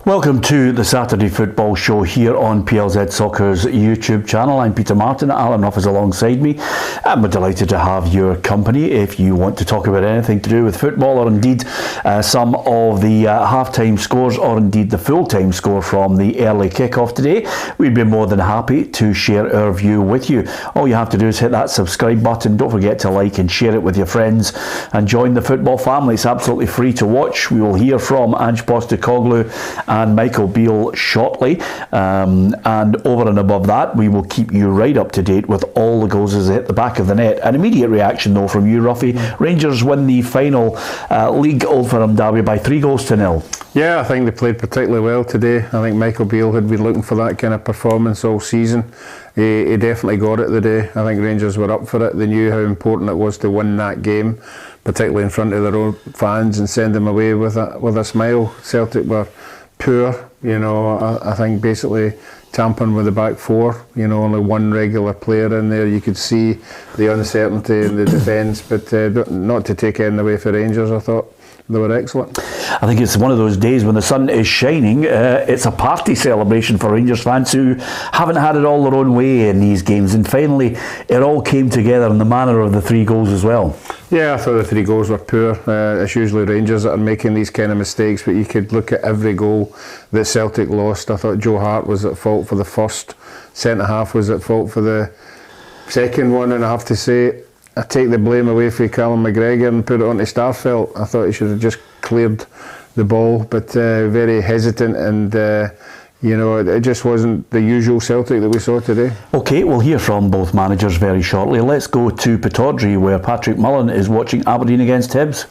Welcome to the Saturday Football Show here on PLZ Soccer's YouTube channel. I'm Peter Martin. Alan Ruff is alongside me, and we're delighted to have your company. If you want to talk about anything to do with football, or indeed some of the half-time scores, or indeed the full-time score from the early kick-off today, we'd be more than happy to share our view with you. All you have to do is hit that subscribe button. Don't forget to like and share it with your friends and join the football family. It's absolutely free to watch. We will hear from Ange Postecoglou and Michael Beale shortly, and over and above that we will keep you right up to date with all the goals as they hit the back of the net. An immediate reaction though from you, Ruffy. Rangers win the final League Old Firm derby by 3-0. Yeah, I think they played particularly well today. I think Michael Beale had been looking for that kind of performance all season. He definitely got it today. I think Rangers were up for it. They knew how important it was to win that game, particularly in front of their own fans, and send them away with a smile. Celtic were poor, I think basically tampering with the back four, only one regular player in there. You could see the uncertainty in the defence, but not to take anything away for Rangers. I thought they were excellent. I think it's one of those days when the sun is shining. It's a party celebration for Rangers fans who haven't had it all their own way in these games, and finally it all came together in the manner of the 3 goals as well. Yeah, I thought the 3 goals were poor. It's usually Rangers that are making these kind of mistakes, but you could look at every goal that Celtic lost. I thought Joe Hart was at fault for the first, centre half was at fault for the second one, and I have to say, I take the blame away from Callum McGregor and put it onto Starfelt. I thought he should have just cleared the ball, but very hesitant, and it just wasn't the usual Celtic that we saw today. Okay, we'll hear from both managers very shortly. Let's go to Pittodrie, where Patrick Mullen is watching Aberdeen against Hibs.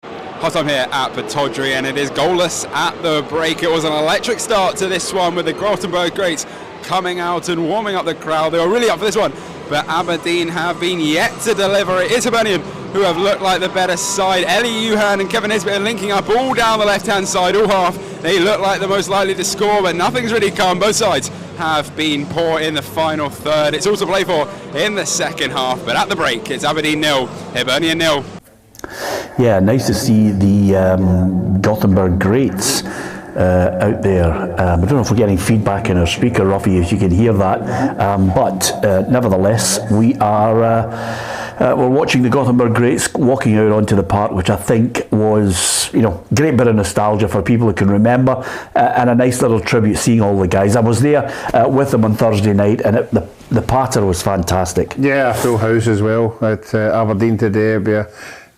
Hot time here at Pittodrie, and it is goalless at the break. It was an electric start to this one, with the Gothenburg greats coming out and warming up the crowd. They were really up for this one, but Aberdeen have been yet to deliver. It is Hibernian who have looked like the better side. Ellie Youhan and Kevin Nisbet are linking up all down the left-hand side, all half. They look like the most likely to score, but nothing's really come. Both sides have been poor in the final third. It's all to play for in the second half, but at the break, it's Aberdeen 0, Hibernian 0. Yeah, nice to see the Gothenburg greats out there. I don't know if we're getting feedback in our speaker, Ruffy, if you can hear that, but nevertheless we are we're watching the Gothenburg greats walking out onto the park, which I think was, great bit of nostalgia for people who can remember, and a nice little tribute seeing all the guys. I was there with them on Thursday night, and the patter was fantastic. Yeah, full house as well at Aberdeen today. It'll be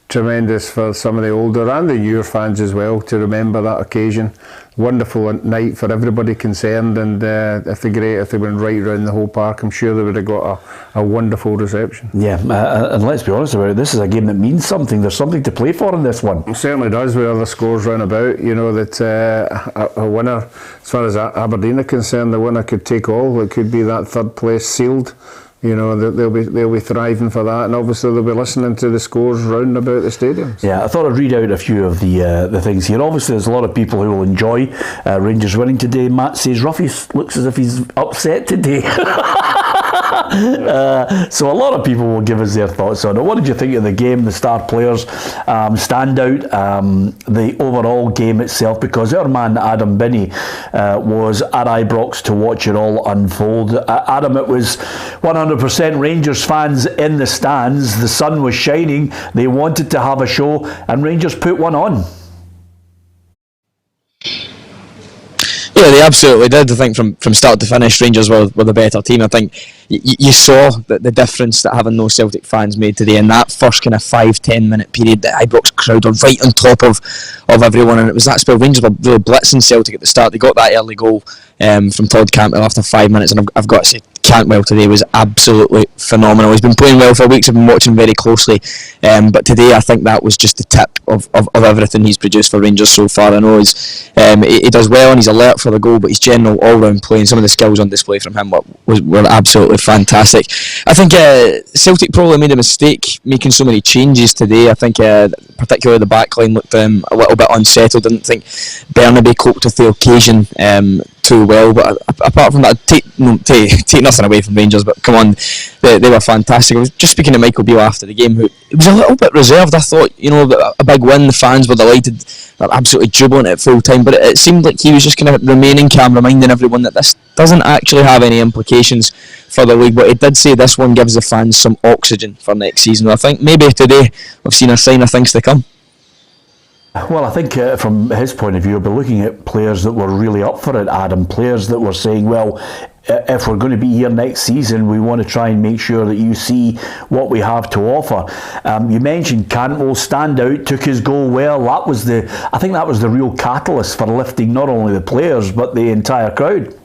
tremendous for some of the older and the newer fans as well to remember that occasion. Wonderful night for everybody concerned, and if they went right around the whole park, I'm sure they would have got a wonderful reception. Yeah, and let's be honest about it, this is a game that means something. There's something to play for in this one. It certainly does, with other scores round about. That a winner, as far as Aberdeen are concerned, the winner could take all. It could be that third place sealed. They'll be thriving for that, and obviously they'll be listening to the scores round about the stadiums. Yeah, I thought I'd read out a few of the things here. Obviously there's a lot of people who will enjoy Rangers winning today. Matt says Ruffy looks as if he's upset today. So a lot of people will give us their thoughts on it. What did you think of the game, the star players, standout, the overall game itself? Because our man Adam Binney was at Ibrox to watch it all unfold. Adam, it was 100% Rangers fans in the stands. The sun was shining. They wanted to have a show, and Rangers put one on. Yeah, they absolutely did. I think from start to finish, Rangers were the better team. I think you saw the difference that having no Celtic fans made today in that first kind of 5-10 minute period. The Ibrox crowd were right on top of everyone, and it was that spell. Rangers were really blitzing Celtic at the start. They got that early goal from Todd Cantwell after 5 minutes, and I've got to say, Cantwell today was absolutely phenomenal. He's been playing well for weeks. I've been watching very closely, but today I think that was just the tip of everything he's produced for Rangers so far. I know he does well and he's alert for the goal, but his general all-round play and some of the skills on display from him were absolutely fantastic. I think Celtic probably made a mistake making so many changes today. I think particularly the backline looked a little bit unsettled. I didn't think Bernabe coped with the occasion too well. But apart from that, take nothing away from Rangers, but come on, they were fantastic. I was just speaking to Michael Beale after the game, who it was a little bit reserved. I thought, a big win, the fans were delighted, they're absolutely jubilant at full time, but it seemed like he was just kind of remaining calm, reminding everyone that this doesn't actually have any implications for the league. But he did say this one gives the fans some oxygen for next season. I think maybe today we've seen a sign of things to come. Well, I think from his point of view, we're looking at players that were really up for it, Adam. Players that were saying, well, if we're going to be here next season, we want to try and make sure that you see what we have to offer. You mentioned Cantwell stand out, took his goal well. I think that was the real catalyst for lifting not only the players but the entire crowd.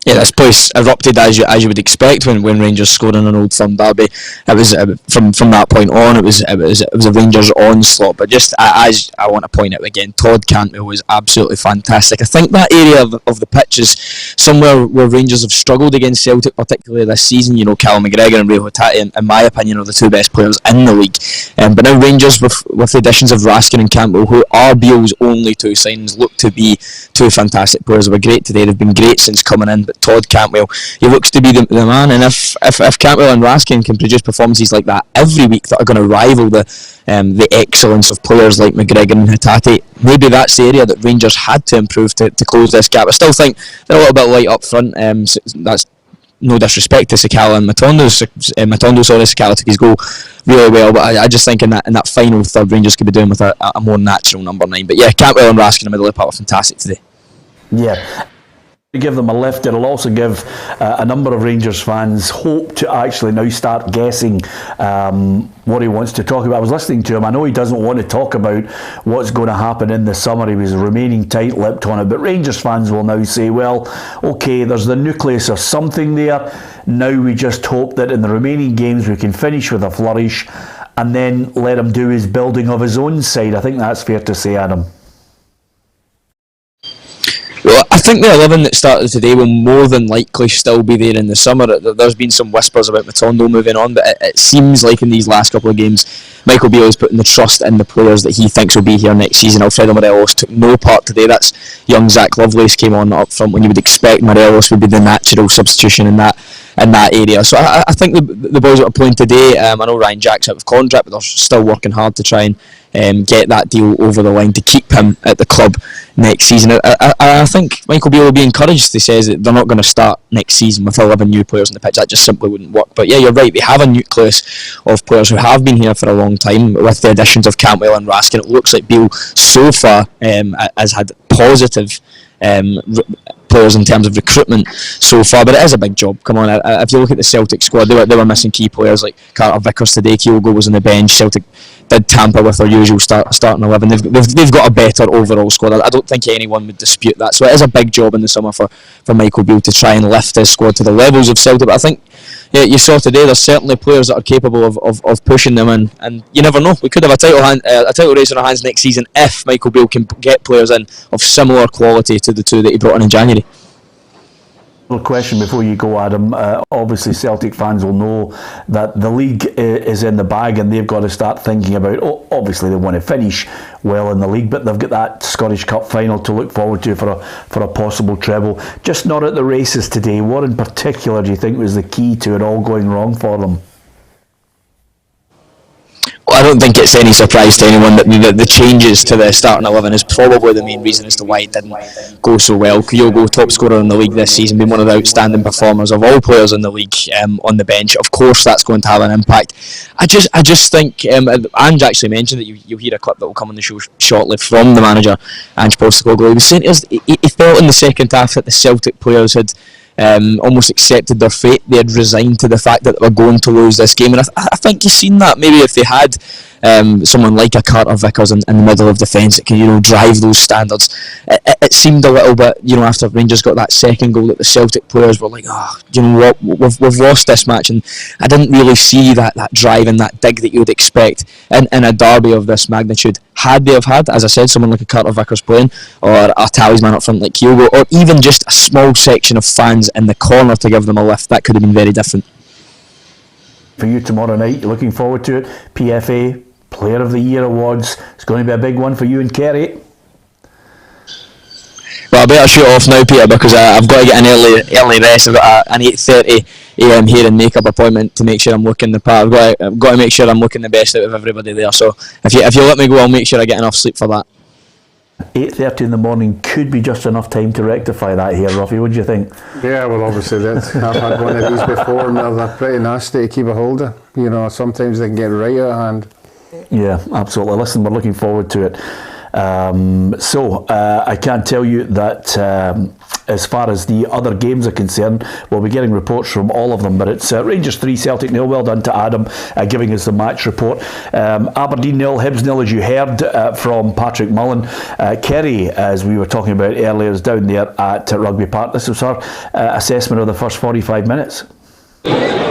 Yeah, this place erupted as you would expect when Rangers scored in an Old Firm derby. It was from that point on. It was a Rangers onslaught. But just as I want to point out again, Todd Cantwell was absolutely fantastic. I think that area of the pitch is somewhere where Rangers have struggled against Celtic, particularly this season. Callum McGregor and Rio Hatate, in my opinion, are the two best players in the league. But now Rangers, with the additions of Raskin and Cantwell, who are Beale's only two signings, look to be two fantastic players. They were great today. They've been great since coming in. But Todd Cantwell, he looks to be the man, and if Cantwell and Raskin can produce performances like that every week that are going to rival the excellence of players like McGregor and Hatate, maybe that's the area that Rangers had to improve to close this gap. I still think they're a little bit light up front. That's no disrespect to Sakala and Matondo. Sakala took his goal really well, but I just think in that final third, Rangers could be doing with a more natural number 9. But yeah, Cantwell and Raskin in the middle of the park were fantastic today. Yeah. Give them a lift. It'll also give a number of Rangers fans hope to actually now start guessing what he wants to talk about. I was listening to him. I know he doesn't want to talk about what's going to happen in the summer. He was remaining tight-lipped on it, but Rangers fans will now say, well, okay, there's the nucleus of something there. Now we just hope that in the remaining games we can finish with a flourish and then let him do his building of his own side. I think that's fair to say, Adam. Well, I think the 11 that started today will more than likely still be there in the summer. There's been some whispers about Matondo moving on, but it seems like in these last couple of games, Michael Beale is putting the trust in the players that he thinks will be here next season. Alfredo Morelos took no part today. That's young Zach Lovelace came on up front when you would expect Morelos would be the natural substitution in that area. So I think the boys that are playing today, I know Ryan Jack's out of contract, but they're still working hard to try and get that deal over the line to keep him at the club next season. I think Michael Beale will be encouraged. He says that they're not going to start next season with 11 new players on the pitch. That just simply wouldn't work. But yeah, you're right. They have a nucleus of players who have been here for a long time. With the additions of Cantwell and Raskin, it looks like Beale so far has had positive players in terms of recruitment so far, but it is a big job. Come on, if you look at the Celtic squad, they were missing key players like Carter Vickers today. Kyogo was on the bench. Celtic did tamper with their usual starting 11. They've got a better overall squad. I don't think anyone would dispute that. So it is a big job in the summer for Michael Beale to try and lift his squad to the levels of Celtic. But I think, yeah, you saw today there's certainly players that are capable of pushing them in, and you never know. We could have a title race in our hands next season if Michael Beale can get players in of similar quality to the two that he brought in January. Little question before you go, Adam. Obviously Celtic fans will know that the league is in the bag and they've got to start thinking about, obviously they want to finish well in the league, but they've got that Scottish Cup final to look forward to for a possible treble. Just not at the races today. What in particular do you think was the key to it all going wrong for them? Well, I don't think it's any surprise to anyone that the changes to the starting 11 is probably the main reason as to why it didn't go so well. Kyogo, top scorer in the league this season, been one of the outstanding performers of all players in the league on the bench. Of course, that's going to have an impact. I just think, Ange actually mentioned that you'll hear a clip that will come on the show shortly from the manager, Ange Postecoglou. He was saying he felt in the second half that the Celtic players had almost accepted their fate. They had resigned to the fact that they were going to lose this game, and I think you've seen that. Maybe if they had someone like a Carter Vickers in the middle of defence that can drive those standards, it seemed a little bit, after Rangers got that second goal, that the Celtic players were like, what, we've lost this match. And I didn't really see that drive and that dig that you would expect in a derby of this magnitude. Had they have had, as I said, someone like a Carter Vickers playing, or a talisman up front like Kyogo, or even just a small section of fans in the corner to give them a lift, that could have been very different. For you tomorrow night, you're looking forward to it. PFA Player of the Year awards. It's going to be a big one for you and Kerry. Well, I better shoot off now, Peter, because I've got to get an early rest. I've got an 8:30 a.m. hair and makeup appointment to make sure I'm looking the part. I've got to make sure I'm looking the best out of everybody there. So if you let me go, I'll make sure I get enough sleep for that. 8:30 in the morning could be just enough time to rectify that here, Ruffy. What do you think? Yeah, well, obviously I've had one of these before, and they're pretty nasty to keep a hold of. You know, sometimes they can get right out of hand. Yeah, absolutely. Listen, we're looking forward to it. I can tell you that as far as the other games are concerned, we'll be getting reports from all of them, but it's Rangers 3, Celtic 0. Well done to Adam giving us the match report. Aberdeen 0, Hibs 0, as you heard from Patrick Mullen. Kerry, as we were talking about earlier, is down there at Rugby Park. This was her assessment of the first 45 minutes.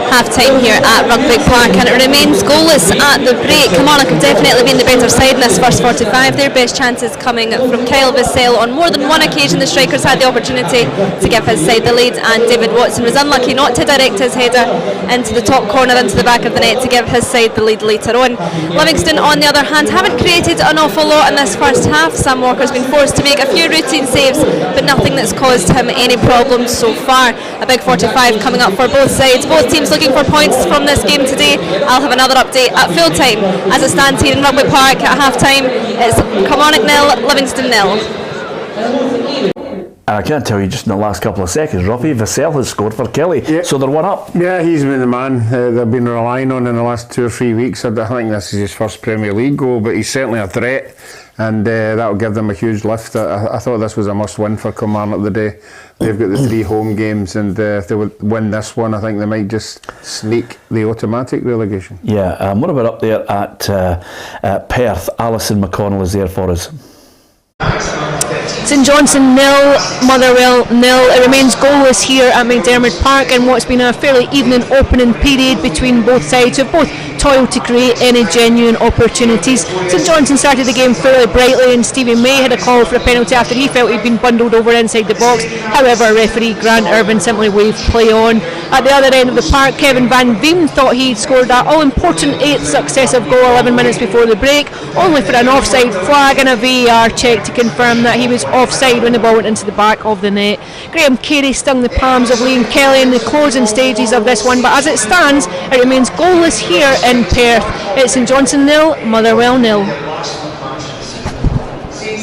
Half-time here at Rugby Park, and it remains goalless at the break. Kilmarnock have definitely been the better side in this first 45. Their best chances coming from Kyle Vassell. On more than one occasion the strikers had the opportunity to give his side the lead, and David Watson was unlucky not to direct his header into the top corner into the back of the net to give his side the lead later on. Livingston, on the other hand, haven't created an awful lot in this first half. Sam Walker's been forced to make a few routine saves, but nothing that's caused him any problems so far. A big 45 coming up for both sides. Both teams looking for points from this game today. I'll have another update at full time. As it stands here in Rugby Park at half time, it's Kilmarnock 0, Livingston 0. I can't tell you just in the last couple of seconds, Ruffy, Vassell has scored for Kelly, so they're one up. Yeah, he's been the man they've been relying on in the last 2 or 3 weeks. I think this is his first Premier League goal, but he's certainly a threat, and that'll give them a huge lift. I thought this was a must-win for Kilmarnock today. They've got the 3 home games, and if they would win this one, I think they might just sneak the automatic relegation. Yeah, what about up there at Perth? Alison McConnell is there for us. St Johnstone 0, Motherwell 0. It remains goalless here at McDiarmid Park in what's been a fairly evening opening period between both sides, who both toiled to create any genuine opportunities. St Johnstone started the game fairly brightly, and Stephen May had a call for a penalty after he felt he'd been bundled over inside the box. However, referee Grant Irvin simply waved play on. At the other end of the park, Kevin Van Veen thought he'd scored that all-important 8th successive goal 11 minutes before the break, only for an offside flag and a VAR check to confirm that he was offside when the ball went into the back of the net. Graham Carey stung the palms of Liam Kelly in the closing stages of this one, but as it stands, it remains goalless here in Perth. It's St Johnstone 0, Motherwell 0.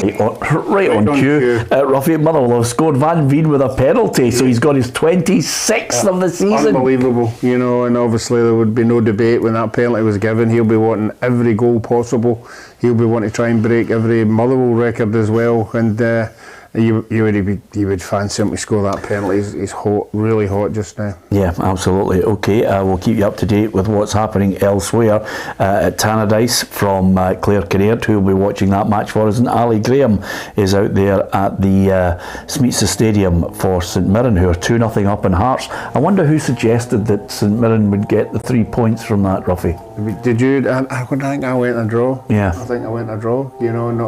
Right on cue. Ruffy, Motherwell have scored Van Veen with a penalty, so he's got his 26th of the season. Unbelievable, you know, and obviously there would be no debate when that penalty was given. He'll be wanting every goal possible. He'll be wanting to try and break every Motherwell record as well, and you would fancy him to score that penalty. He's hot, really hot just now. Yeah, absolutely. Okay, we'll keep you up to date with what's happening elsewhere at Tannadice from Claire Kinnaird, who will be watching that match for us, and Ali Graham is out there at the Smeetsa Stadium for St Mirren, who are 2-0 up in Hearts. I wonder who suggested that St Mirren would get the 3 points from that, Ruffy? Did you? I think I went a draw. Yeah. I think I went a draw, you know, and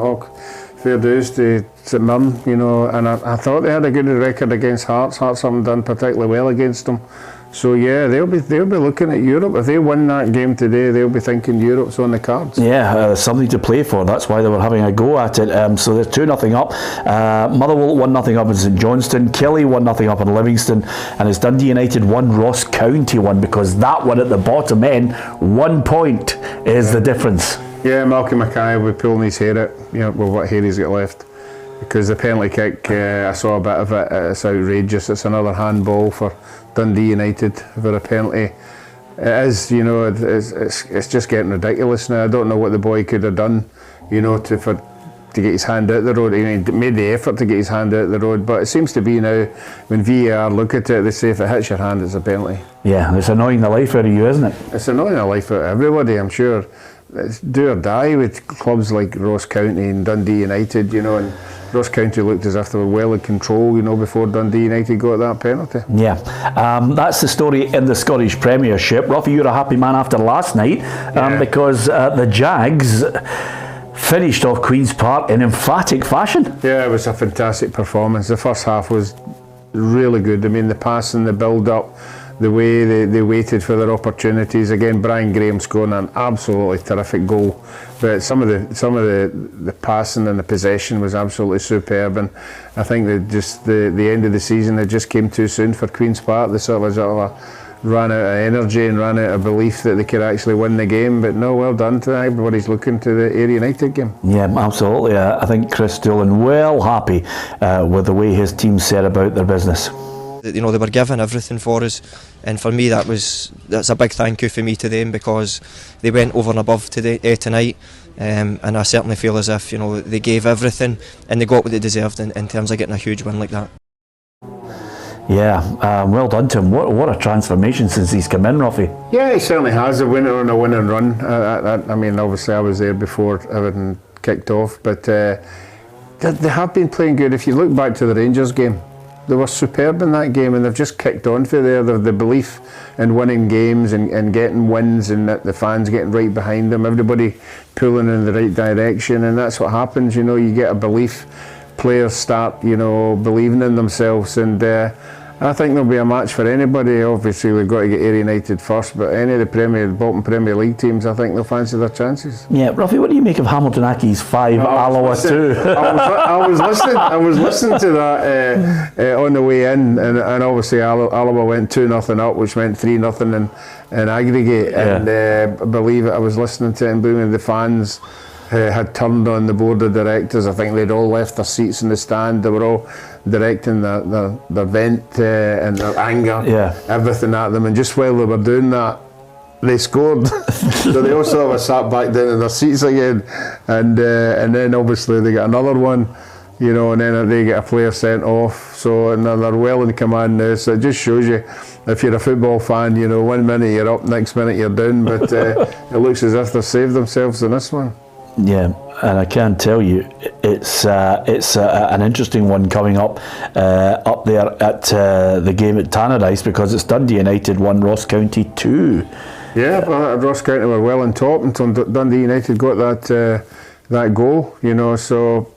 fair dues to St Mirren, you know, and I thought they had a good record against Hearts. Hearts haven't done particularly well against them. So yeah, they'll be looking at Europe. If they win that game today, they'll be thinking Europe's on the cards. Yeah, something to play for. That's why they were having a go at it. So they're 2-0 up. Motherwell 1-0 up in St Johnstone. Kelly 1-0 up in Livingston, and it's Dundee United 1, Ross County 1, because that one at the bottom end, 1 point is the difference. Yeah, Malky Mackay will be pulling his hair out, you know, with what hair he's got left. Because the penalty kick, I saw a bit of it, it's outrageous. It's another handball for Dundee United for a penalty. It is, you know, it's just getting ridiculous now. I don't know what the boy could have done, you know, to get his hand out the road. He made the effort to get his hand out the road, but it seems to be now, when VAR look at it, they say if it hits your hand, it's a penalty. Yeah, it's annoying the life out of you, isn't it? It's annoying the life out of everybody, I'm sure. It's do or die with clubs like Ross County and Dundee United, you know, and Ross County looked as if they were well in control, you know, before Dundee United got that penalty. Yeah, that's the story in the Scottish Premiership. Ruffy, you're a happy man after last night, because the Jags finished off Queen's Park in emphatic fashion. Yeah, it was a fantastic performance. The first half was really good. I mean, the passing, the build-up, the way they waited for their opportunities. Again, Brian Graham scoring an absolutely terrific goal, but some of the passing and the possession was absolutely superb, and I think that just the end of the season, it just came too soon for Queen's Park. They sort of ran out of energy and ran out of belief that they could actually win the game. But no, well done to everybody's looking to the Ayr United game. Yeah, absolutely. I think Chris Doolan well happy with the way his team set about their business. You know, they were giving everything for us, and for me that's a big thank you for me to them, because they went over and above tonight, and I certainly feel as if, you know, they gave everything and they got what they deserved in terms of getting a huge win like that. Yeah, well done to him. What a transformation since he's come in, Ruffy. Yeah, he certainly has. A winner on a win and run. I mean, obviously I was there before everything kicked off, but they have been playing good. If you look back to the Rangers game, they were superb in that game, and they've just kicked on for there. The belief in winning games and getting wins, and the fans getting right behind them, everybody pulling in the right direction, and that's what happens. You know, you get a belief. Players start, you know, believing in themselves, and I think there'll be a match for anybody. Obviously, we've got to get Ayr United first, but any of the bottom Premier League teams, I think they'll fancy their chances. Yeah, Ruffy, what do you make of Hamilton Accies 5, Alloa 2? I was listening to that on the way in, and obviously Alloa went 2-0 up, which meant 3-0 in aggregate. Yeah. And I believe it, I was listening to it, and the fans had turned on the board of directors. I think they'd all left their seats in the stand. They were all directing their vent and their anger, everything at them. And just while they were doing that, they scored. So they all sort of sat back down in their seats again. And then obviously they got another one, you know, and then they get a player sent off. So and they're well in command now. So it just shows you, if you're a football fan, you know, 1 minute you're up, next minute you're down. But it looks as if they've saved themselves in this one. Yeah, and I can tell you, it's an interesting one coming up there at the game at Tannadice, because it's Dundee United 1, Ross County 2. Yeah, well, Ross County were well on top until Dundee United got that goal, you know, so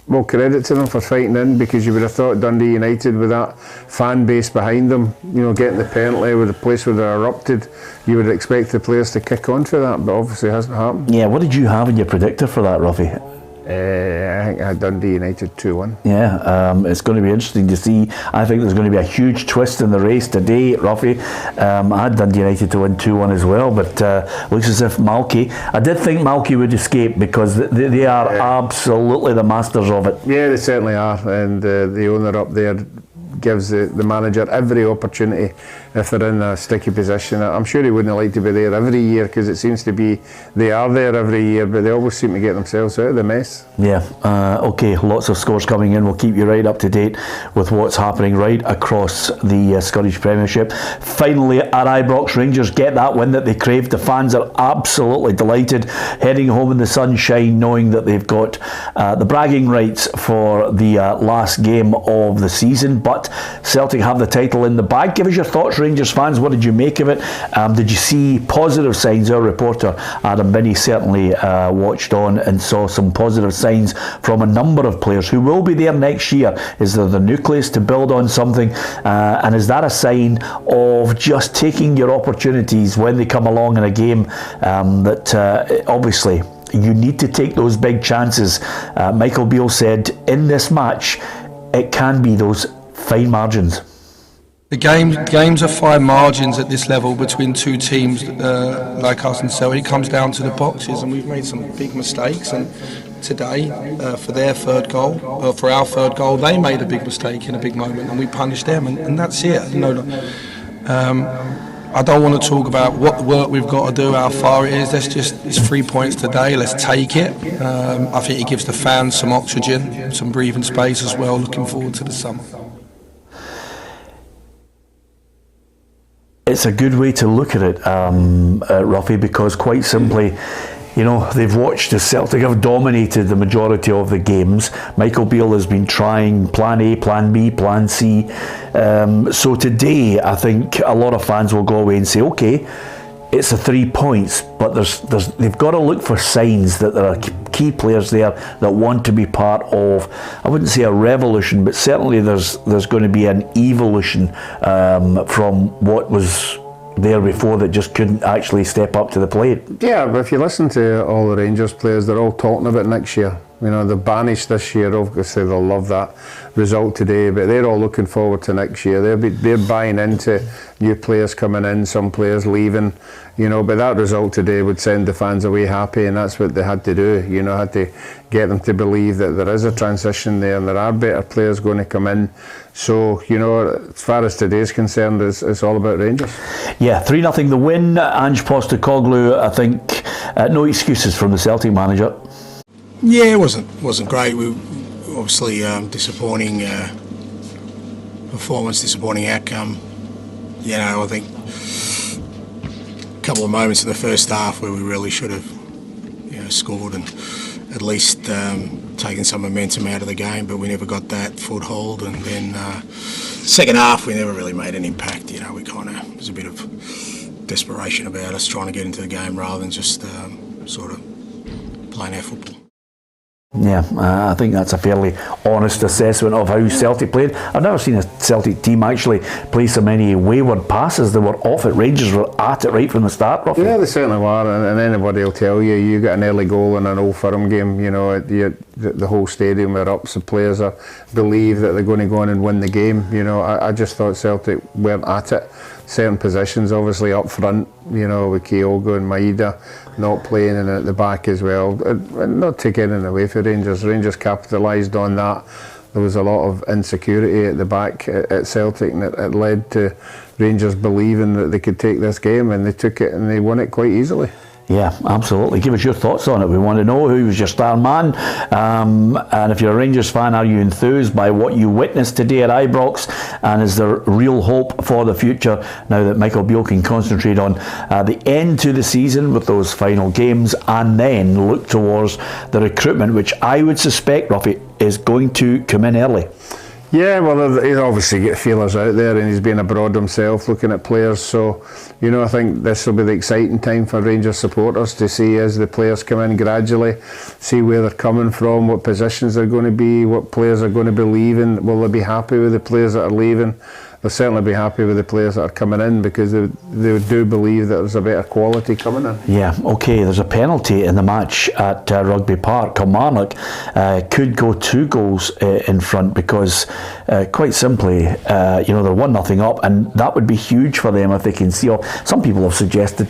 well, credit to them for fighting in, because you would have thought Dundee United, with that fan base behind them, you know, getting the penalty with the place where they erupted, you would expect the players to kick on for that, but obviously it hasn't happened. Yeah, what did you have in your predictor for that, Ruffy? I think I had Dundee United 2-1. Yeah, it's going to be interesting to see. I think there's going to be a huge twist in the race today, Ruffy. I had Dundee United to win 2-1 as well, but looks as if Malky, I did think Malky would escape, because they are absolutely the masters of it. Yeah, they certainly are, and the owner up there gives the manager every opportunity if they're in a sticky position. I'm sure he wouldn't like to be there every year, because it seems to be they are there every year, but they always seem to get themselves out of the mess. Yeah, okay, lots of scores coming in. We'll keep you right up to date with what's happening right across the Scottish Premiership. Finally, at Ibrox, Rangers get that win that they craved. The fans are absolutely delighted, heading home in the sunshine, knowing that they've got the bragging rights for the last game of the season. But Celtic have the title in the bag. Give us your thoughts, Rangers fans. What did you make of it? Did you see positive signs? Our reporter Adam Binney certainly watched on and saw some positive signs from a number of players who will be there next year. Is there the nucleus to build on something? And is that a sign of just taking your opportunities when they come along in a game that obviously you need to take those big chances? Michael Beale said in this match it can be those fine margins. The games are fine margins at this level between two teams like us and Celtic. It comes down to the boxes, and we've made some big mistakes. And today, for their third goal, or for our third goal, they made a big mistake in a big moment, and we punished them, and that's it. You know, I don't want to talk about what work we've got to do, how far it is. It's 3 points today. Let's take it. I think it gives the fans some oxygen, some breathing space as well. Looking forward to the summer. It's a good way to look at it, Ruffy, because quite simply, you know, they've watched as Celtic have dominated the majority of the games. Michael Beale has been trying plan A, plan B, plan C. So today, I think a lot of fans will go away and say, okay, it's a 3 points, but they've got to look for signs that there key players there that want to be part of, I wouldn't say a revolution, but certainly there's going to be an evolution from what was there before that just couldn't actually step up to the plate. Yeah, but if you listen to all the Rangers players, they're all talking about next year. You know, they're banished this year, obviously they'll love that result today, but they're all looking forward to next year. They're buying into new players coming in, some players leaving, you know, but that result today would send the fans away happy, and that's what they had to do, you know, had to get them to believe that there is a transition there and there are better players going to come in. So, you know, as far as today's concerned, it's all about Rangers. Yeah, 3-0 the win. Ange Postecoglou, I think, no excuses from the Celtic manager. Yeah, it wasn't great. We obviously disappointing performance, disappointing outcome. You know, I think a couple of moments in the first half where we really should have, you know, scored and at least taken some momentum out of the game, but we never got that foothold. And then second half, we never really made an impact. You know, we kind of, there's a bit of desperation about us trying to get into the game rather than just sort of playing our football. Yeah, I think that's a fairly honest assessment of how Celtic played. I've never seen a Celtic team actually play so many wayward passes. They were off it. Rangers were at it right from the start, roughly. Yeah, they certainly were, and anybody will tell you, you got an early goal in an Old Firm game, you know, the whole stadium were up, so players believe that they're going to go on and win the game. You know, I just thought Celtic weren't at it. Certain positions, obviously up front, you know, with Kyogo and Maeda not playing, and at the back as well. Not taking it away for Rangers. Rangers capitalised on that. There was a lot of insecurity at the back at Celtic, and it led to Rangers believing that they could take this game, and they took it and they won it quite easily. Yeah, absolutely. Give us your thoughts on it. We want to know who was your star man, and if you're a Rangers fan, are you enthused by what you witnessed today at Ibrox, and is there real hope for the future now that Michael Beale can concentrate on the end to the season with those final games and then look towards the recruitment, which I would suspect, Ruffy, is going to come in early? Yeah, well, he's obviously got feelers out there, and he's been abroad himself looking at players. So, you know, I think this will be the exciting time for Rangers supporters to see as the players come in gradually, see where they're coming from, what positions they're going to be, what players are going to be leaving. Will they be happy with the players that are leaving? They'll certainly be happy with the players that are coming in, because they do believe that there's a better quality coming in. Yeah, okay, there's a penalty in the match at Rugby Park. Kilmarnock could go 2 goals in front because, quite simply, you know, they're 1-0 up, and that would be huge for them if they can see off. Some people have suggested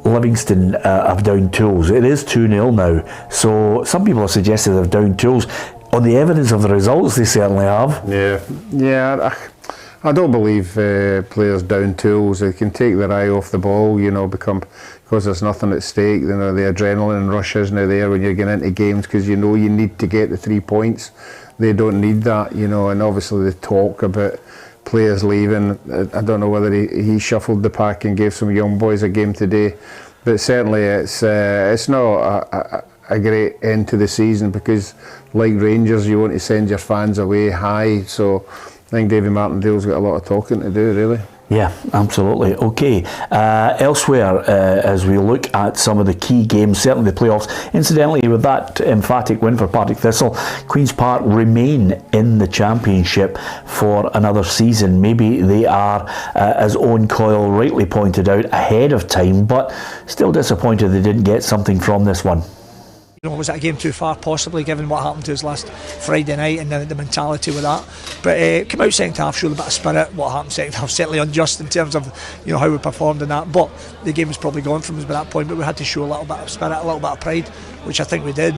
Livingston have down tools. It is 2-0 now, so some people have suggested they've down tools. On the evidence of the results, they certainly have. Yeah. I don't believe players down tools. They can take their eye off the ball, you know, because there's nothing at stake. You know, the adrenaline rush isn't there when you're getting into games, because you know you need to get the 3 points. They don't need that, you know, and obviously they talk about players leaving. I don't know whether he shuffled the pack and gave some young boys a game today, but certainly it's not a great end to the season, because like Rangers, you want to send your fans away high. So I think Davy Martindale's got a lot of talking to do, really. Yeah, absolutely. Okay. Elsewhere, as we look at some of the key games, certainly the playoffs, incidentally, with that emphatic win for Partick Thistle, Queen's Park remain in the Championship for another season. Maybe they are, as Owen Coyle rightly pointed out, ahead of time, but still disappointed they didn't get something from this one. You know, was that a game too far, possibly, given what happened to us last Friday night and the mentality with that? But came out second half, showed a bit of spirit. What happened second half, certainly unjust in terms of, you know, how we performed in that. But the game was probably gone from us by that point. But we had to show a little bit of spirit, a little bit of pride, which I think we did.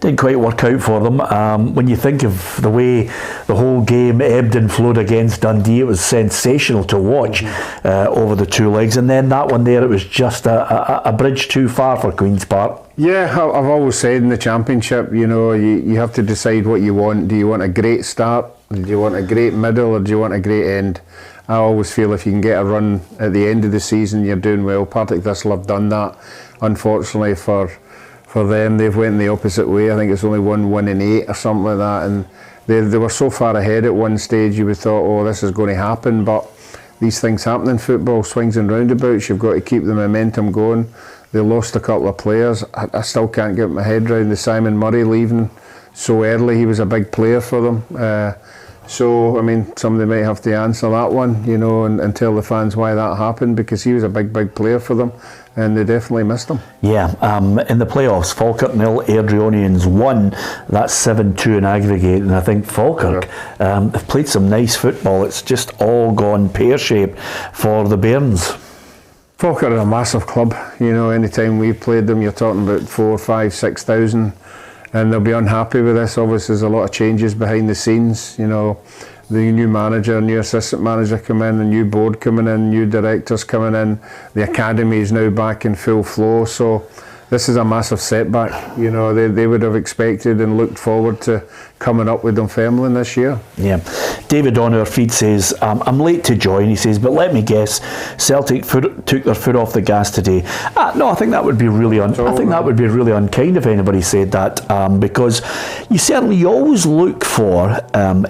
Didn't quite work out for them. When you think of the way the whole game ebbed and flowed against Dundee, it was sensational to watch over the 2 legs, and then that one there, it was just a bridge too far for Queen's Park. Yeah, I've always said in the Championship, you know, you have to decide what you want. Do you want a great start? Do you want a great middle? Or do you want a great end? I always feel if you can get a run at the end of the season, you're doing well. Partick Thistle have done that. Unfortunately for them, they've went the opposite way. I think it's only 1 in 8 or something like that, and they were so far ahead at one stage you would thought, oh, this is going to happen, but these things happen in football, swings and roundabouts. You've got to keep the momentum going. they lost a couple of players. I still can't get my head around the Simon Murray leaving so early. He was a big player for them. So, I mean, somebody might have to answer that one, you know, and tell the fans why that happened, because he was a big player for them, and they definitely missed him. Yeah, in the playoffs, Falkirk 0, Airdrieonians 1. That's 7-2 in aggregate, and I think Falkirk have played some nice football. It's just all gone pear-shaped for the Bairns. Falkirk are a massive club, you know. Anytime we've played them, you're talking about 4,000, 5,000, 6,000. And they'll be unhappy with this. Obviously, there's a lot of changes behind the scenes. You know, the new manager, new assistant manager come in, a new board coming in, new directors coming in. The academy is now back in full flow. So this is a massive setback. You know, they would have expected and looked forward to coming up with Dunfermline this year. Yeah. David on our feed says, I'm late to join, he says, but let me guess, Celtic took their foot off the gas today. No, I think that would be really unkind if anybody said that, because you always look for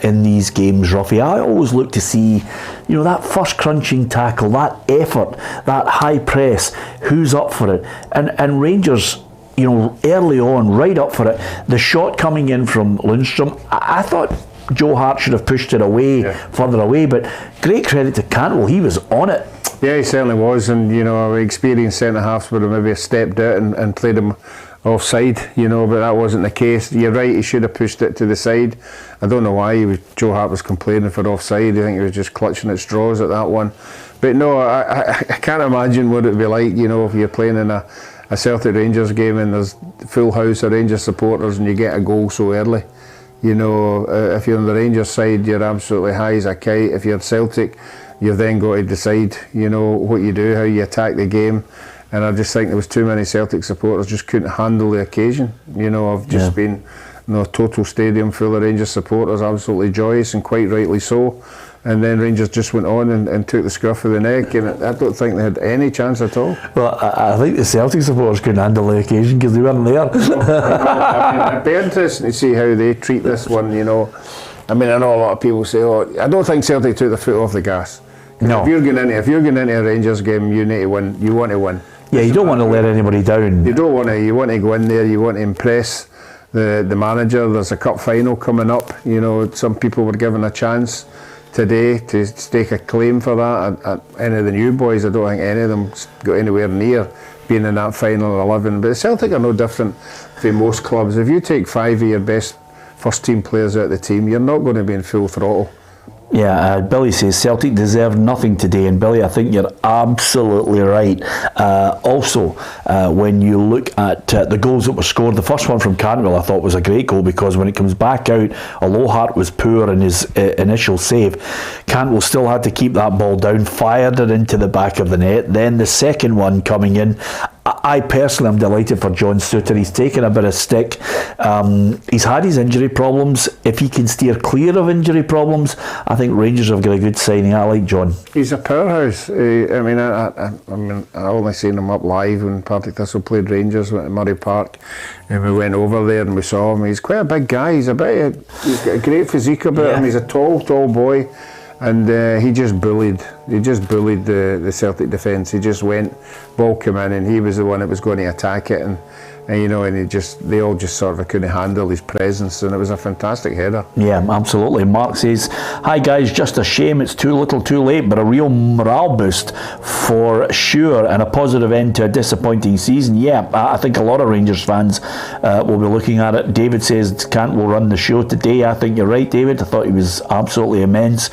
in these games, Ruffy, I always look to see, you know, that first crunching tackle, that effort, that high press, who's up for it, and Rangers, you know, early on, right up for it. The shot coming in from Lundstrom, I thought Joe Hart should have pushed it away, further away, but great credit to Cantwell, he was on it. Yeah, he certainly was, and you know, our experienced centre-halves would have maybe stepped out and played him offside, you know, but that wasn't the case. You're right, he should have pushed it to the side. I don't know why Joe Hart was complaining for offside. I think he was just clutching at straws at that one. But no, I can't imagine what it would be like, you know, if you're playing in a Celtic Rangers game and there's full house of Rangers supporters and you get a goal so early. You know, if you're on the Rangers side, you're absolutely high as a kite. If you're Celtic, you've then got to decide, you know, what you do, how you attack the game. And I just think there was too many Celtic supporters just couldn't handle the occasion. You know, I've just been, you know, total stadium full of Rangers supporters, absolutely joyous, and quite rightly so. And then Rangers just went on and took the scruff of the neck, and I don't think they had any chance at all. Well, I think the Celtic supporters couldn't handle the occasion because they weren't there. I mean, it'd be interesting to see how they treat this one, you know. I mean, I know a lot of people say, oh, I don't think Celtic took their foot off the gas. No. If you're going into a Rangers game, you need to win. You want to win. Yeah, you don't want to let anybody down. You don't want to. You want to go in there. You want to impress the manager. There's a cup final coming up. You know, some people were given a chance today to stake a claim for that. Any of the new boys, I don't think any of them got anywhere near being in that final 11. But Celtic are no different from most clubs. If you take 5 of your best first team players out of the team, you're not going to be in full throttle. Yeah, Billy says Celtic deserved nothing today, and Billy, I think you're absolutely right. Also, when you look at the goals that were scored, the first one from Cantwell I thought was a great goal, because when it comes back out, although Hart was poor in his initial save, Cantwell still had to keep that ball down, fired it into the back of the net. Then the second one coming in, I personally am delighted for John Suter. He's taken a bit of stick. He's had his injury problems. If he can steer clear of injury problems, I think Rangers have got a good signing. I like John. He's a powerhouse. I mean, I only seen him up live when Partick Thistle played Rangers at Murray Park, and we went over there and we saw him. He's quite a big guy. He's got a great physique about him. He's a tall boy. And he just bullied the Celtic defence. He just went, ball came in, and he was the one that was going to attack it, and you know, and they all just sort of couldn't handle his presence, and it was a fantastic header. Yeah, absolutely. Mark says, hi guys, just a shame it's too little too late, but a real morale boost for sure, and a positive end to a disappointing season. Yeah, I think a lot of Rangers fans will be looking at it. David says Cantwell run the show today. I think you're right, David. I thought he was absolutely immense.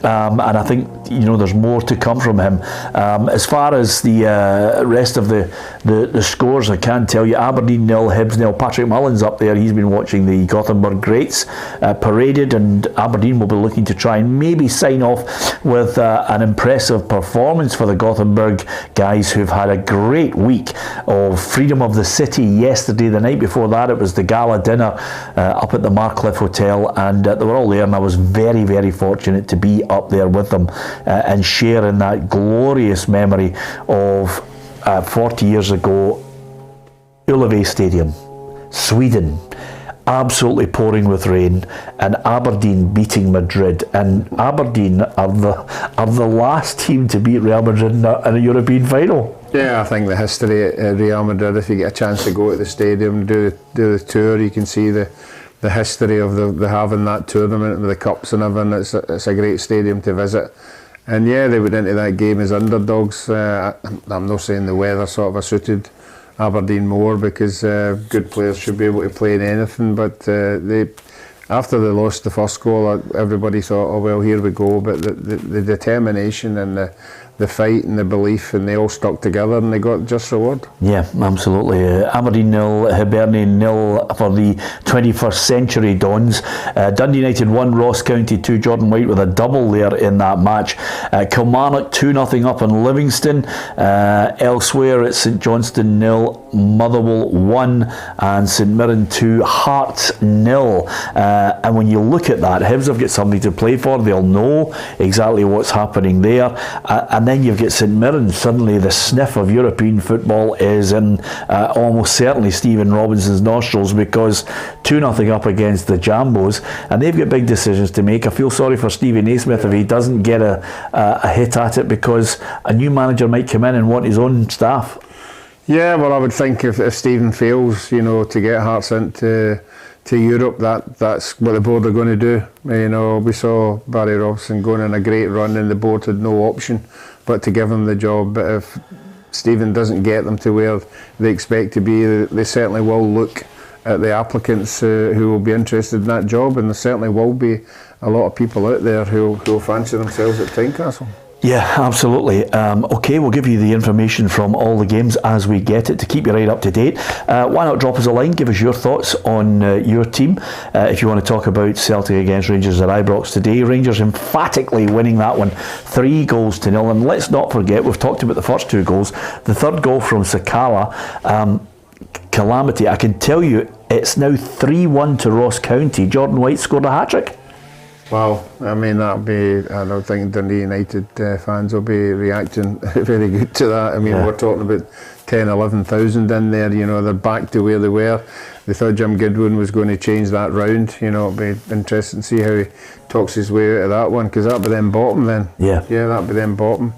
And I think, you know, there's more to come from him. As far as the rest of the scores, I can tell you Aberdeen 0, Hibs 0. Patrick Mullen's up there. He's been watching the Gothenburg greats paraded, and Aberdeen will be looking to try and maybe sign off with an impressive performance for the Gothenburg guys, who've had a great week of Freedom of the City yesterday. The night before that, it was the gala dinner up at the Marcliffe Hotel, and they were all there, and I was very, very fortunate to be up there with them and share in that glorious memory of 40 years ago, Ullevi Stadium, Sweden, absolutely pouring with rain, and Aberdeen beating Madrid. And Aberdeen are the last team to beat Real Madrid in a European final. Yeah, I think the history at Real Madrid, if you get a chance to go to the stadium, do the tour, you can see the history of the having that tournament with the cups and everything. It's a great stadium to visit. And yeah, they went into that game as underdogs. I'm not saying the weather sort of suited Aberdeen more, because good players should be able to play in anything, but after they lost the first goal, everybody thought, oh well, here we go. But the determination and the fight and the belief, and they all stuck together and they got just reward. Yeah, absolutely. Aberdeen 0, Hibernian 0 for the 21st Century Dons. Dundee United 1, Ross County 2. Jordan White with a double there in that match. Kilmarnock 2-0 up on Livingston. Elsewhere it's St Johnstone 0, Motherwell 1, and St Mirren 2, Hearts 0. And when you look at that, Hibs have got somebody to play for. They'll know exactly what's happening there. And then you've got St Mirren. Suddenly the sniff of European football is in almost certainly Stephen Robinson's nostrils, because 2-0 up against the Jambos, and they've got big decisions to make. I feel sorry for Stevie Naismith if he doesn't get a hit at it, because a new manager might come in and want his own staff. Yeah, well, I would think if Stephen fails, to get Hearts into Europe, that's what the board are going to do. We saw Barry Robson going on a great run and the board had no option but to give him the job. But if Stephen doesn't get them to where they expect to be, they certainly will look at the applicants who will be interested in that job, and there certainly will be a lot of people out there who will fancy themselves at Tynecastle. Yeah, absolutely. Okay, we'll give you the information from all the games as we get it to keep you right up to date. Why not drop us a line, give us your thoughts on your team. If you want to talk about Celtic against Rangers at Ibrox today, Rangers emphatically winning that one 3-0. And let's not forget, we've talked about the first 2 goals. The third goal from Sakala, calamity. I can tell you it's now 3-1 to Ross County. Jordan White scored a hat-trick. Well, I mean, I don't think Dundee United fans will be reacting very good to that. I mean, we're talking about 10, 11,000 in there, they're back to where they were. They thought Jim Goodwin was going to change that round. It'll be interesting to see how he talks his way out of that one, because that'll be them bottom then. Yeah, that'll be them bottom.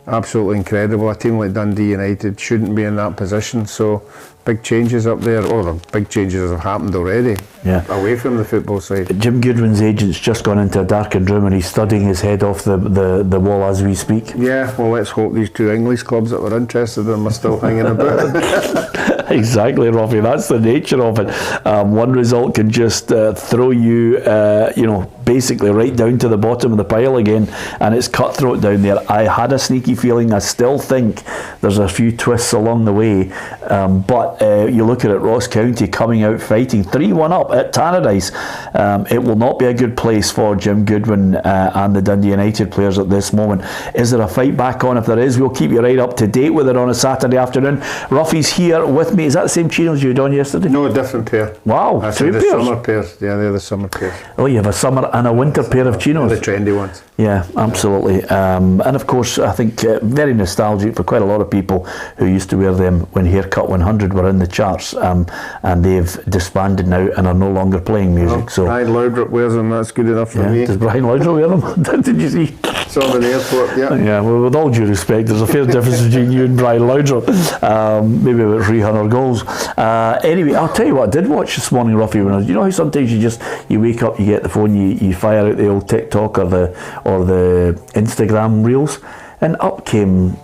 Absolutely incredible. A team like Dundee United shouldn't be in that position, so big changes up there. The big changes have happened already. Yeah, away from the football side. Jim Goodwin's agent's just gone into a darkened room and he's studying his head off the wall as we speak. Yeah, well, let's hope these 2 English clubs that were interested in him are still hanging about. Exactly, Robbie. That's the nature of it. One result can just throw you, basically right down to the bottom of the pile again, and it's cutthroat down there. I had a sneaky feeling. I still think there's a few twists along the way, but you look at it, Ross County coming out fighting 3-1 up at Tannadice. It will not be a good place for Jim Goodwin and the Dundee United players at this moment. Is there a fight back on? If there is, we'll keep you right up to date with it on a Saturday afternoon. Ruffy's here with me. Is that the same chinos you had on yesterday? No, a different pair. Wow, that's 2 pairs? Summer pairs. Yeah, they're the summer pairs. Oh, you have a summer and a winter pair of chinos? The trendy ones. Yeah, absolutely. And of course, I think very nostalgic for quite a lot of people who used to wear them when Haircut 100 were in the charts, and they've disbanded now and are no longer playing music. So Brian Laudrup wears them. That's good enough for me. Does Brian Laudrup wear them? Did you see? Saw him in the airport. Yeah. Well, with all due respect, there's a fair difference between you and Brian Laudrup. Maybe about 300 goals. Anyway, I'll tell you what I did watch this morning, Ruffy. You know how sometimes you wake up, you get the phone, you fire out the old TikTok or the Instagram reels, and up came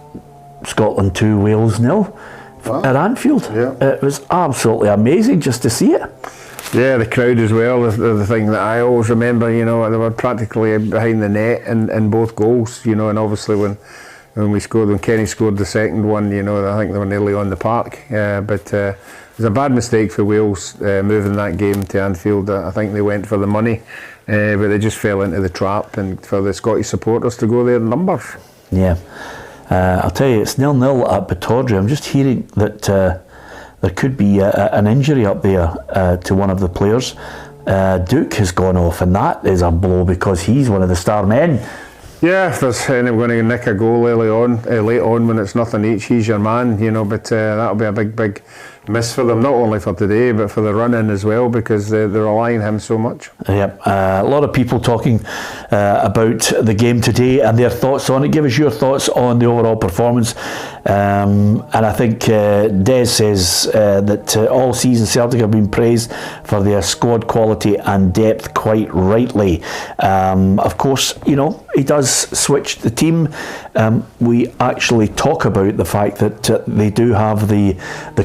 Scotland 2, Wales 0 at Anfield. Yeah. It was absolutely amazing just to see it. Yeah, the crowd as well. The thing that I always remember, they were practically behind the net in both goals, and obviously when Kenny scored the second one, I think they were nearly on the park. But it was a bad mistake for Wales moving that game to Anfield. I think they went for the money, but they just fell into the trap, and for the Scottish supporters to go there in numbers. Yeah. I'll tell you, it's 0-0 at Pittodrie. I'm just hearing that there could be an injury up there to one of the players. Duke has gone off, and that is a blow because he's one of the star men. Yeah, if there's anyone going to nick a goal late on when it's nothing each, he's your man, but that'll be a big miss for them, not only for today but for the run-in as well, because they're relying on him so much. Yep, a lot of people talking about the game today and their thoughts on it. Give us your thoughts on the overall performance. And I think Des says that all season Celtic have been praised for their squad quality and depth, quite rightly. Of course, you know, he does switch the team. We actually talk about the fact that they do have the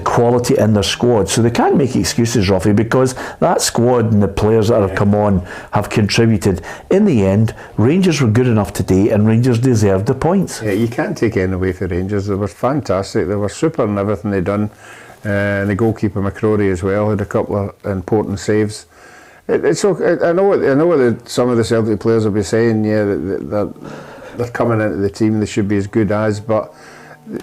quality in their squad, so they can't make excuses, Ruffy, because that squad and the players that have come on have contributed. In the end, Rangers were good enough today and Rangers deserved the points. Yeah, you can't take anything away for Rangers. They were fantastic, they were super in everything they done, and the goalkeeper McCrory as well had a couple of important saves. It's okay. I know what some of the Celtic players will be saying, yeah, that they're coming into the team, they should be as good as, but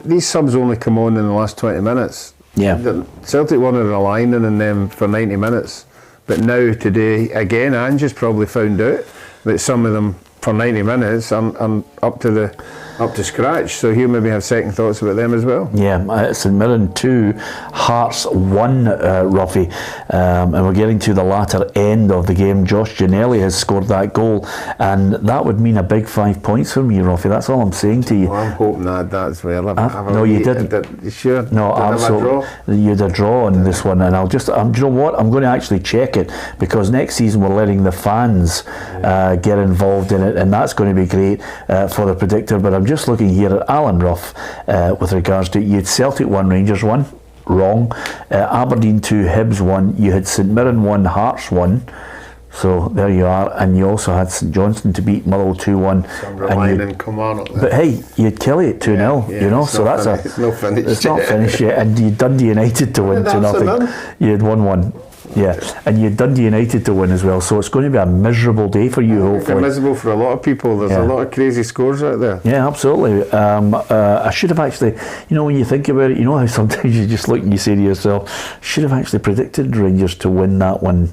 these subs only come on in the last 20 minutes. Yeah. Celtic weren't relying on them for 90 minutes. But now, today, again, Ange's probably found out that some of them for 90 minutes aren't up to scratch, so he'll maybe have second thoughts about them as well. Yeah, St Mirren 2, Hearts 1, Ruffy, and we're getting to the latter end of the game. Josh Ginnelly has scored that goal, and that would mean a big 5 points for me, Ruffy. That's all I'm saying to you. Well, I'm hoping that as well. No, you didn't. You sure? No, absolutely. You had a draw on this one, and I'll just, do you know what? I'm going to actually check it, because next season we're letting the fans get involved in it, and that's going to be great for the predictor. But I'm just looking here at Alan Rough with regards to, you had Celtic 1, Rangers 1, wrong. Aberdeen 2, Hibs 1. You had St Mirren 1, Hearts 1. So there you are, and you also had St Johnstone to beat Motherwell 2-1. But hey, you had Kelly at 2-0, you know, so that's it's not finished. It's not finished yet, and you had Dundee United to win 2-0. You had 1-1. Yeah, and you had Dundee United to win as well, so it's going to be a miserable day for you, hopefully. Miserable for a lot of people. There's a lot of crazy scores out there. Yeah, absolutely. I should have actually, you know, when you think about it, you know how sometimes you just look and you say to yourself, should have actually predicted Rangers to win that one.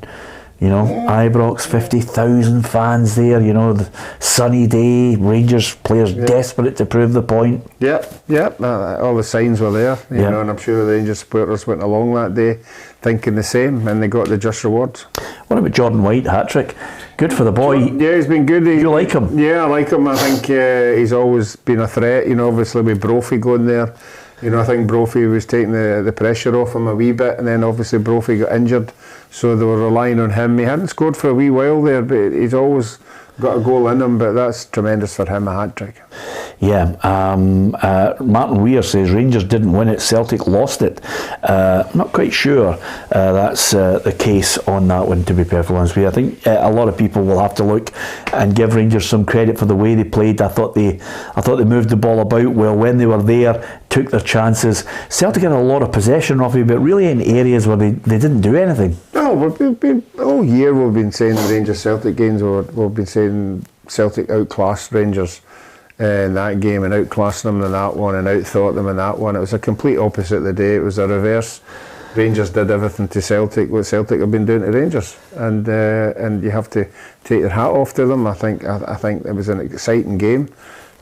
You know, Ibrox, 50,000 fans there, you know, the sunny day, Rangers players desperate to prove the point. Yep, all the signs were there, you know, and I'm sure the Rangers supporters went along that day thinking the same, and they got the just rewards. What about Jordan White, hat-trick? Good for the boy. Yeah, he's been good. You like him? Yeah, I like him. I think he's always been a threat, you know, obviously with Brophy going there. You know, I think Brophy was taking the pressure off him a wee bit, and then obviously Brophy got injured, so they were relying on him. He hadn't scored for a wee while there, but he's always got a goal in him, but that's tremendous for him, a hat-trick. Yeah, Martin Weir says Rangers didn't win it, Celtic lost it. I'm not quite sure that's the case on that one, to be perfectly honest with you. I think a lot of people will have to look and give Rangers some credit for the way they played. I thought they moved the ball about well when they were there, took their chances. Celtic had a lot of possession, Ruffy, but really in areas where they didn't do anything. No, we've been all year we've been saying the Rangers Celtic games, we've been saying Celtic outclassed Rangers in that game and outclassed them in that one and outthought them in that one. It was a complete opposite the day. It was a reverse. Rangers did everything to Celtic what Celtic have been doing to Rangers, and you have to take your hat off to them. I think it was an exciting game.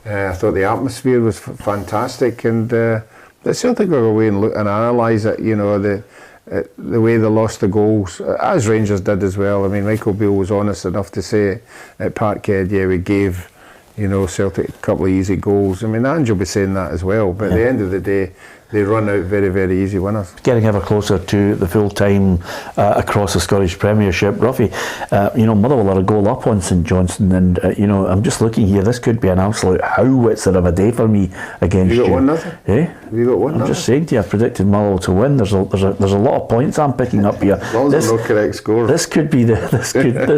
I thought the atmosphere was fantastic, and the Celtic will go away and look and analyse it. You know, the way they lost the goals, as Rangers did as well. I mean, Michael Beale was honest enough to say at Parkhead, yeah, we gave, you know, Celtic a couple of easy goals. I mean, Ange will be saying that as well, but at the end of the day, they run out very, very easy winners. Getting ever closer to the full time across the Scottish Premiership, Ruffy. You know, Motherwell are a goal up on St Johnstone, and you know, I'm just looking here. This could be an absolute howitzer of a day for me against you. You got 1-0. Eh? You got 1-0. I'm just saying to you, I've predicted Motherwell to win. There's a lot of points I'm picking up here. As long as there's no correct score. This could be this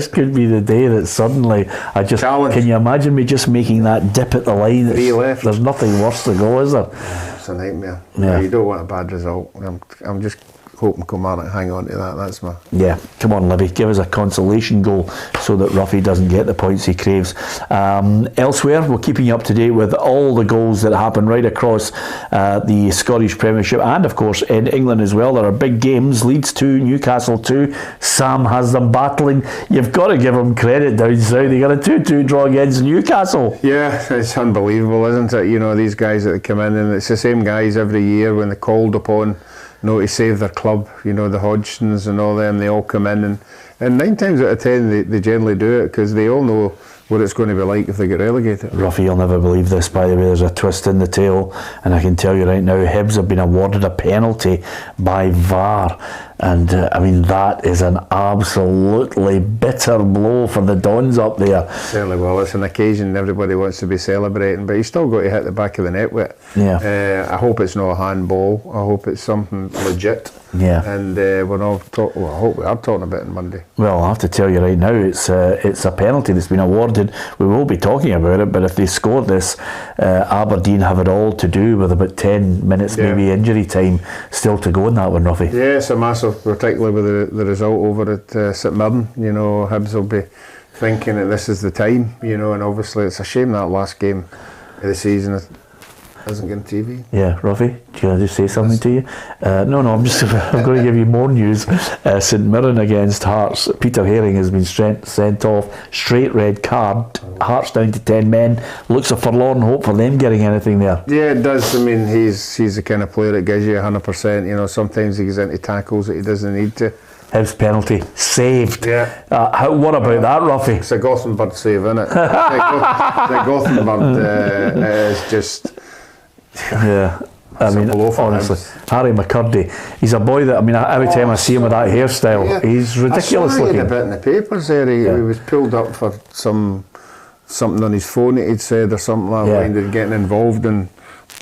could be the day that suddenly I just Challenge. Can you imagine me just making that dip at the line? 3 left. There's nothing worse to go, is there? It's a nightmare. Yeah. You don't want a bad result. I'm just hoping Kilmarnock hang on to that. That's my... Yeah, come on, Libby, give us a consolation goal so that Ruffy doesn't get the points he craves. Elsewhere, we're keeping you up to date with all the goals that happen right across the Scottish Premiership, and of course in England as well. There are big games. Leeds 2, Newcastle 2. Sam has them battling. You've got to give them credit down south. They got a 2-2 draw against Newcastle. Yeah, it's unbelievable, isn't it? You know, these guys that come in, and it's the same guys every year when they're called upon. to save their club. You know, the Hodgsons and all them, they all come in, and 9 times out of 10 they generally do it because they all know what it's going to be like if they get relegated. Ruffy, you'll never believe this, by the way. There's a twist in the tale, and I can tell you right now, Hibs have been awarded a penalty by VAR, and I mean, that is an absolutely bitter blow for the Dons up there. Certainly, well, it's an occasion everybody wants to be celebrating, but you still got to hit the back of the net with it. Yeah. I hope it's not a handball. I hope it's something legit. Yeah. And we're all I hope we are talking about it on Monday. Well, I have to tell you right now, it's a penalty that's been awarded. We will be talking about it, but if they score this, Aberdeen have it all to do with about 10 minutes maybe injury time still to go in that one, Ruffy. Yeah, it's a massive, particularly with the result over at St Mirren. You know, Hibs will be thinking that this is the time, you know, and obviously it's a shame that last game of the season isn't getting TV. Yeah, Ruffy, do you just say something to you? No, I'm going to give you more news. St Mirren against Hearts. Peter Haring has been sent off, straight red card. Hearts down to 10 men. Looks a forlorn hope for them getting anything there. Yeah, it does. I mean, he's the kind of player that gives you 100%. You know, sometimes he gets into tackles that he doesn't need to. Hibs penalty saved. Yeah. What about that, Ruffy? It's a Gothenburg save, isn't it? The Gothenburg is just. Yeah, I mean, honestly, Harry McCurdy, he's a boy that, I mean, every time I see him with that hairstyle, he's ridiculous looking. I saw a bit in the papers there, he was pulled up for something on his phone that he'd said or something like that, and getting involved in.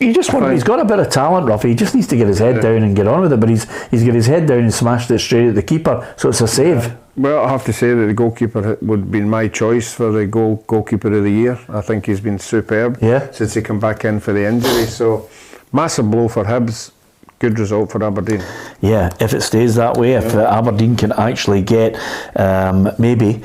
You just wonder, he's got a bit of talent, Ruffy. He just needs to get his head down and get on with it, but he's got his head down and smashed it straight at the keeper, so it's a save. Well, I have to say that the goalkeeper would be my choice for the goalkeeper of the year. I think he's been superb since he came back in for the injury. So, massive blow for Hibs. Good result for Aberdeen. Yeah, if it stays that way, if Aberdeen can actually get maybe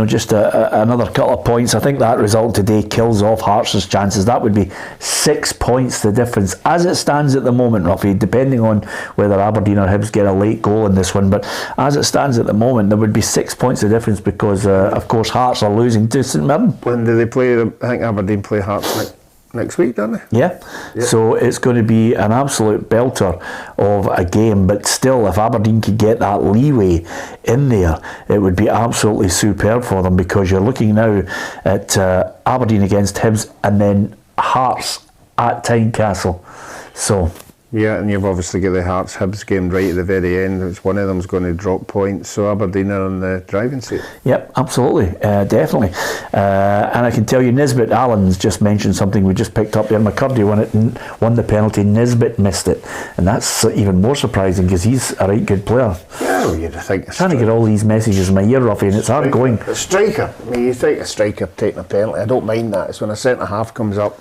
just another couple of points, I think that result today kills off Hearts' chances. That would be 6 points the difference as it stands at the moment, Ruffy, depending on whether Aberdeen or Hibs get a late goal in this one. But as it stands at the moment, there would be 6 points the difference because of course Hearts are losing to St Mirren. When do they play? I think Aberdeen play Hearts next week, don't they? Yeah. So it's going to be an absolute belter of a game, but still, if Aberdeen could get that leeway in there, it would be absolutely superb for them, because you're looking now at Aberdeen against Hibs and then Hearts at Tynecastle. So. Yeah, and you've obviously got the Hearts Hibs game right at the very end, which one of them's going to drop points, so Aberdeen are on the driving seat. Yep, absolutely, definitely. And I can tell you, Nisbet Allen's just mentioned something we just picked up there. McCurdy won the penalty, Nisbet missed it, and that's even more surprising because he's a right good player. Yeah, well, you'd think. Trying to get all these messages in my ear, Ruffy, and it's hard going. A striker, I mean, you think a striker taking a penalty, I don't mind that. It's when a centre half comes up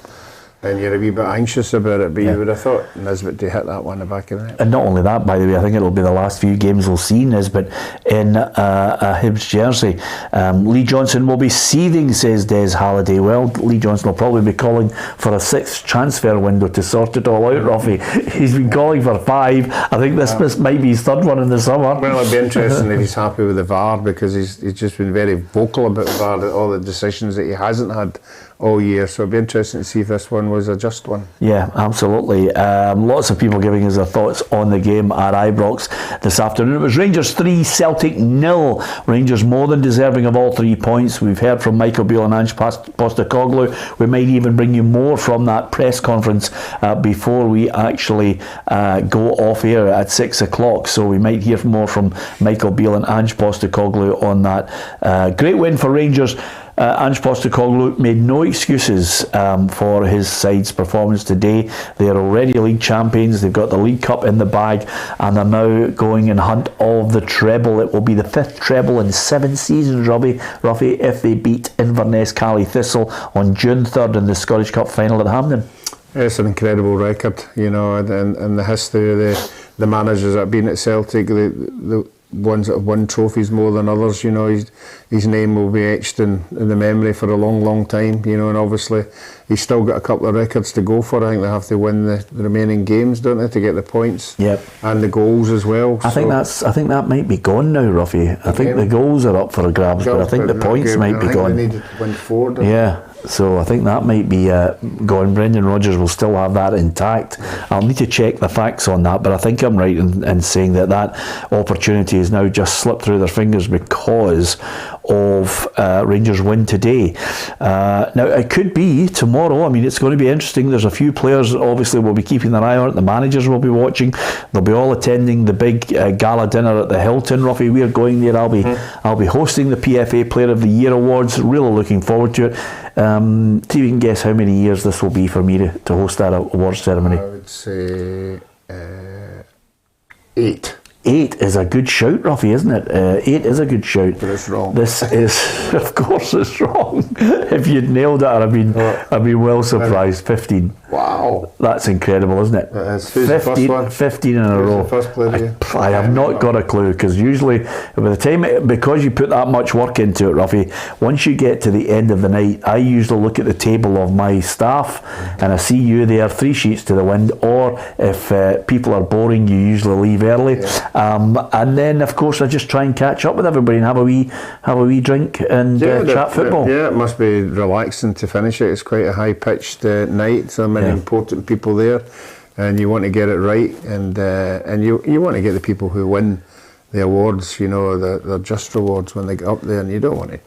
and you're a wee bit anxious about it, but you would have thought Nisbet to hit that one in the back of the net. And not only that, by the way, I think it'll be the last few games we'll see Nisbet in a Hibs jersey. Lee Johnson will be seething, says Des Halliday. Well, Lee Johnson will probably be calling for a 6th transfer window to sort it all out, Ruffy. He's been calling for 5. I think this might be his 3rd one in the summer. Well, it'll be interesting if he's happy with the VAR, because he's just been very vocal about VAR, all the decisions that he hasn't had all year, so it'll be interesting to see if this one was a just one. Yeah, absolutely. Lots of people giving us their thoughts on the game at Ibrox this afternoon. It was Rangers 3, Celtic 0. Rangers more than deserving of all 3 points. We've heard from Michael Beale and Ange Postecoglou. We might even bring you more from that press conference before we actually go off air at 6 o'clock, so we might hear more from Michael Beale and Ange Postecoglou on that. Great win for Rangers. Ange Postecoglou made no excuses for his side's performance today. They are already league champions. They've got the League Cup in the bag, and they're now going in hunt of the treble. It will be the 5th treble in 7 seasons, Ruffy, if they beat Inverness Cally Thistle on June 3rd in the Scottish Cup final at Hampden. It's an incredible record, you know, and the history of the managers that have been at Celtic, the ones that have won trophies more than others, you know, his name will be etched in the memory for a long time, you know, and obviously he's still got a couple of records to go for. I think they have to win the remaining games, don't they, to get the points? Yep. And the goals as well. I think that might be gone now, Ruffy. I think the goals are up for grabs, but I think the points might be gone. They needed to win 4. Yeah. So I think that might be gone. Brendan Rodgers will still have that intact. I'll need to check the facts on that, but I think I'm right in saying that opportunity has now just slipped through their fingers because of Rangers' win today. Now it could be tomorrow. I mean, it's going to be interesting. There's a few players obviously will be keeping their eye on it. The managers will be watching. They'll be all attending the big gala dinner at the Hilton. Ruffy, we're going there. I'll be hosting the PFA Player of the Year Awards. Really looking forward to it. See if you can guess how many years this will be for me to host that awards ceremony. I would say 8. 8 is a good shout, Ruffy, isn't it? 8 is a good shout. But it's wrong. This is, of course, it's wrong. If you'd nailed it, I'd been well surprised. 15. Wow. That's incredible, isn't it? Who's the first one? 15 in a row. The first player? I have not got a clue, because usually, by the time, because you put that much work into it, Ruffy, once you get to the end of the night, I usually look at the table of my staff, and I see you there, 3 sheets to the wind, or if people are boring, you usually leave early. Yeah. And then, of course, I just try and catch up with everybody and have a wee drink and chat football. Yeah, it must be relaxing to finish it. It's quite a high-pitched night, so many important people there, and you want to get it right, and you want to get the people who win the awards, you know, the just rewards when they get up there, and you don't want to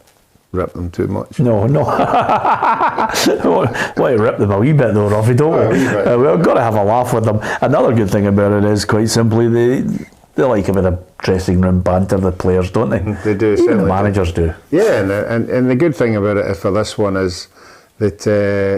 rip them too much. No. I want to rip them a wee bit though, Ruffy, don't we? We've got to have a laugh with them. Another good thing about it is, quite simply, they like a bit of dressing room banter, the players, don't they? They do. Even the managers do. Yeah, and the good thing about it for this one is that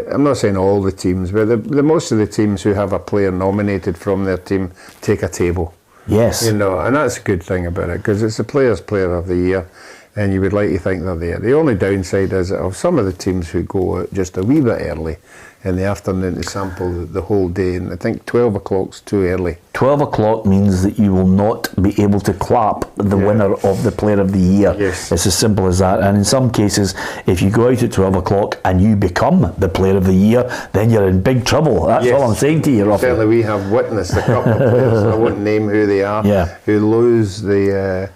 I'm not saying all the teams, but the most of the teams who have a player nominated from their team take a table. Yes. You know, and that's a good thing about it, because it's the players' player of the year, and you would like to think they're there. The only downside is that of some of the teams who go out just a wee bit early in the afternoon to sample the whole day, and I think 12 o'clock's too early. 12 o'clock means that you will not be able to clap the winner of the Player of the Year. Yes. It's as simple as that. And in some cases, if you go out at 12 o'clock and you become the Player of the Year, then you're in big trouble. That's all I'm saying to you, Ruffy. Certainly we have witnessed a couple of players, I won't name who they are, who lose the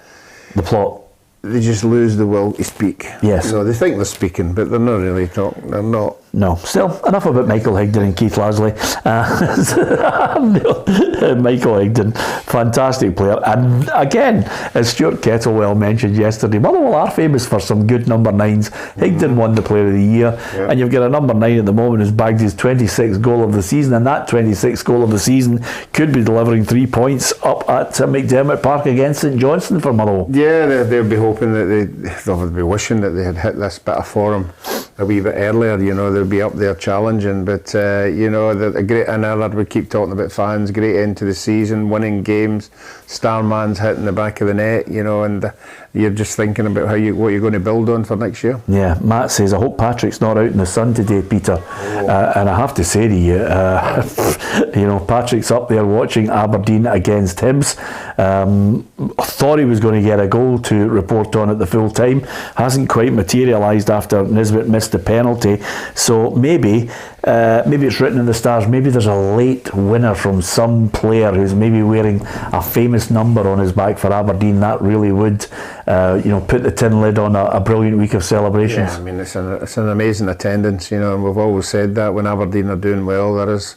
plot. They just lose the will to speak. Yes. You know, they think they're speaking, but they're not really talking. They're not. No. Still, enough about Michael Higdon and Keith Lasley. Michael Higdon, fantastic player. And again, as Stuart Kettlewell mentioned yesterday, Motherwell are famous for some good number 9s. Higdon won the Player of the Year, and you've got a number 9 at the moment who's bagged his 26th goal of the season, and that 26th goal of the season could be delivering 3 points up at McDermott Park against St Johnstone for Motherwell. Yeah, they'll be hoping that they'll be wishing that they had hit this bit of form a wee bit earlier. You know, they'll be up there challenging, but you know, a great another. We keep talking about fans, great end to the season, winning games, Starman's hitting the back of the net, you know, and you're just thinking about what you're going to build on for next year. Yeah, Matt says, I hope Patrick's not out in the sun today, Peter. And I have to say to you, you know, Patrick's up there watching Aberdeen against Hibs. Thought he was going to get a goal to report on at the full time. Hasn't quite materialised after Nisbet missed the penalty. So maybe it's written in the stars. Maybe there's a late winner from some player who's maybe wearing a famous number on his back for Aberdeen. That really would, you know, put the tin lid on a brilliant week of celebrations. Yeah, I mean, it's an amazing attendance, you know, and we've always said that when Aberdeen are doing well, there's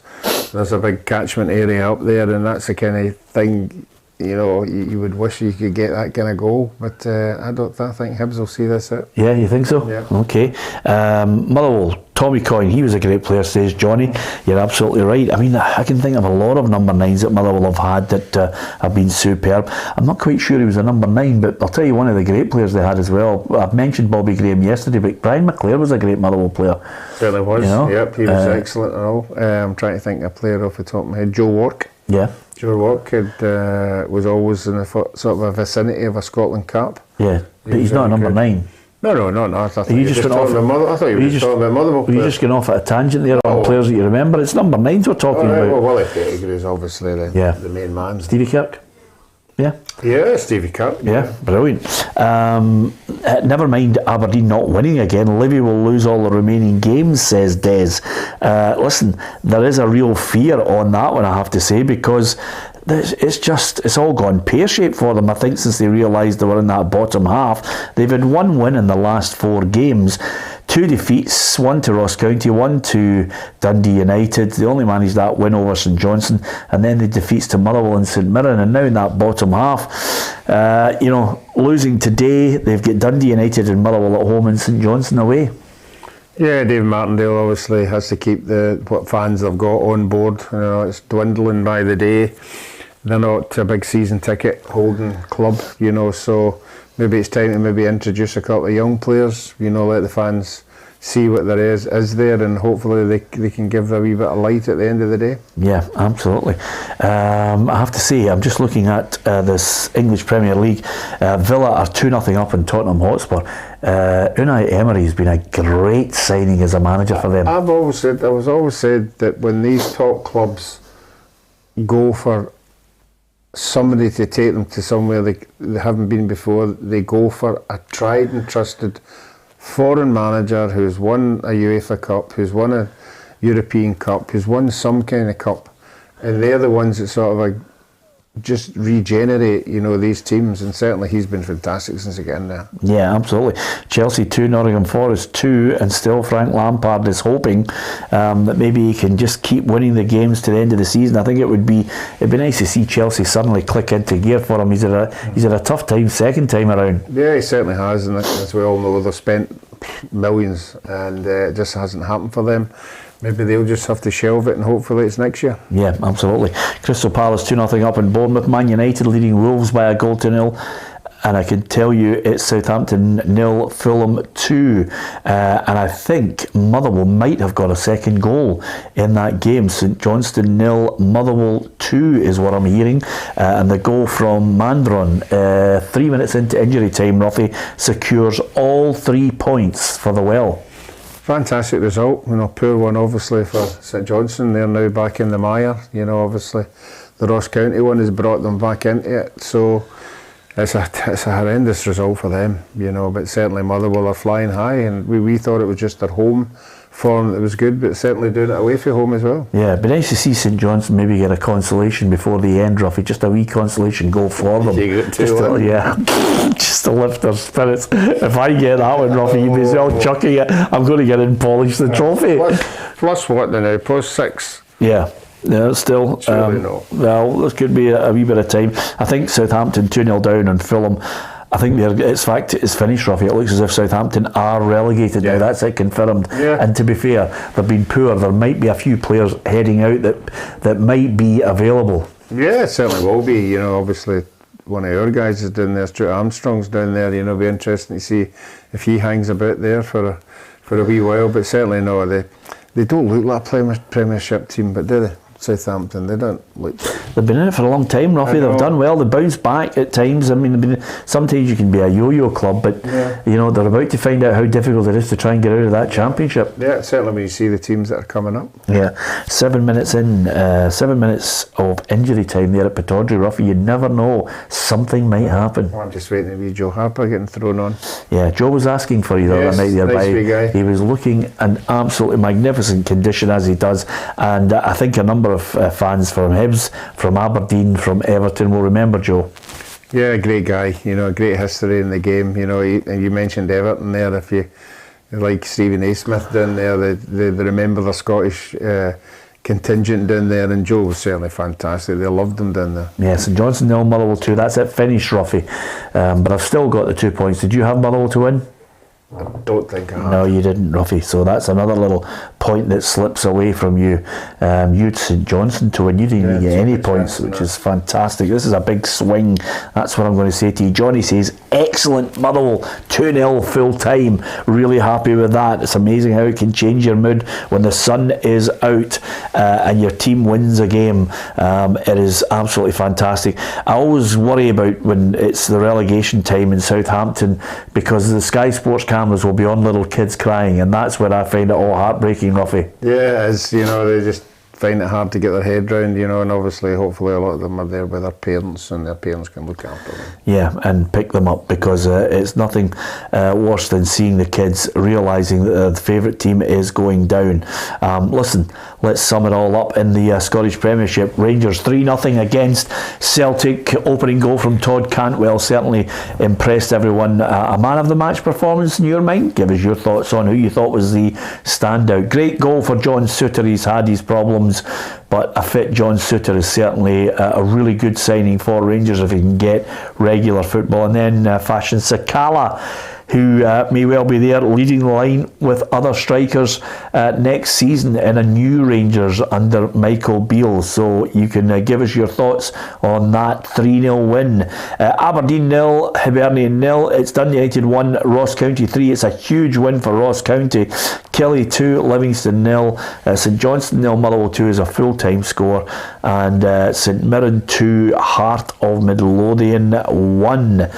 a big catchment area up there, and that's the kind of thing, you know, you would wish you could get that kind of goal, but I think Hibs will see this out. Yeah, you think so? Yeah. Okay. Motherwell, Tommy Coyne, he was a great player, says Johnny. You're absolutely right. I mean, I can think of a lot of number 9s that Motherwell have had that have been superb. I'm not quite sure he was a number 9, but I'll tell you one of the great players they had as well. I've mentioned Bobby Graham yesterday, but Brian McClare was a great Motherwell player. Certainly was. You know? Yep, he was excellent and all. I'm trying to think of a player off the top of my head. Joe Wark. Yeah. Joe Wark was always in a sort of a vicinity of a Scotland cap. Yeah, but he's not a number 9. No. I thought you just talking about Motherwell. Were you just going off at a tangent there on players that you remember? It's number 9s we're talking about. Well, Willie Pettigrew is obviously the main man. Stevie Kirk? Yeah. Yeah, Stevie Kirk. Yeah, brilliant. Never mind Aberdeen not winning again. Livy will lose all the remaining games, says Des. Listen, there is a real fear on that one, I have to say, because it's all gone pear-shaped for them. I think since they realised they were in that bottom half, they've had one win in the last 4 games. 2 defeats, one to Ross County, one to Dundee United. They only managed that win over St Johnstone, and then the defeats to Motherwell and St Mirren, and now in that bottom half. Losing today, they've got Dundee United and Motherwell at home and St Johnstone away. Yeah, Dave Martindale obviously has to keep what fans they've got on board. It's dwindling by the day. They're not a big season ticket holding club, so maybe it's time to introduce a couple of young players, let the fans see what there is there, and hopefully they can give a wee bit of light at the end of the day. Yeah, absolutely. I have to say, I'm just looking at this English Premier League. Villa are 2-0 up in Tottenham Hotspur. Unai Emery has been a great signing as a manager for them. I was always said that when these top clubs go for somebody to take them to somewhere they haven't been before, they go for a tried and trusted foreign manager who's won a UEFA Cup, who's won a European Cup, who's won some kind of cup, and they're the ones that sort of just regenerate, these teams, and certainly he's been fantastic since he got in there. Yeah, absolutely. Chelsea 2, Nottingham Forest 2, and still Frank Lampard is hoping that maybe he can just keep winning the games to the end of the season. I think it'd be nice to see Chelsea suddenly click into gear for him. He's had a tough time second time around. Yeah, he certainly has, and as we all know, they've spent millions, and it just hasn't happened for them. Maybe they'll just have to shelve it, and hopefully it's next year. Yeah, absolutely. Crystal Palace 2-0 up in Bournemouth. Man United leading Wolves by 1-0. And I can tell you it's Southampton 0, Fulham 2. And I think Motherwell might have got a second goal in that game. St Johnstone 0, Motherwell 2 is what I'm hearing. And the goal from Mandron, 3 minutes into injury time, Ruffy secures all 3 points for the Well. Fantastic result, poor one obviously for St Johnstone. They're now back in the mire, obviously the Ross County one has brought them back into it, so it's a horrendous result for them, but certainly Motherwell are flying high, and we thought it was just their home form that was good, but certainly doing it away from home as well. Yeah, it'd be nice to see St Johnstone maybe get a consolation before the end, Ruffy, just a wee consolation goal for them. Just to lift their spirits. If I get that one, Ruffy, you'd be all chucking it. I'm going to get and polish the trophy. Plus what now? Plus 6? Yeah. Yeah, still. Well, this could be a wee bit of time. I think Southampton 2-0 down on Fulham. I think it's finished, Ruffy. It looks as if Southampton are relegated now. That's it, confirmed. Yeah. And to be fair, they've been poor. There might be a few players heading out that might be available. Yeah, it certainly will be. Obviously one of our guys is down there, Stuart Armstrong's down there. It'll be interesting to see if he hangs about there for a wee while. But certainly no, they don't look like a Premiership team, but do they? Southampton, they don't look. They've been in it for a long time, Ruffy. They've done well. They bounce back at times. I mean, sometimes you can be a yo-yo club, but they're about to find out how difficult it is to try and get out of that championship. Yeah, certainly when you see the teams that are coming up. Yeah, 7 minutes in, 7 minutes of injury time there at Pittodrie, Ruffy. You never know, something might happen. I'm just waiting to be Joe Harper getting thrown on. Yeah, Joe was asking for you the other night there. Nice he was looking in absolutely magnificent condition as he does, and I think a number of fans from Hibs, from Aberdeen, from Everton will remember Joe. Yeah, great guy, great history in the game, and you mentioned Everton there. If you like Stephen A. Smith down there, they remember the Scottish contingent down there, and Joe was certainly fantastic. They loved him down there. Yeah, St Johnstone 0, Motherwell 2. That's it, finished, Ruffy. But I've still got the 2 points. Did you have Motherwell to win? I don't think I have. No, you didn't, Ruffy. So that's another little point that slips away from you. You had St Johnstone to win. You didn't even get any points, which is fantastic. This is a big swing. That's what I'm going to say to you. Johnny says, excellent Motherwell, 2-0 full time. Really happy with that. It's amazing how it can change your mood when the sun is out and your team wins a game. It is absolutely fantastic. I always worry about when it's the relegation time in Southampton, because the Sky Sports cameras will be on little kids crying, and that's where I find it all heartbreaking, Ruffy. Yeah, as they just find it hard to get their head round, you know, and obviously hopefully a lot of them are there with their parents and their parents can look after them. Yeah, and pick them up, because it's nothing worse than seeing the kids realising that the favourite team is going down. Listen, let's sum it all up in the Scottish Premiership. Rangers 3-0 against Celtic. Opening goal from Todd Cantwell certainly impressed everyone. A man of the match performance in your mind? Give us your thoughts on who you thought was the standout. Great goal for John Souttar. He's had his problems, but a fit John Souttar is certainly a really good signing for Rangers if he can get regular football. And then Fashion Sakala, who may well be there leading the line with other strikers next season in a new Rangers under Michael Beale. So you can give us your thoughts on that 3-0 win. Aberdeen 0, Hibernian 0. It's Dundee United 1, Ross County 3. It's a huge win for Ross County. Kelly 2, Livingston 0. St Johnstone 0, Motherwell 2 is a full-time score. And St Mirren 2, Heart of Midlothian 1.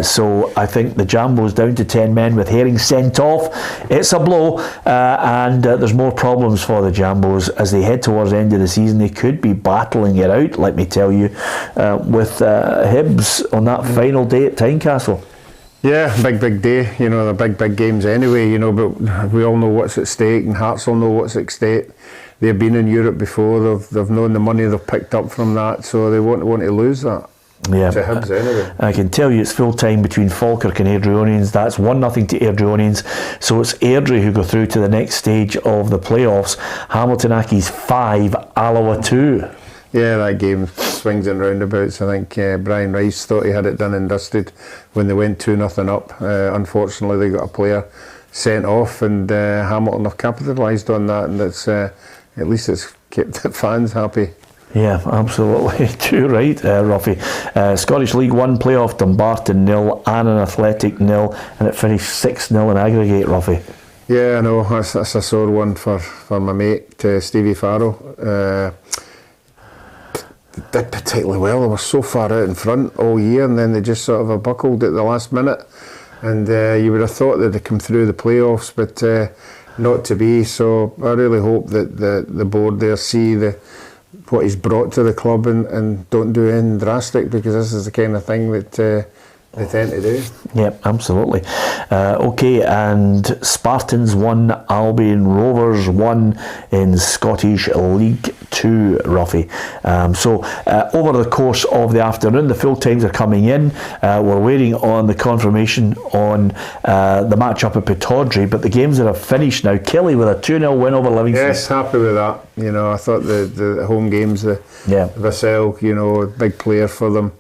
So I think the Jambos down to 10 men with Herring sent off. It's a blow, and there's more problems for the Jambos as they head towards the end of the season. They could be battling it out, let me tell you, with Hibs on that final day at Tynecastle. Yeah, big day, you know, they're big games anyway, you know, but we all know what's at stake, and Hearts all know what's at stake. They've been in Europe before, they've known the money they've picked up from that, so they won't want to lose that. Yeah, to Hibs anyway. I can tell you it's full time between Falkirk and Airdrieonians. That's 1-0 to Airdrieonians. So it's Airdrie who go through to the next stage of the playoffs. Hamilton Accies 5, Alloa 2. Yeah, that game swings and roundabouts. I think Brian Rice thought he had it done and dusted when they went 2-0 up. Unfortunately, they got a player sent off, and Hamilton have capitalised on that, and it's at least it's kept the fans happy. Yeah, absolutely. Too right, Ruffy. Scottish League 1 playoff, Dumbarton 0, Annan Athletic 0, and it finished 6-0 in aggregate, Ruffy. Yeah, I know, that's a sore one for my mate, Stevie Farrell. They did particularly well. They were so far out in front all year, and then they just sort of buckled at the last minute. And you would have thought that they'd come through the playoffs, but not to be. So I really hope that the board there see what he's brought to the club and don't do anything drastic, because this is the kind of thing that they tend to do. Yep, absolutely. Okay, and Spartans 1, Albion Rovers 1 in Scottish League 2, Ruffy. So over the course of the afternoon, the full times are coming in. We're waiting on the confirmation on the match up at Pittodrie, but the games that have finished now. Kelly with a 2-0 win over Livingston. Yes, happy with that. You know, I thought the home games, Vassell, you know, big player for them.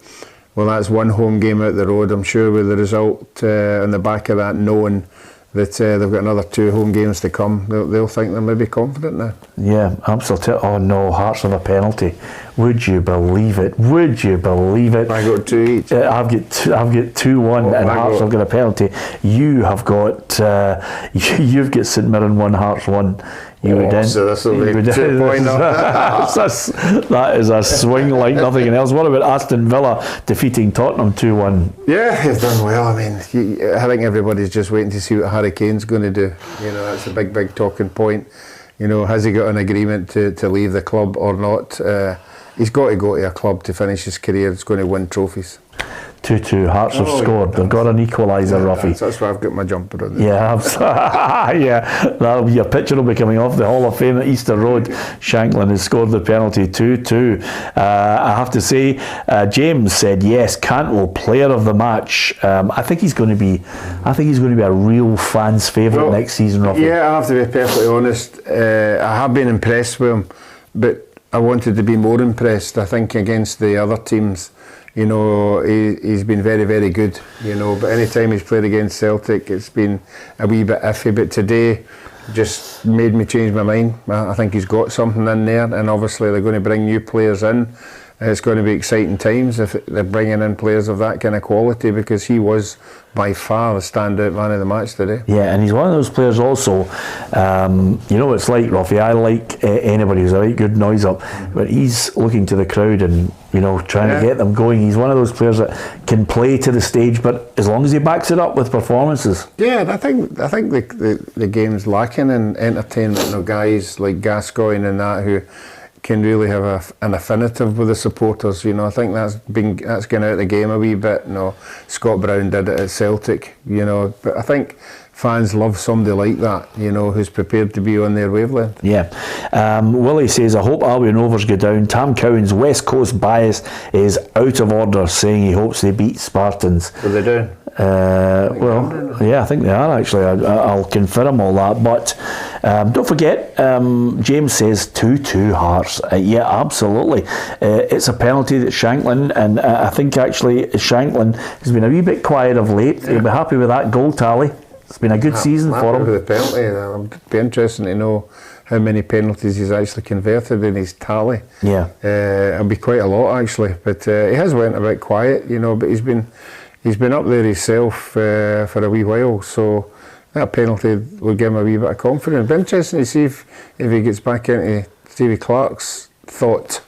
Well, that's one home game out the road. I'm sure with the result on the back of that, knowing that they've got another 2 home games to come, they'll think they're maybe confident now. Yeah, absolutely. Oh no, Hearts on a penalty. Would you believe it? Would you believe it? I got 2 each. I've got 2-1, and Hearts have got a penalty. You have got you've got St Mirren 1, Hearts 1. So this will be 2 points. That is a swing like nothing else. What about Aston Villa defeating Tottenham 2-1? Yeah, he's done well. I mean, I think everybody's just waiting to see what Harry Kane's going to do. You know, that's a big talking point. You know, has he got an agreement to leave the club or not? He's got to go to a club to finish his career. It's going to win trophies. 2-2, Hearts have scored. They've got an equaliser, Ruffy. That's why I've got my jumper on there. Yeah, that'll be, your picture will be coming off the Hall of Fame at Easter Road. Shanklin has scored the penalty, 2-2. I have to say, James said yes, Cantwell, player of the match. I think he's going to be a real fans' favourite next season, Ruffy. Yeah, I have to be perfectly honest. I have been impressed with him, but I wanted to be more impressed. I think against the other teams, you know, he's been very good, you know, but any time he's played against Celtic, it's been a wee bit iffy, but today just made me change my mind. I think he's got something in there, and obviously they're going to bring new players in. It's going to be exciting times if they're bringing in players of that kind of quality, because he was by far the standout man of the match today. Yeah, and he's one of those players also, you know what it's like, Ruffy, I like anybody who's a right good noise up, but he's looking to the crowd and, you know, trying to get them going. He's one of those players that can play to the stage, but as long as he backs it up with performances. Yeah, and I think the game's lacking in entertainment. You know, guys like Gascoigne and that who can really have an affinity with the supporters. You know, I think that's gone out of the game a wee bit. You know, Scott Brown did it at Celtic. You know, but I think fans love somebody like that, you know, who's prepared to be on their wavelength. Yeah. Willie says, I hope Albion Rovers go down. Tam Cowan's West Coast bias is out of order, saying he hopes they beat Spartans. What are they doing? Well, yeah, I think they are actually. I'll confirm all that. But don't forget, James says 2-2 Hearts. Yeah, absolutely. It's a penalty that Shanklin, and I think actually Shanklin has been a wee bit quiet of late. He'll be happy with that goal tally. It's been a good season for him. With the penalty, it'll be interesting to know how many penalties he's actually converted in his tally. Yeah, it'll be quite a lot actually. But he has went a bit quiet, you know. But he's been up there himself for a wee while. So that penalty will give him a wee bit of confidence. It'll be interesting to see if he gets back into Stevie Clarke's thought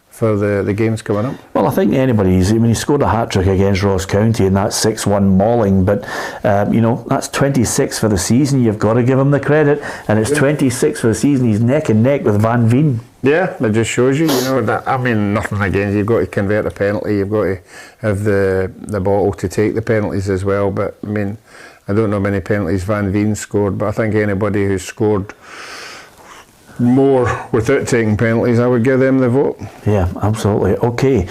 for the games coming up. Well, I think he scored a hat-trick against Ross County in that 6-1 mauling, but you know, that's 26 for the season. You've got to give him the credit, and it's 26 for the season. He's neck and neck with Van Veen. Yeah, that just shows you, you know, that, I mean, nothing against, you've got to convert a penalty, you've got to have the bottle to take the penalties as well. But I mean, I don't know how many penalties Van Veen scored, but I think anybody who's scored more without taking penalties, I would give them the vote. Yeah, absolutely. Okay,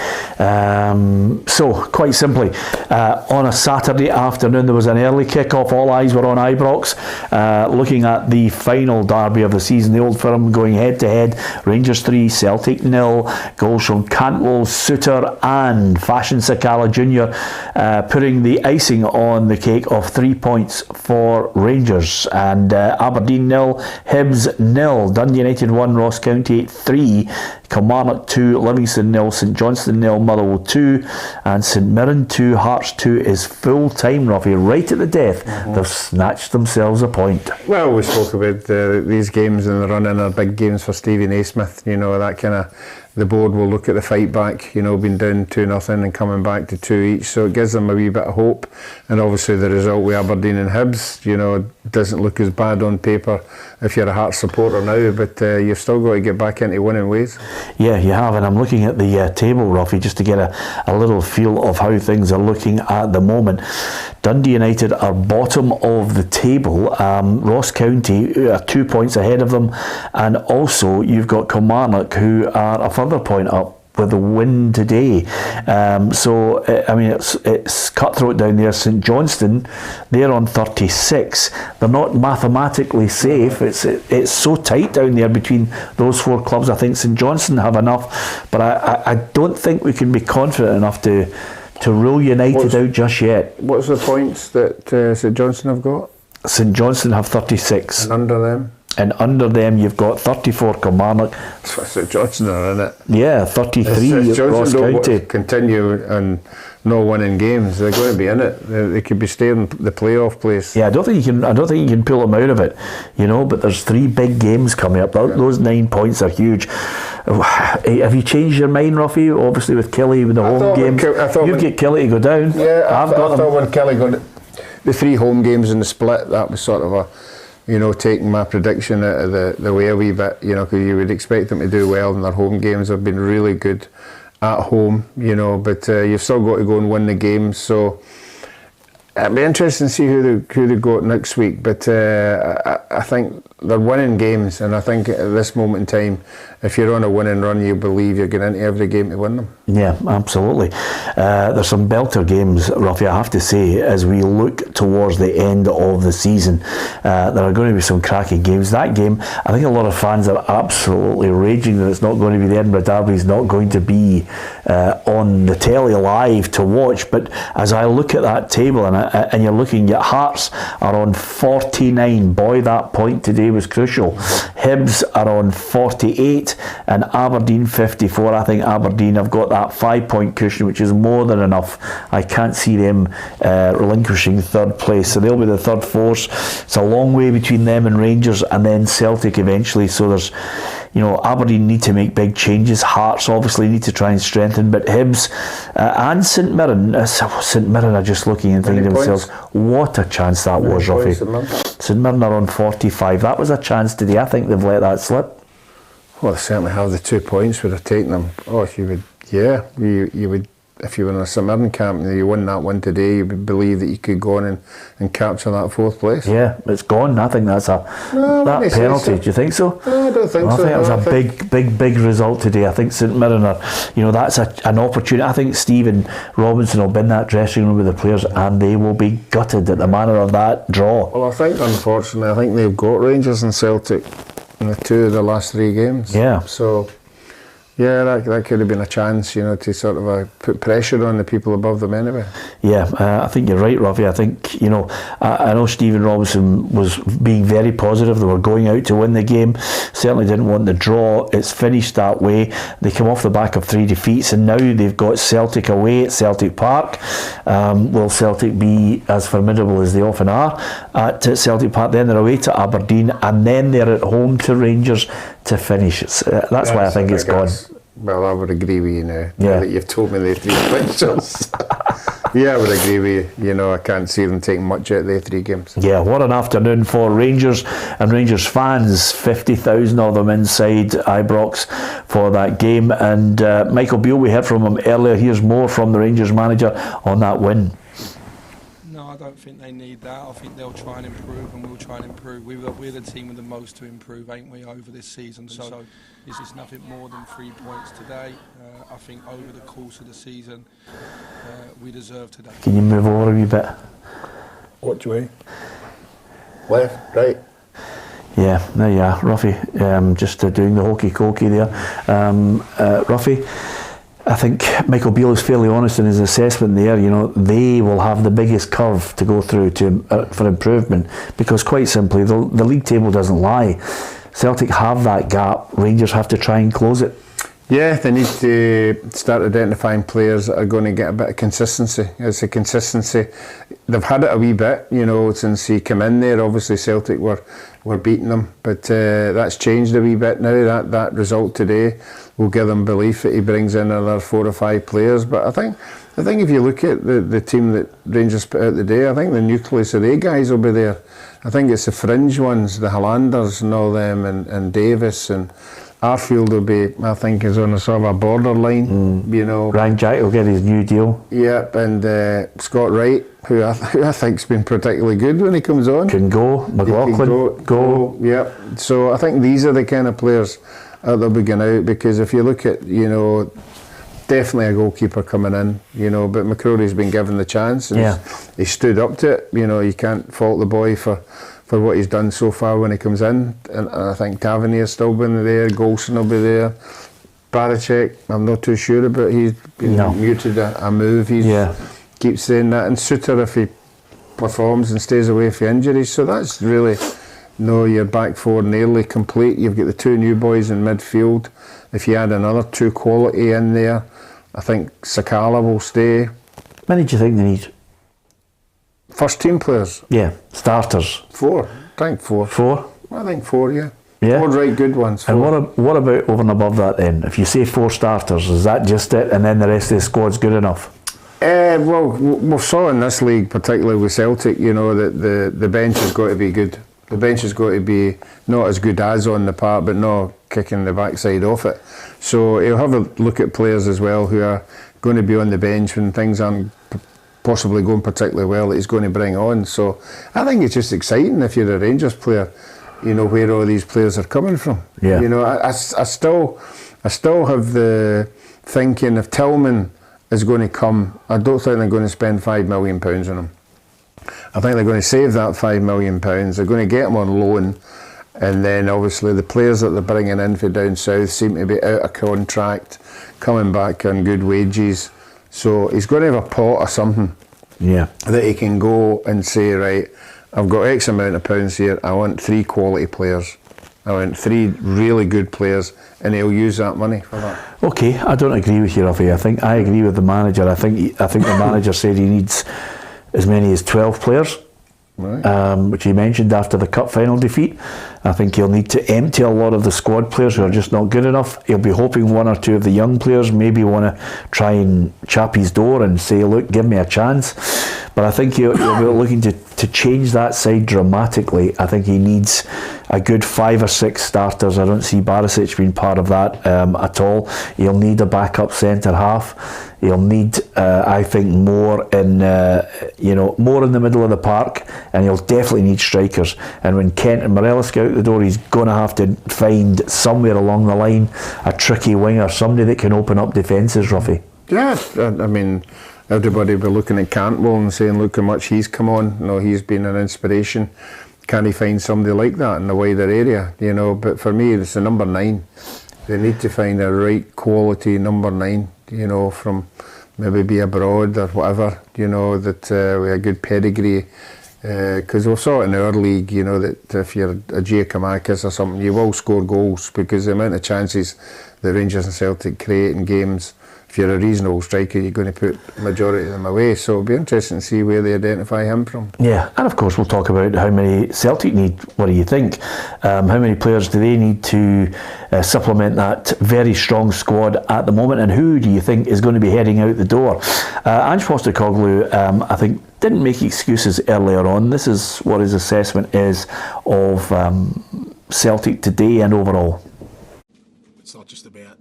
so quite simply, on a Saturday afternoon there was an early kick-off. All eyes were on Ibrox, looking at the final derby of the season. The Old Firm going head-to-head. Rangers 3, Celtic 0. Goals from Cantwell, Suter and Fashion Sakala Jr. Putting the icing on the cake of 3 points for Rangers. And Aberdeen 0, Hibs 0. Dundee United 1, Ross County 3, Kilmarnock 2, Livingston 0, St Johnstone 0, Motherwell 2, and St Mirren 2, Hearts 2 is full time, Ruffy. Right at the death, they've snatched themselves a point. Well, we spoke about these games and the run-in are big games for Stevie Naismith. You know, that kind of, the board will look at the fight back, you know, being down 2-0 and coming back to 2 each, so it gives them a wee bit of hope. And obviously the result with Aberdeen and Hibs, you know, doesn't look as bad on paper if you're a Hearts supporter now, but you've still got to get back into winning ways. Yeah, you have, and I'm looking at the table, Ruffy, just to get a little feel of how things are looking at the moment. Dundee United are bottom of the table. Ross County are 2 points ahead of them, and also you've got Kilmarnock, who are a further point up with the win today. So I mean, it's cutthroat down there. St Johnstone, they're on 36. They're not mathematically safe. It's so tight down there between those four clubs. I think St Johnstone have enough, but I don't think we can be confident enough to rule United out just yet. What's the points that St Johnstone have got? St Johnstone have 36. And under them? And under them you've got 34 Kilmarnock. St Johnstone are in it. Yeah, 33 Ross County. Continue and no winning games. They're going to be in it. They could be staying the playoff place. Yeah, I don't think you can pull them out of it. You know, but there's 3 big games coming up. Those 9 points are huge. Have you changed your mind, Ruffy? Obviously with Kelly with the home games, you'd get Kelly to go down. Yeah, I thought when Kelly got the 3 home games in the split, that was sort of a, you know, taking my prediction out of the way a wee bit, you know, because you would expect them to do well in their home games. Have been really good at home, you know, but you've still got to go and win the games. So it'll be interesting to see who they got next week. But I think they're winning games, and I think at this moment in time, if you're on a winning run, you believe you're going into every game to win them. Yeah, absolutely. There's some belter games, Ruffy, I have to say, as we look towards the end of the season. There are going to be some cracking games. That game, I think a lot of fans are absolutely raging that it's not going to be the Edinburgh Derby. It's not going to be on the telly live to watch. But as I look at that table, and you're looking at Hearts are on 49. Boy, that point today was crucial. Hibs are on 48 and Aberdeen 54. I think Aberdeen have got that 5-point cushion, which is more than enough. I can't see them relinquishing third place, so they'll be the third force. It's a long way between them and Rangers and then Celtic eventually, so there's Aberdeen need to make big changes. Hearts obviously need to try and strengthen, but Hibs and St Mirren are just looking and thinking to themselves, what a chance that was, Ruffy. St Mirren are on 45. That was a chance today. I think they've let that slip. Well, they certainly have. The 2 points would have taken them. Oh, you would. If you were in a St Mirren camp and you won that one today, you would believe that you could go on and capture that 4th place. Yeah, it's gone. I think that's that penalty. So. Do you think so? No, I don't think so. I think it was a big result today. I think St Mirren are, that's an opportunity. I think Stephen Robinson will be in that dressing room with the players and they will be gutted at the manner of that draw. Well, I think, unfortunately, they've got Rangers and Celtic in the 2 of the last 3 games. Yeah. So... yeah, that could have been a chance, to sort of put pressure on the people above them anyway. Yeah, I think you're right, Ruffy. I think, I know Stephen Robinson was being very positive. They were going out to win the game. Certainly didn't want the draw. It's finished that way. They come off the back of 3 defeats and now they've got Celtic away at Celtic Park. Will Celtic be as formidable as they often are at Celtic Park? Then they're away to Aberdeen and then they're at home to Rangers to finish. That's why I think it's gone. Well, I would agree with you now. Yeah. That you've told me the 3 fixtures. Yeah, I would agree with you. I can't see them taking much out of the 3 games. Yeah, what an afternoon for Rangers and Rangers fans. 50,000 of them inside Ibrox for that game. And Michael Beale, we heard from him earlier. Here's more from the Rangers manager on that win. I don't think they need that. I think they'll try and improve and we'll try and improve. We're the team with the most to improve, ain't we, over this season? So it's just nothing more than 3 points today. I think over the course of the season, we deserve today. Can you move over a wee bit? Which way? Left, right? Yeah, there you are, Ruffy. Just doing the hokey-cokey there. Ruffy, I think Michael Beale is fairly honest in his assessment there. They will have the biggest curve to go through for improvement because, quite simply, the league table doesn't lie. Celtic have that gap. Rangers have to try and close it. Yeah, they need to start identifying players that are going to get a bit of consistency. It's a consistency. They've had it a wee bit, since he came in there. Obviously, Celtic were beating them, but that's changed a wee bit now. That result today will give them belief that he brings in another 4 or 5 players. But I think if you look at the team that Rangers put out today, I think the nucleus of the guys will be there. I think it's the fringe ones, the Hollanders and all them, and Davis and Arfield will be, I think, is on a sort of a borderline, Ryan Jack will get his new deal. Yep, and Scott Wright, who I think's been particularly good when he comes on. Can go. McLaughlin, go. Yep. So I think these are the kind of players that they'll be going out, because if you look at, definitely a goalkeeper coming in, but McCrory's been given the chance and he stood up to it. You can't fault the boy for what he's done so far when he comes in, and I think Tavernier's still been there, Golson will be there, Baracek, I'm not too sure about, he's been muted a move, keeps saying that, and Suter, if he performs and stays away from injuries, so that's really, your back 4 nearly complete. You've got the 2 new boys in midfield. If you add another 2 quality in there, I think Sakala will stay. How many do you think they need? First team players? Yeah, starters. 4. I think 4. 4? I think 4, yeah. Yeah. 4 right good ones. 4. And what about over and above that then? If you say 4 starters, is that just it, and then the rest of the squad's good enough? Well, we saw in this league, particularly with Celtic, that the bench has got to be good. The bench has got to be not as good as on the park, but not kicking the backside off it. So he'll have a look at players as well who are going to be on the bench when things aren't possibly going particularly well that he's going to bring on. So I think it's just exciting if you're a Rangers player, where all these players are coming from. Yeah. I still have the thinking if Tillman is going to come, I don't think they're going to spend £5 million on him. I think they're going to save that £5 million. They're going to get him on loan, and then obviously the players that they're bringing in for down south seem to be out of contract, coming back on good wages. So he's going to have a pot or something that he can go and say, right, I've got X amount of pounds here, I want 3 quality players. I want 3 really good players, and he'll use that money for that. Okay, I don't agree with you, Ruffy. I agree with the manager. I think the manager said he needs as many as 12 players. which he mentioned after the cup final defeat. I think he'll need to empty a lot of the squad players who are just not good enough. He'll be hoping one or two of the young players maybe want to try and chap his door and say, look, give me a chance. But I think he'll be looking to change that side dramatically. I think he needs a good 5 or 6 starters. I don't see Barisic being part of that at all. He'll need a backup centre half. He'll need, I think, more in more in the middle of the park, and he'll definitely need strikers. And when Kent and Morelos go out the door, he's going to have to find somewhere along the line a tricky winger, somebody that can open up defences, Ruffy. Yeah, I mean, everybody will be looking at Cantwell and saying, look how much he's come on. You know, he's been an inspiration. Can he find somebody like that in the wider area? You know, but for me, it's the number 9. They need to find a right quality number 9. You know, from maybe be abroad or whatever. You know, that with a good pedigree. Because we saw it in our league, you know, that if you're a Giacomakis or something, you will score goals, because the amount of chances that Rangers and Celtic create in games, if you're a reasonable striker, you're going to put majority of them away. So it'll be interesting to see where they identify him from. Yeah, and of course we'll talk about how many Celtic need. What do you think? How many players do they need to supplement that very strong squad at the moment, and who do you think is going to be heading out the door? Ange Postecoglou, I think, didn't make excuses earlier on. This is what his assessment is of Celtic today and overall. It's not just about,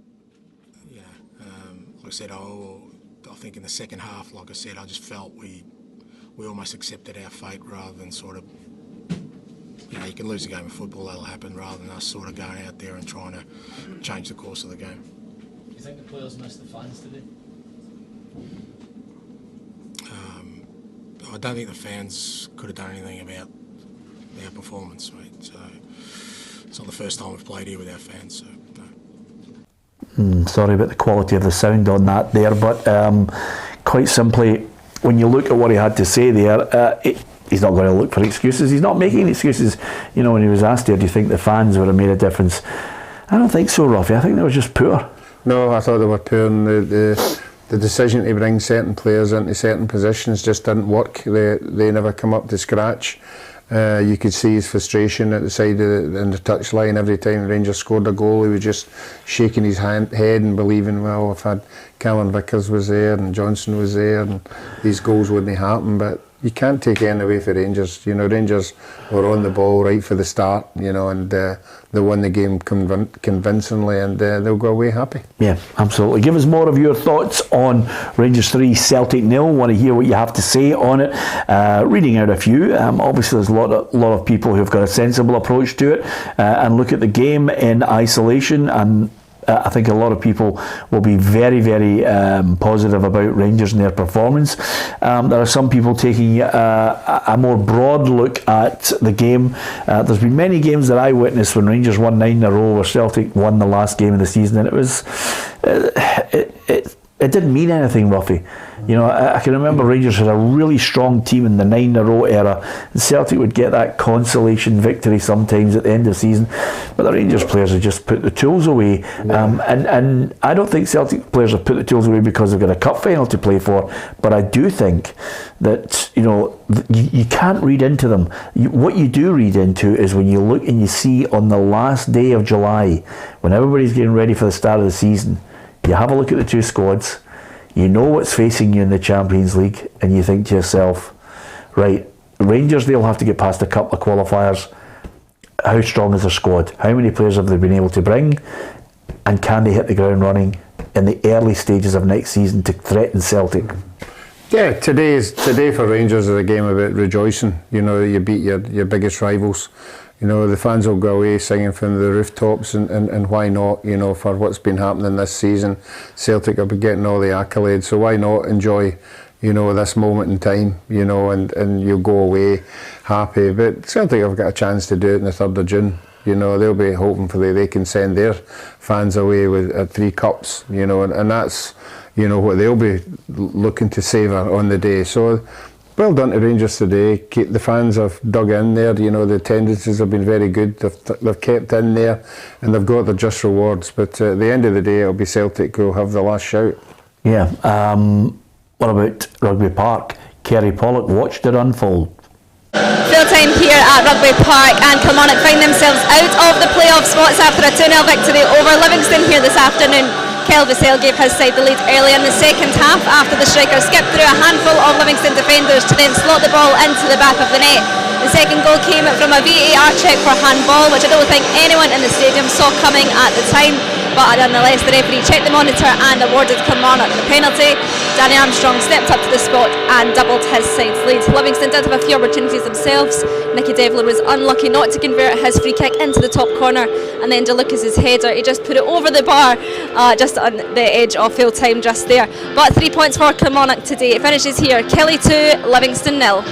like I said, I think in the second half, like I said, I just felt we almost accepted our fate rather than sort of, you can lose a game of football, that'll happen, rather than us sort of going out there and trying to change the course of the game. Do you think the players missed the fans today? I don't think the fans could have done anything about our performance, mate. So it's not the first time we've played here with our fans, so no. Sorry about the quality of the sound on that there, but quite simply, when you look at what he had to say there, he's not going to look for excuses. He's not making excuses. You know, when he was asked here, do you think the fans would have made a difference? I don't think so, Ruffy. I think they were just poor. No, I thought they were poor, and the decision to bring certain players into certain positions just didn't work. They never come up to scratch. You could see his frustration at the side of the touchline every time Rangers scored a goal. He was just shaking his head and believing, well, if Callum Vickers was there and Johnson was there, and these goals wouldn't happen. But you can't take anything away for Rangers. You know, Rangers were on the ball right for the start, you know, and they won the game convincingly, and they'll go away happy. Yeah, absolutely. Give us more of your thoughts on Rangers 3, Celtic 0. Want to hear what you have to say on it. Reading out a few. Obviously, there's a lot of people who've got a sensible approach to it and look at the game in isolation, and I think a lot of people will be very, very positive about Rangers and their performance. There are some people taking a more broad look at the game. There's been many games that I witnessed when Rangers won 9 in a row, where Celtic won the last game of the season, and it was it didn't mean anything, Ruffy. You know, I can remember Rangers had a really strong team in the 9 in a row era, and Celtic would get that consolation victory sometimes at the end of the season, but the Rangers players had just put the tools away. And I don't think Celtic players have put the tools away because they've got a cup final to play for, but I do think that, you know, you can't read into them. What you do read into is when you look and you see on the last day of July, when everybody's getting ready for the start of the season, you have a look at the two squads, you know what's facing you in the Champions League, and you think to yourself, right, Rangers, they'll have to get past a couple of qualifiers. How strong is their squad? How many players have they been able to bring? And can they hit the ground running in the early stages of next season to threaten Celtic? Yeah, today for Rangers is a game about rejoicing. You know, you beat your biggest rivals. You know, the fans will go away singing from the rooftops, and why not, you know, for what's been happening this season. Celtic have been getting all the accolades, so why not enjoy, you know, this moment in time, you know, and you'll go away happy. But Celtic have got a chance to do it on the 3rd of June. You know, they'll be hoping for they can send their fans away with 3 cups, you know, and that's, you know, what they'll be looking to savour on the day. So well done to Rangers today. The fans have dug in there. You know, the attendances have been very good. They've kept in there, and they've got their just rewards. But at the end of the day, it'll be Celtic who'll have the last shout. Yeah. What about Rugby Park? Kerry Pollock watched it unfold. Full time here at Rugby Park, and Kilmarnock find themselves out of the playoff spots after a 2-0 victory over Livingston here this afternoon. Kyle Vassell gave his side the lead early in the second half after the strikers skipped through a handful of Livingston defenders to then slot the ball into the back of the net. The second goal came from a VAR check for handball, which I don't think anyone in the stadium saw coming at the time, but nonetheless the referee checked the monitor and awarded Kilmarnock the penalty. Danny Armstrong stepped up to the spot and doubled his side's lead. Livingston did have a few opportunities themselves. Nicky Devlin was unlucky not to convert his free kick into the top corner, and then DeLucas's header, he just put it over the bar, just on the edge of full time just there. But 3 points for Kilmarnock today. It finishes here, Kelly 2, Livingston 0.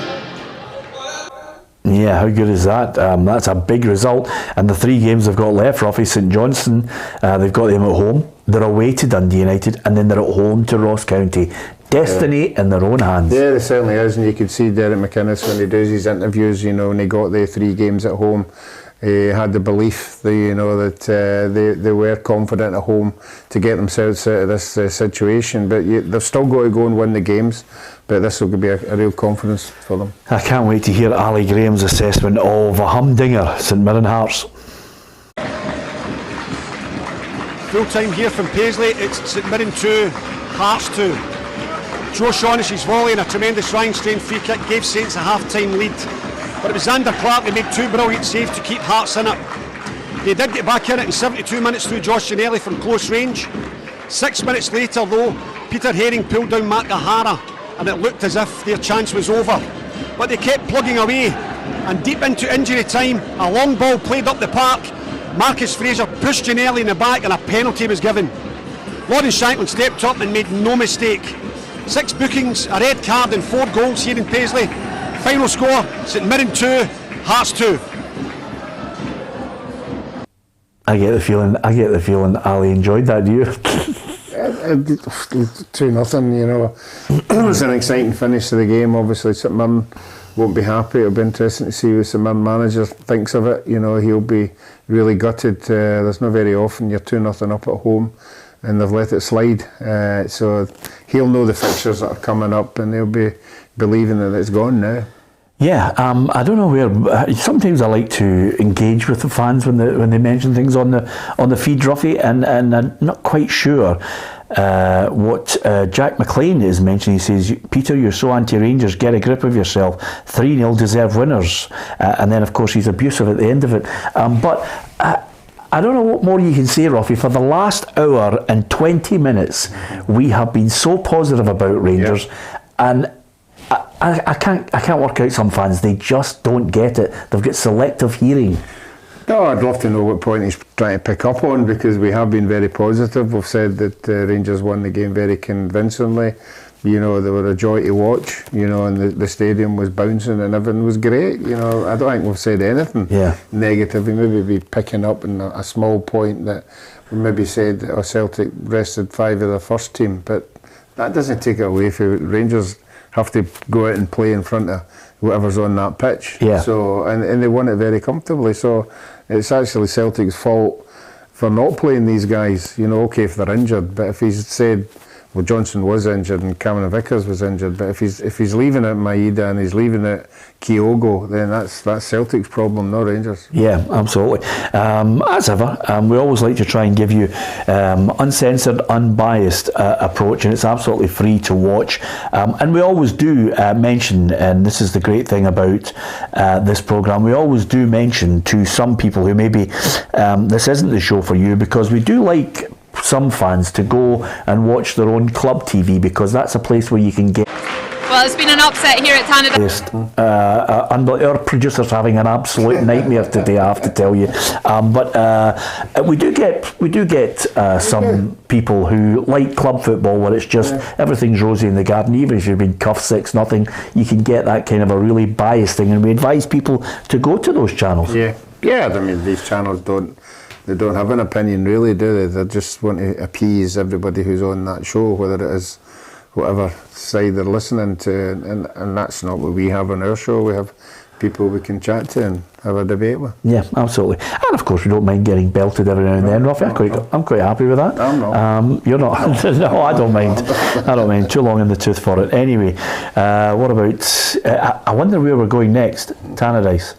Yeah, how good is that? That's a big result. And the 3 games they've got left, Ruffy, St Johnstone, they've got them at home, they're away to Dundee United, and then they're at home to Ross County. Destiny in their own hands. Yeah, it certainly is, and you could see Derek McInnes when he does his interviews, when he got the 3 games at home, he had the belief that they were confident at home to get themselves out of this situation, but they've still got to go and win the games, but this will be a real confidence for them. I can't wait to hear Ali Graham's assessment of a humdinger, St Mirren Hearts. Full time here from Paisley, it's St Mirren 2, Hearts 2. Joe Shaughnessy's volley and a tremendous Ryan-Strain free kick gave Saints a half-time lead. But it was Xander Clark who made 2 brilliant saves to keep Hearts in it. They did get back in it in 72 minutes through Josh Ginnelly from close range. 6 minutes later though, Peter Herring pulled down Matt Gahara and it looked as if their chance was over. But they kept plugging away, and deep into injury time, a long ball played up the park. Marcus Fraser pushed Ginnelly in the back and a penalty was given. Lawrence Shanklin stepped up and made no mistake. 6 bookings, a red card and 4 goals here in Paisley. Final score, St Mirren 2, Hearts 2. I get the feeling Ali enjoyed that, do you? 2-0, It was an exciting finish to the game. Obviously St Mirren won't be happy. It'll be interesting to see what St Mirren manager thinks of it. He'll be really gutted. There's not very often you're 2-0 up at home and they've let it slide, so he'll know the fixtures that are coming up and they'll be believing that it's gone now. Yeah, I don't know where. Sometimes I like to engage with the fans when they mention things on the feed, Ruffy, and I'm not quite sure what Jack McLean is mentioning. He says, "Peter, you're so anti-Rangers. Get a grip of yourself. 3-0 deserve winners." And then, of course, he's abusive at the end of it. But I don't know what more you can say, Ruffy. For the last hour and 20 minutes, we have been so positive about Rangers, and I can't work out some fans. They just don't get it. They've got selective hearing. No, I'd love to know what point he's trying to pick up on, because we have been very positive. We've said that Rangers won the game very convincingly. They were a joy to watch, and the stadium was bouncing and everything was great. I don't think we've said anything negative. We maybe be picking up on a small point that we maybe said Celtic rested 5 of the first team, but that doesn't take it away from Rangers. Have to go out and play in front of whatever's on that pitch. Yeah. So and they won it very comfortably. So it's actually Celtic's fault for not playing these guys. Okay, if they're injured, but if he's said, well, Johnson was injured and Cameron Vickers was injured, but if he's leaving out Maeda and he's leaving out Kyogo, then that's Celtic's problem, not Rangers. Yeah, absolutely. As ever, we always like to try and give you uncensored, unbiased approach, and it's absolutely free to watch. And we always do mention, and this is the great thing about this programme, we always do mention to some people who maybe this isn't the show for you, because we do like some fans to go and watch their own club TV, because that's a place where you can get. Well, it's been an upset here at Tannadice. Our producer's having an absolute nightmare today, I have to tell you. But we do get some people who like club football, where it's just everything's rosy in the garden. Even if you've been cuffed 6-0, you can get that kind of a really biased thing, and we advise people to go to those channels. Yeah. I mean, these channels don't have an opinion, really, do they? They just want to appease everybody who's on that show, whether it is whatever side they're listening to, and that's not what we have on our show. We have people we can chat to and have a debate with. Yeah, absolutely. And of course, we don't mind getting belted every now and then, Ruffy. I'm quite happy with that. I'm not. You're not. No, I don't mind. I don't mind. Too long in the tooth for it. Anyway, what about... I wonder where we're going next. Tannadice.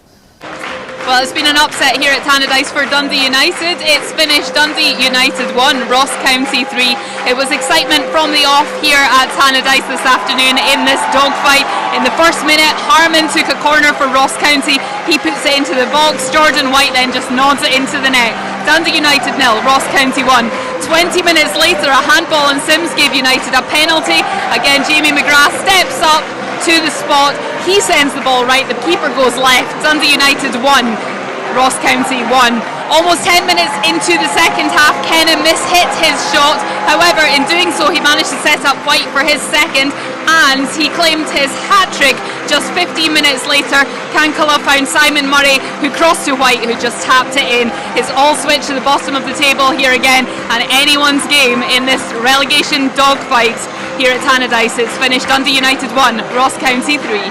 Well, it's been an upset here at Tannadice for Dundee United. It's finished Dundee United 1, Ross County 3. It was excitement from the off here at Tannadice this afternoon in this dogfight. In the first minute, Harmon took a corner for Ross County. He puts it into the box. Jordan White then just nods it into the net. Dundee United 0, Ross County 1. 20 minutes later, a handball and Sims gave United a penalty. Again, Jamie McGrath steps up to the spot. He sends the ball right, the keeper goes left. Dundee United 1, Ross County 1. Almost 10 minutes into the second half, Kenna mishit his shot. However, in doing so, he managed to set up White for his second, and he claimed his hat-trick. Just 15 minutes later, Kankala found Simon Murray, who crossed to White, who just tapped it in. It's all switched to the bottom of the table here again, and anyone's game in this relegation dogfight here at Tannadice. It's finished Dundee United 1, Ross County 3.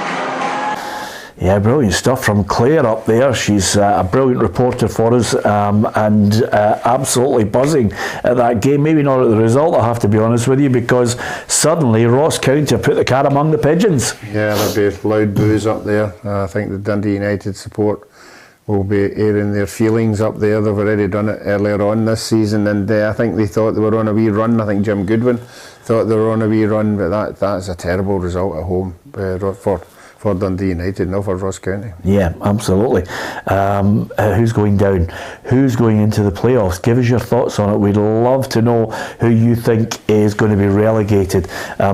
Yeah, brilliant stuff from Claire up there. She's a brilliant reporter for us, and absolutely buzzing at that game. Maybe not at the result, I have to be honest with you, because suddenly Ross County put the cat among the pigeons. Yeah, there'll be loud boos up there. I think the Dundee United support will be airing their feelings up there. They've already done it earlier on this season, and I think they thought they were on a wee run. I think Jim Goodwin thought they were on a wee run, but that's a terrible result at home for Dundee United, not for Ross County. Yeah, absolutely. Who's going down? Who's going into the playoffs? Give us your thoughts on it. We'd love to know who you think is going to be relegated,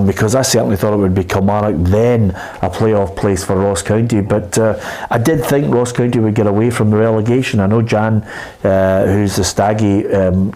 because I certainly thought it would be Kilmarnock, then a playoff place for Ross County, but I did think Ross County would get away from the relegation. I know Jan, who's the Staggy,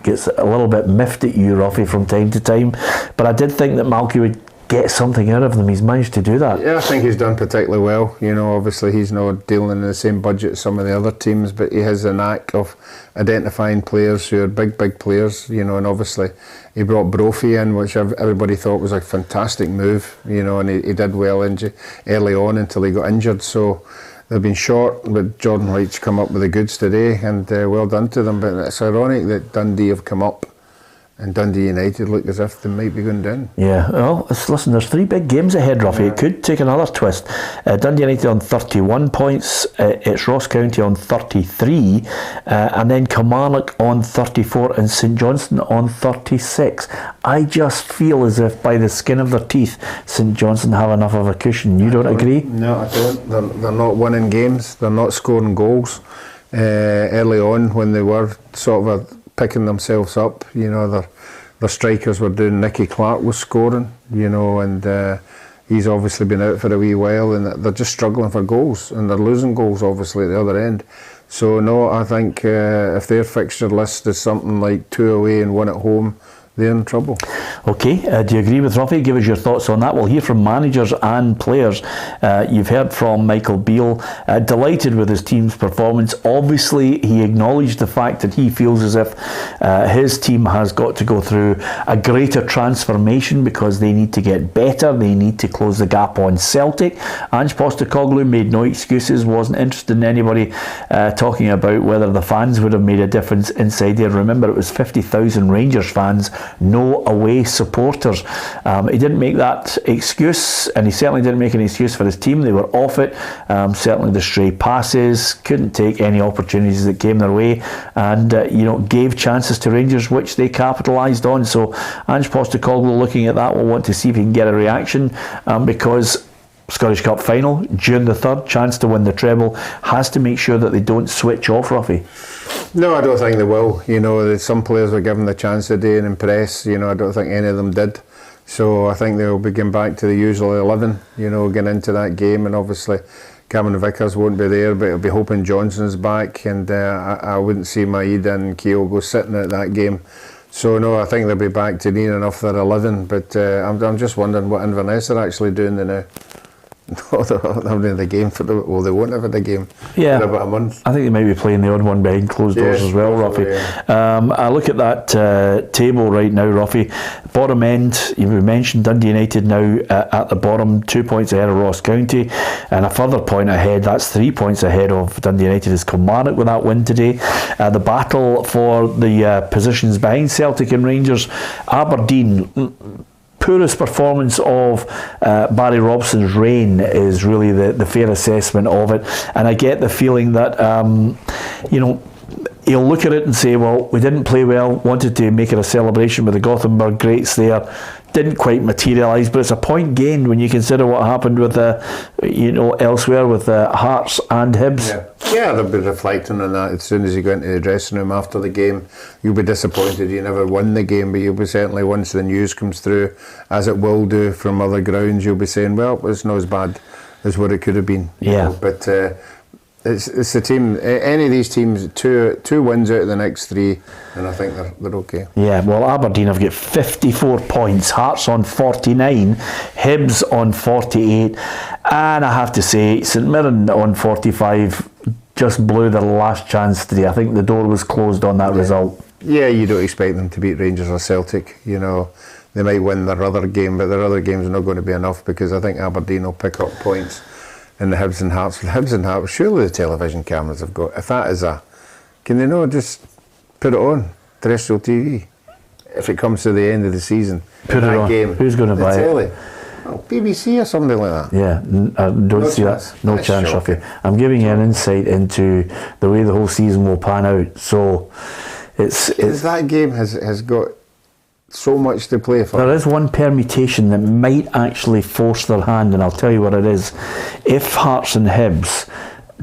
gets a little bit miffed at you, Ruffy, from time to time, but I did think that Malky would get something out of them. He's managed to do that. Yeah, I think he's done particularly well. You know, obviously he's not dealing in the same budget as some of the other teams, but he has a knack of identifying players who are big players, you know, and obviously he brought Brophy in, which everybody thought was a fantastic move, you know, and he did well early on until he got injured. So they've been short, but Jordan White's come up with the goods today, and well done to them. But it's ironic that Dundee have come up and Dundee United look as if they might be going down. Yeah, well, listen, there's 3 big games ahead, Ruffy. Yeah. It could take another twist. Dundee United on 31 points, it's Ross County on 33, and then Kilmarnock on 34 and St Johnstone on 36. I just feel as if by the skin of their teeth St Johnstone have enough of a cushion. You don't agree? No, I don't. They're not winning games, they're not scoring goals. Early on, when they were sort of picking themselves up, you know, their strikers were doing. Nicky Clark was scoring, you know, and he's obviously been out for a wee while, and they're just struggling for goals, and they're losing goals obviously at the other end. So no, I think if their fixture list is something like 2 away and 1 at home, they're in trouble. Okay, do you agree with Ruffy? Give us your thoughts on that. We'll hear from managers and players. You've heard from Michael Beale, delighted with his team's performance. Obviously, he acknowledged the fact that he feels as if his team has got to go through a greater transformation because they need to get better. They need to close the gap on Celtic. Ange Postecoglou made no excuses, wasn't interested in anybody talking about whether the fans would have made a difference inside there. Remember, it was 50,000 Rangers fans, no away supporters. He didn't make that excuse, and he certainly didn't make an excuse for his team. They were off it. Certainly the stray passes, couldn't take any opportunities that came their way, and gave chances to Rangers which they capitalised on. So Ange Postecoglou, looking at that, will want to see if he can get a reaction, because Scottish Cup final, June the 3rd, chance to win the treble, has to make sure that they don't switch off, Ruffy. No, I don't think they will. You know, some players were given the chance today and impress. You know, I don't think any of them did. So I think they'll be getting back to the usual 11, you know, getting into that game. And obviously Cameron Vickers won't be there, but I'll be hoping Johnson's back, and I wouldn't see Maeda and Kyogo sitting at that game. So no, I think they'll be back to near enough their 11, but I'm just wondering what Inverness are actually doing now. No, they're not having the game for they won't have the game Yeah, for about a month. I think they may be playing the odd one behind closed doors as well, Ruffy. I look at that table right now, Ruffy. Bottom end, you mentioned Dundee United now at the bottom, 2 points ahead of Ross County, and a further point ahead, that's 3 points ahead of Dundee United, is Kilmarnock with that win today. The battle for the positions behind Celtic and Rangers, Aberdeen, poorest performance of Barry Robson's reign is really the fair assessment of it, and I get the feeling that he'll look at it and say, well, we didn't play well, wanted to make it a celebration with the Gothenburg greats there, didn't quite materialise, but it's a point gained when you consider what happened with elsewhere with Hearts and Hibs. Yeah, they'll be reflecting on that as soon as you go into the dressing room after the game. You'll be disappointed you never won the game, but you'll be certainly, once the news comes through, as it will do from other grounds, you'll be saying, well, it's not as bad as what it could have been. But it's the team, any of these teams, two wins out of the next 3, and I think they're okay. Yeah, well, Aberdeen have got 54 points, Hearts on 49, Hibs on 48, and I have to say, St Mirren on 45 just blew their last chance today. I think the door was closed on that result. Yeah, you don't expect them to beat Rangers or Celtic. They might win their other game, but their other games are not going to be enough, because I think Aberdeen will pick up points in the Hibs and Hearts. Hibs and Hearts, surely the television cameras have got, if that is can they not just put it on terrestrial TV if it comes to the end of the season? Put it on. Game, who's going to buy it? BBC or something like that. Yeah, don't see chance. that. No chance, Ruffy. I'm giving you an insight into the way the whole season will pan out. So it's that game has got so much to play for. There is one permutation that might actually force their hand, and I'll tell you what it is. If Hearts and Hibs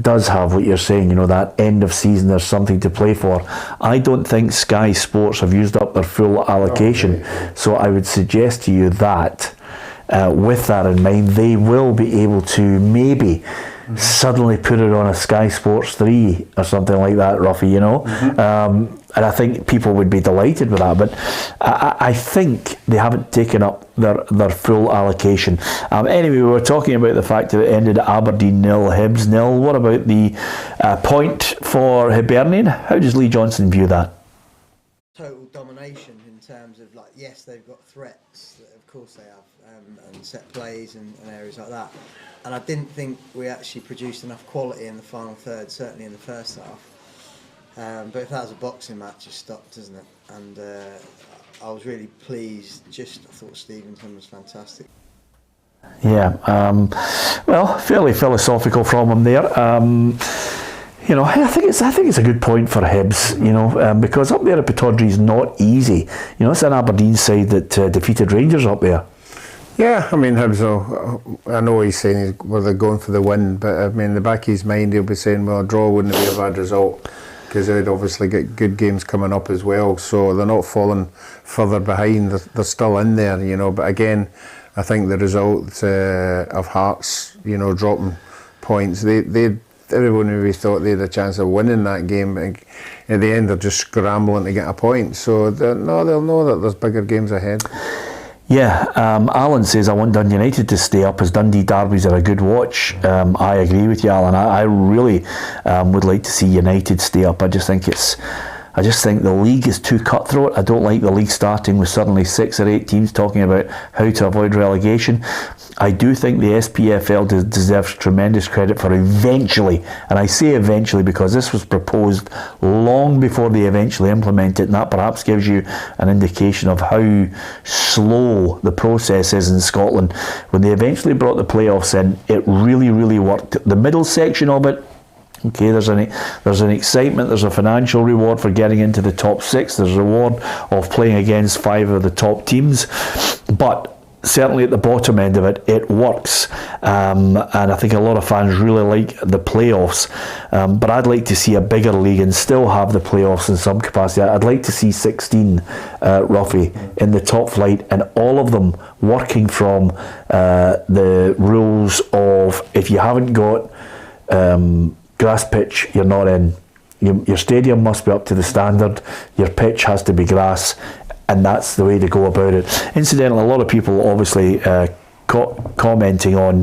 does have what you're saying, that end of season, there's something to play for, I don't think Sky Sports have used up their full allocation. So I would suggest to you that with that in mind, they will be able to maybe suddenly put it on a Sky Sports 3 or something like that, Ruffy, and I think people would be delighted with that, but I think they haven't taken up their full allocation. Anyway, we were talking about the fact that it ended at Aberdeen 0, Hibs 0. What about the point for Hibernian? How does Lee Johnson view that? Total domination in terms of, yes, they've got threats, of course they have, and set plays and areas like that. And I didn't think we actually produced enough quality in the final third, certainly in the first half. But if that was a boxing match, it stopped, doesn't it? And I was really pleased. I thought Stevenson was fantastic. Yeah, well, fairly philosophical from him there. I think it's a good point for Hibs, because up there at Pittodrie is not easy. It's an Aberdeen side that defeated Rangers up there. Yeah, I mean, Hibs, I know he's saying they're going for the win, but I mean, in the back of his mind, he'll be saying, well, a draw wouldn't be a bad result, because they'd obviously get good games coming up as well, so they're not falling further behind, they're still in there, but again, I think the result of Hearts, dropping points, everyone really thought they had a chance of winning that game, but at the end they're just scrambling to get a point, so they'll know that there's bigger games ahead. Yeah, Alan says, I want Dundee United to stay up as Dundee derbies are a good watch. I agree with you, Alan. I really would like to see United stay up. I just think the league is too cutthroat. I don't like the league starting with suddenly 6 or 8 teams talking about how to avoid relegation. I do think the SPFL deserves tremendous credit for eventually, and I say eventually because this was proposed long before they eventually implement it, and that perhaps gives you an indication of how slow the process is in Scotland. When they eventually brought the playoffs in, it really, really worked. The middle section of it, okay, there's an excitement, there's a financial reward for getting into the top 6, there's a reward of playing against 5 of the top teams, but certainly at the bottom end of it, it works, and I think a lot of fans really like the playoffs, but I'd like to see a bigger league and still have the playoffs in some capacity. I'd like to see 16 Ruffy in the top flight, and all of them working from the rules of, if you haven't got grass pitch, you're not in. Your stadium must be up to the standard, your pitch has to be grass, and that's the way to go about it. Incidentally, a lot of people obviously commenting on,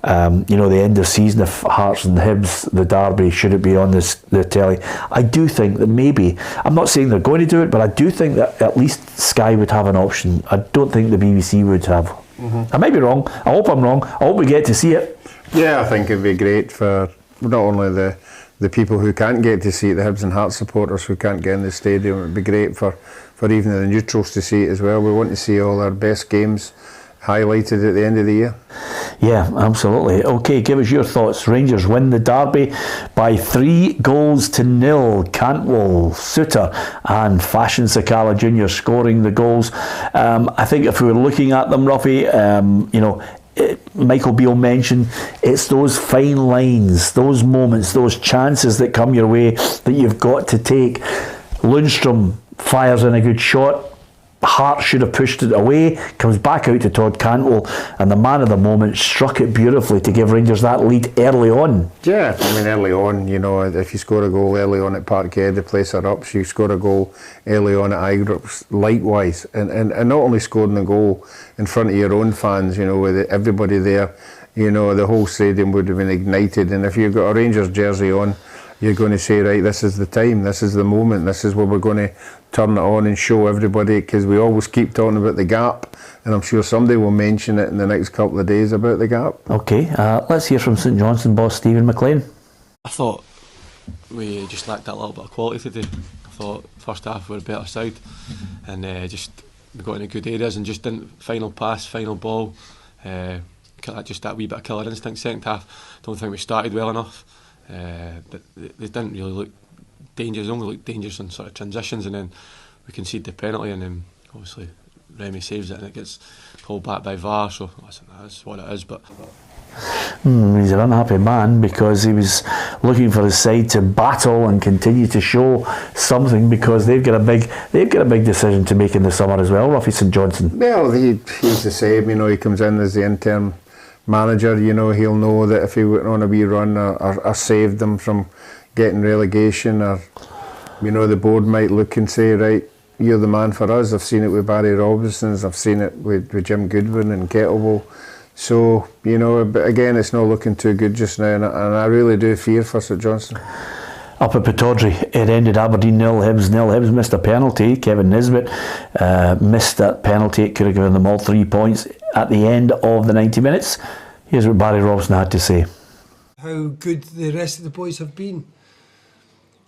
the end of season of Hearts and Hibs, the derby, should it be on the telly? I do think that maybe, I'm not saying they're going to do it, but I do think that at least Sky would have an option. I don't think the BBC would have. Mm-hmm. I might be wrong. I hope I'm wrong. I hope we get to see it. Yeah, I think it'd be great for not only the people who can't get to see it, the Hibs and Hearts supporters who can't get in the stadium. It'd be great for even the neutrals to see it as well. We want to see all our best games highlighted at the end of the year. Yeah, absolutely. Okay, give us your thoughts. Rangers win the derby by 3-0. Cantwell, Suter and Fashion Sakala Jr. scoring the goals. I think if we were looking at them, Ruffy, Michael Beale mentioned, it's those fine lines, those moments, those chances that come your way that you've got to take. Lundstrom fires in a good shot. Hart should have pushed it away, comes back out to Todd Cantwell, and the man of the moment struck it beautifully to give Rangers that lead early on. Yeah, I mean, early on, if you score a goal early on at Parkhead, the place erupts. You score a goal early on at Ibrox, likewise, and not only scoring the goal in front of your own fans, with everybody there, the whole stadium would have been ignited. And if you've got a Rangers jersey on, you're going to say, right, this is the time, this is the moment, this is where we're going to turn it on and show everybody, because we always keep talking about the gap, and I'm sure somebody will mention it in the next couple of days about the gap. Okay, let's hear from St Johnstone boss Stephen McLean. I thought we just lacked that little bit of quality today. I thought first half we were a better side, and we got into good areas and just didn't, final pass, final ball, just that wee bit of killer instinct. Second half, don't think we started well enough. But they didn't really look dangerous, only looked dangerous in sort of transitions, and then we concede the penalty, and then obviously Remy saves it and it gets called back by VAR, so that's what it is. But he's an unhappy man because he was looking for his side to battle and continue to show something, because they've got a big decision to make in the summer as well. Ruffy St Johnstone. Well, he's the same. He comes in as the interim manager. He'll know that if he went on a wee run or saved them from getting relegation, or the board might look and say, right, you're the man for us. I've seen it with Barry Robinsons, I've seen it with Jim Goodwin and Kettlewell. So but again, it's not looking too good just now, and I really do fear for St Johnstone. Up at Pittodrie, it ended Aberdeen 0, Hibs 0. Hibs missed a penalty. Kevin Nisbet missed that penalty. It could have given them all 3 points at the end of the 90 minutes. Here's what Barry Robson had to say. How good the rest of the boys have been.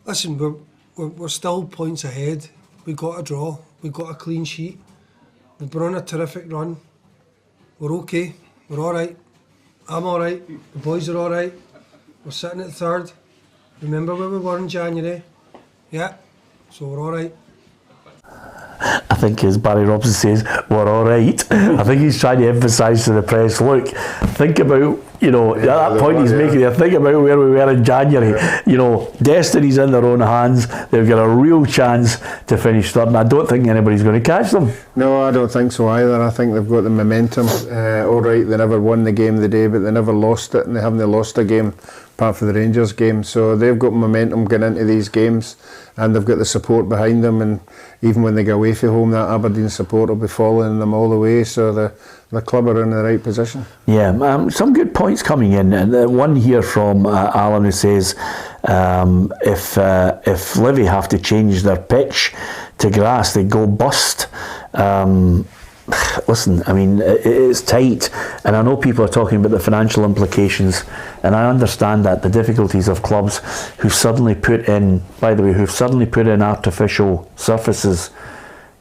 Listen, we're still points ahead. We got a draw. We got a clean sheet. We've been on a terrific run. We're okay. We're all right. I'm all right. The boys are all right. We're sitting at third. Remember where we were in January? Yeah. So we're all right. I think, as Barry Robson says, we're all right. I think he's trying to emphasise to the press, look, think about, at that point he's making there, think about where we were in January. Destiny's in their own hands. They've got a real chance to finish third, and I don't think anybody's going to catch them. No, I don't think so either. I think they've got the momentum. All right, they never won the game of the day, but they never lost it, and they haven't lost a game apart from the Rangers game. So they've got momentum going into these games, and they've got the support behind them, and even when they go away from home, that Aberdeen support will be following them all the way. So the club are in the right position. Yeah, some good points coming in. One here from Alan, who says if Livy have to change their pitch to grass, they go bust. Listen, I mean, it's tight, and I know people are talking about the financial implications, and I understand that, the difficulties of clubs who've suddenly put in, artificial surfaces,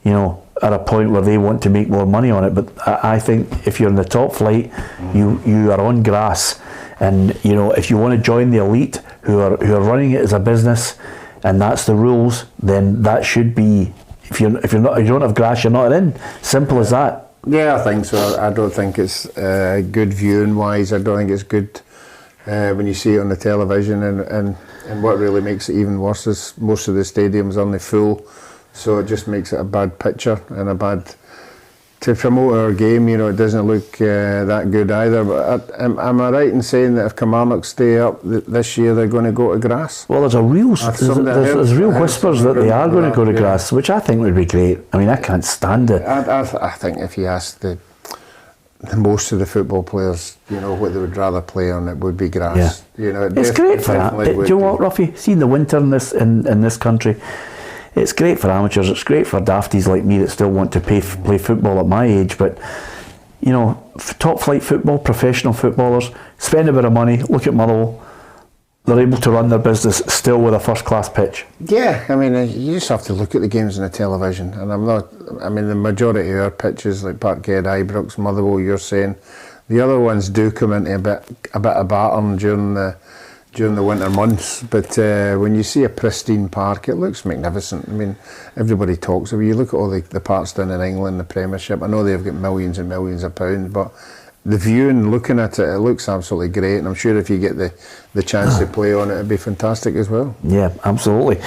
at a point where they want to make more money on it. But I think if you're in the top flight, you are on grass, and if you want to join the elite who are running it as a business, and that's the rules, then that should be. If you don't have grass, you're not in. Simple as that. Yeah, I think so. I don't think it's good viewing wise. I don't think it's good when you see it on the television, and what really makes it even worse is most of the stadiums are only full, so it just makes it a bad picture and a bad. To promote our game, it doesn't look that good either. But am I right in saying that if Kilmarnock stay up this year, they're going to go to grass? Well, there's real whispers that they are going to go to grass, which I think would be great. I mean, I can't stand it. I think if you ask most of the football players, what they would rather play on, it would be grass. It's great for that. Do you know what, Ruffy? See, in the winter in this country, it's great for amateurs. It's great for dafties like me that still want to play football at my age. But top flight football, professional footballers spend a bit of money. Look at Motherwell. They're able to run their business still with a first-class pitch. Yeah, I mean, you just have to look at the games on the television. And the majority of our pitches, like Parkhead, Ibrox, Motherwell, you're saying, the other ones do come into a bit of battering during the winter months. But when you see a pristine park, it looks magnificent. I mean, everybody talks of it. You look at all the parks down in England, the Premiership. I know they've got millions and millions of pounds, but the view and looking at it, it looks absolutely great, and I'm sure if you get the chance to play on it, it'd be fantastic as well. Yeah, absolutely.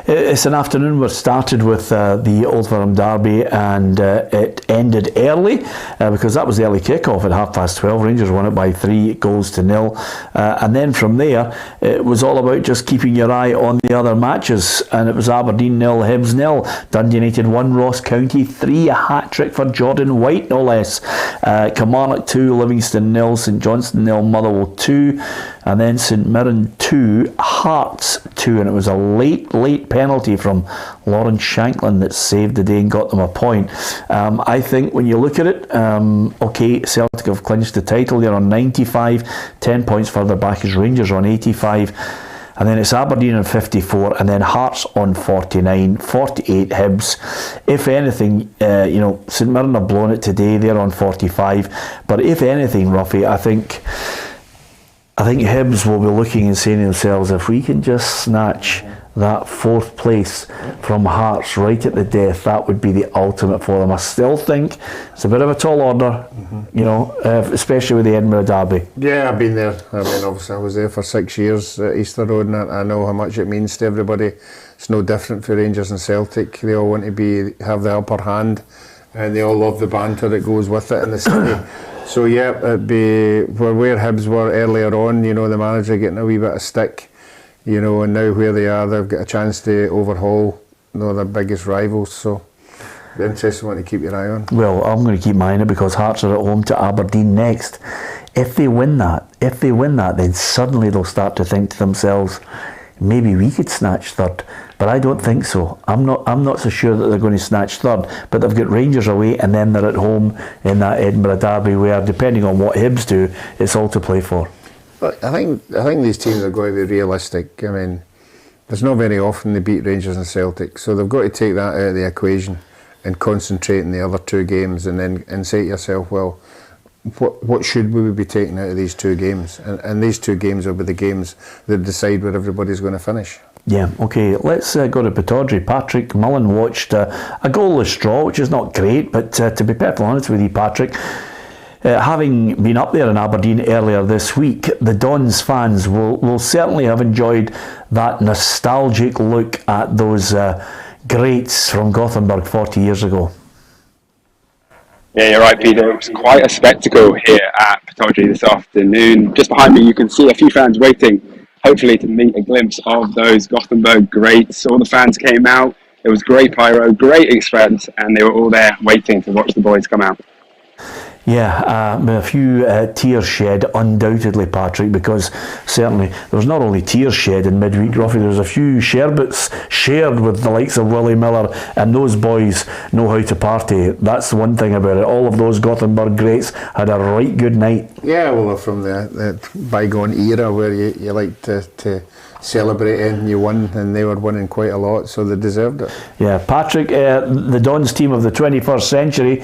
It's an afternoon. We started with the Old Firm derby, and it ended early because that was the early kick-off at 12:30. Rangers won it by 3-0, and then from there it was all about just keeping your eye on the other matches, and it was Aberdeen 0, Hibs 0, Dundee United 1, Ross County 3, a hat-trick for Jordan White no less, Kilmarnock 2, Livingston 0, St Johnstone 0, Motherwell 2, and then St Mirren 2, Hearts 2, and it was a late penalty from Lawrence Shanklin that saved the day and got them a point. I think when you look at it, Celtic have clinched the title. They're on 95, 10 points further back as Rangers on 85. And then it's Aberdeen on 54, and then Hearts on 49, 48 Hibs. If anything, St Mirren have blown it today. They're on 45. But if anything, Ruffy, I think Hibs will be looking and saying to themselves, if we can just snatch that 4th place from Hearts right at the death, that would be the ultimate for them. I still think it's a bit of a tall order, especially with the Edinburgh derby. Yeah, I've been there. I mean, obviously I was there for 6 years at Easter Road, and I know how much it means to everybody. It's no different for Rangers and Celtic. They all want to have the upper hand, and they all love the banter that goes with it in the city. So yeah, it'd be where Hibs were earlier on, the manager getting a wee bit of stick, and now where they are, they've got a chance to overhaul their biggest rivals. So the interesting one to keep your eye on. Well, I'm going to keep my eye on it because Hearts are at home to Aberdeen next. If they win that, then suddenly they'll start to think to themselves, maybe we could snatch third. But I don't think so. I'm not so sure that they're going to snatch third. But they've got Rangers away, and then they're at home in that Edinburgh derby, where depending on what Hibs do, it's all to play for. But I think these teams are going to be realistic. I mean, there's not very often they beat Rangers and Celtic, so they've got to take that out of the equation and concentrate in the other 2 games, and say to yourself, well, what should we be taking out of these 2 games? And these 2 games will be the games that decide where everybody's going to finish. Yeah, okay, let's go to Pittodrie. Patrick Mullen watched a goalless draw, which is not great, but to be perfectly honest with you, Patrick, having been up there in Aberdeen earlier this week, the Dons fans will certainly have enjoyed that nostalgic look at those greats from Gothenburg 40 years ago. Yeah, you're right, Peter. It was quite a spectacle here at Pittodrie this afternoon. Just behind me, you can see a few fans waiting, hopefully to meet a glimpse of those Gothenburg greats. All the fans came out. It was great pyro, great expense, and they were all there waiting to watch the boys come out. Yeah, a few tears shed, undoubtedly, Patrick, because certainly there was not only tears shed in midweek, Ruffy, there was a few sherbets shared with the likes of Willie Miller, and those boys know how to party. That's the one thing about it. All of those Gothenburg greats had a right good night. Yeah, well, they're from the bygone era where you like to celebrate anything you won, and they were winning quite a lot, so they deserved it. Yeah, Patrick, the Dons team of the 21st century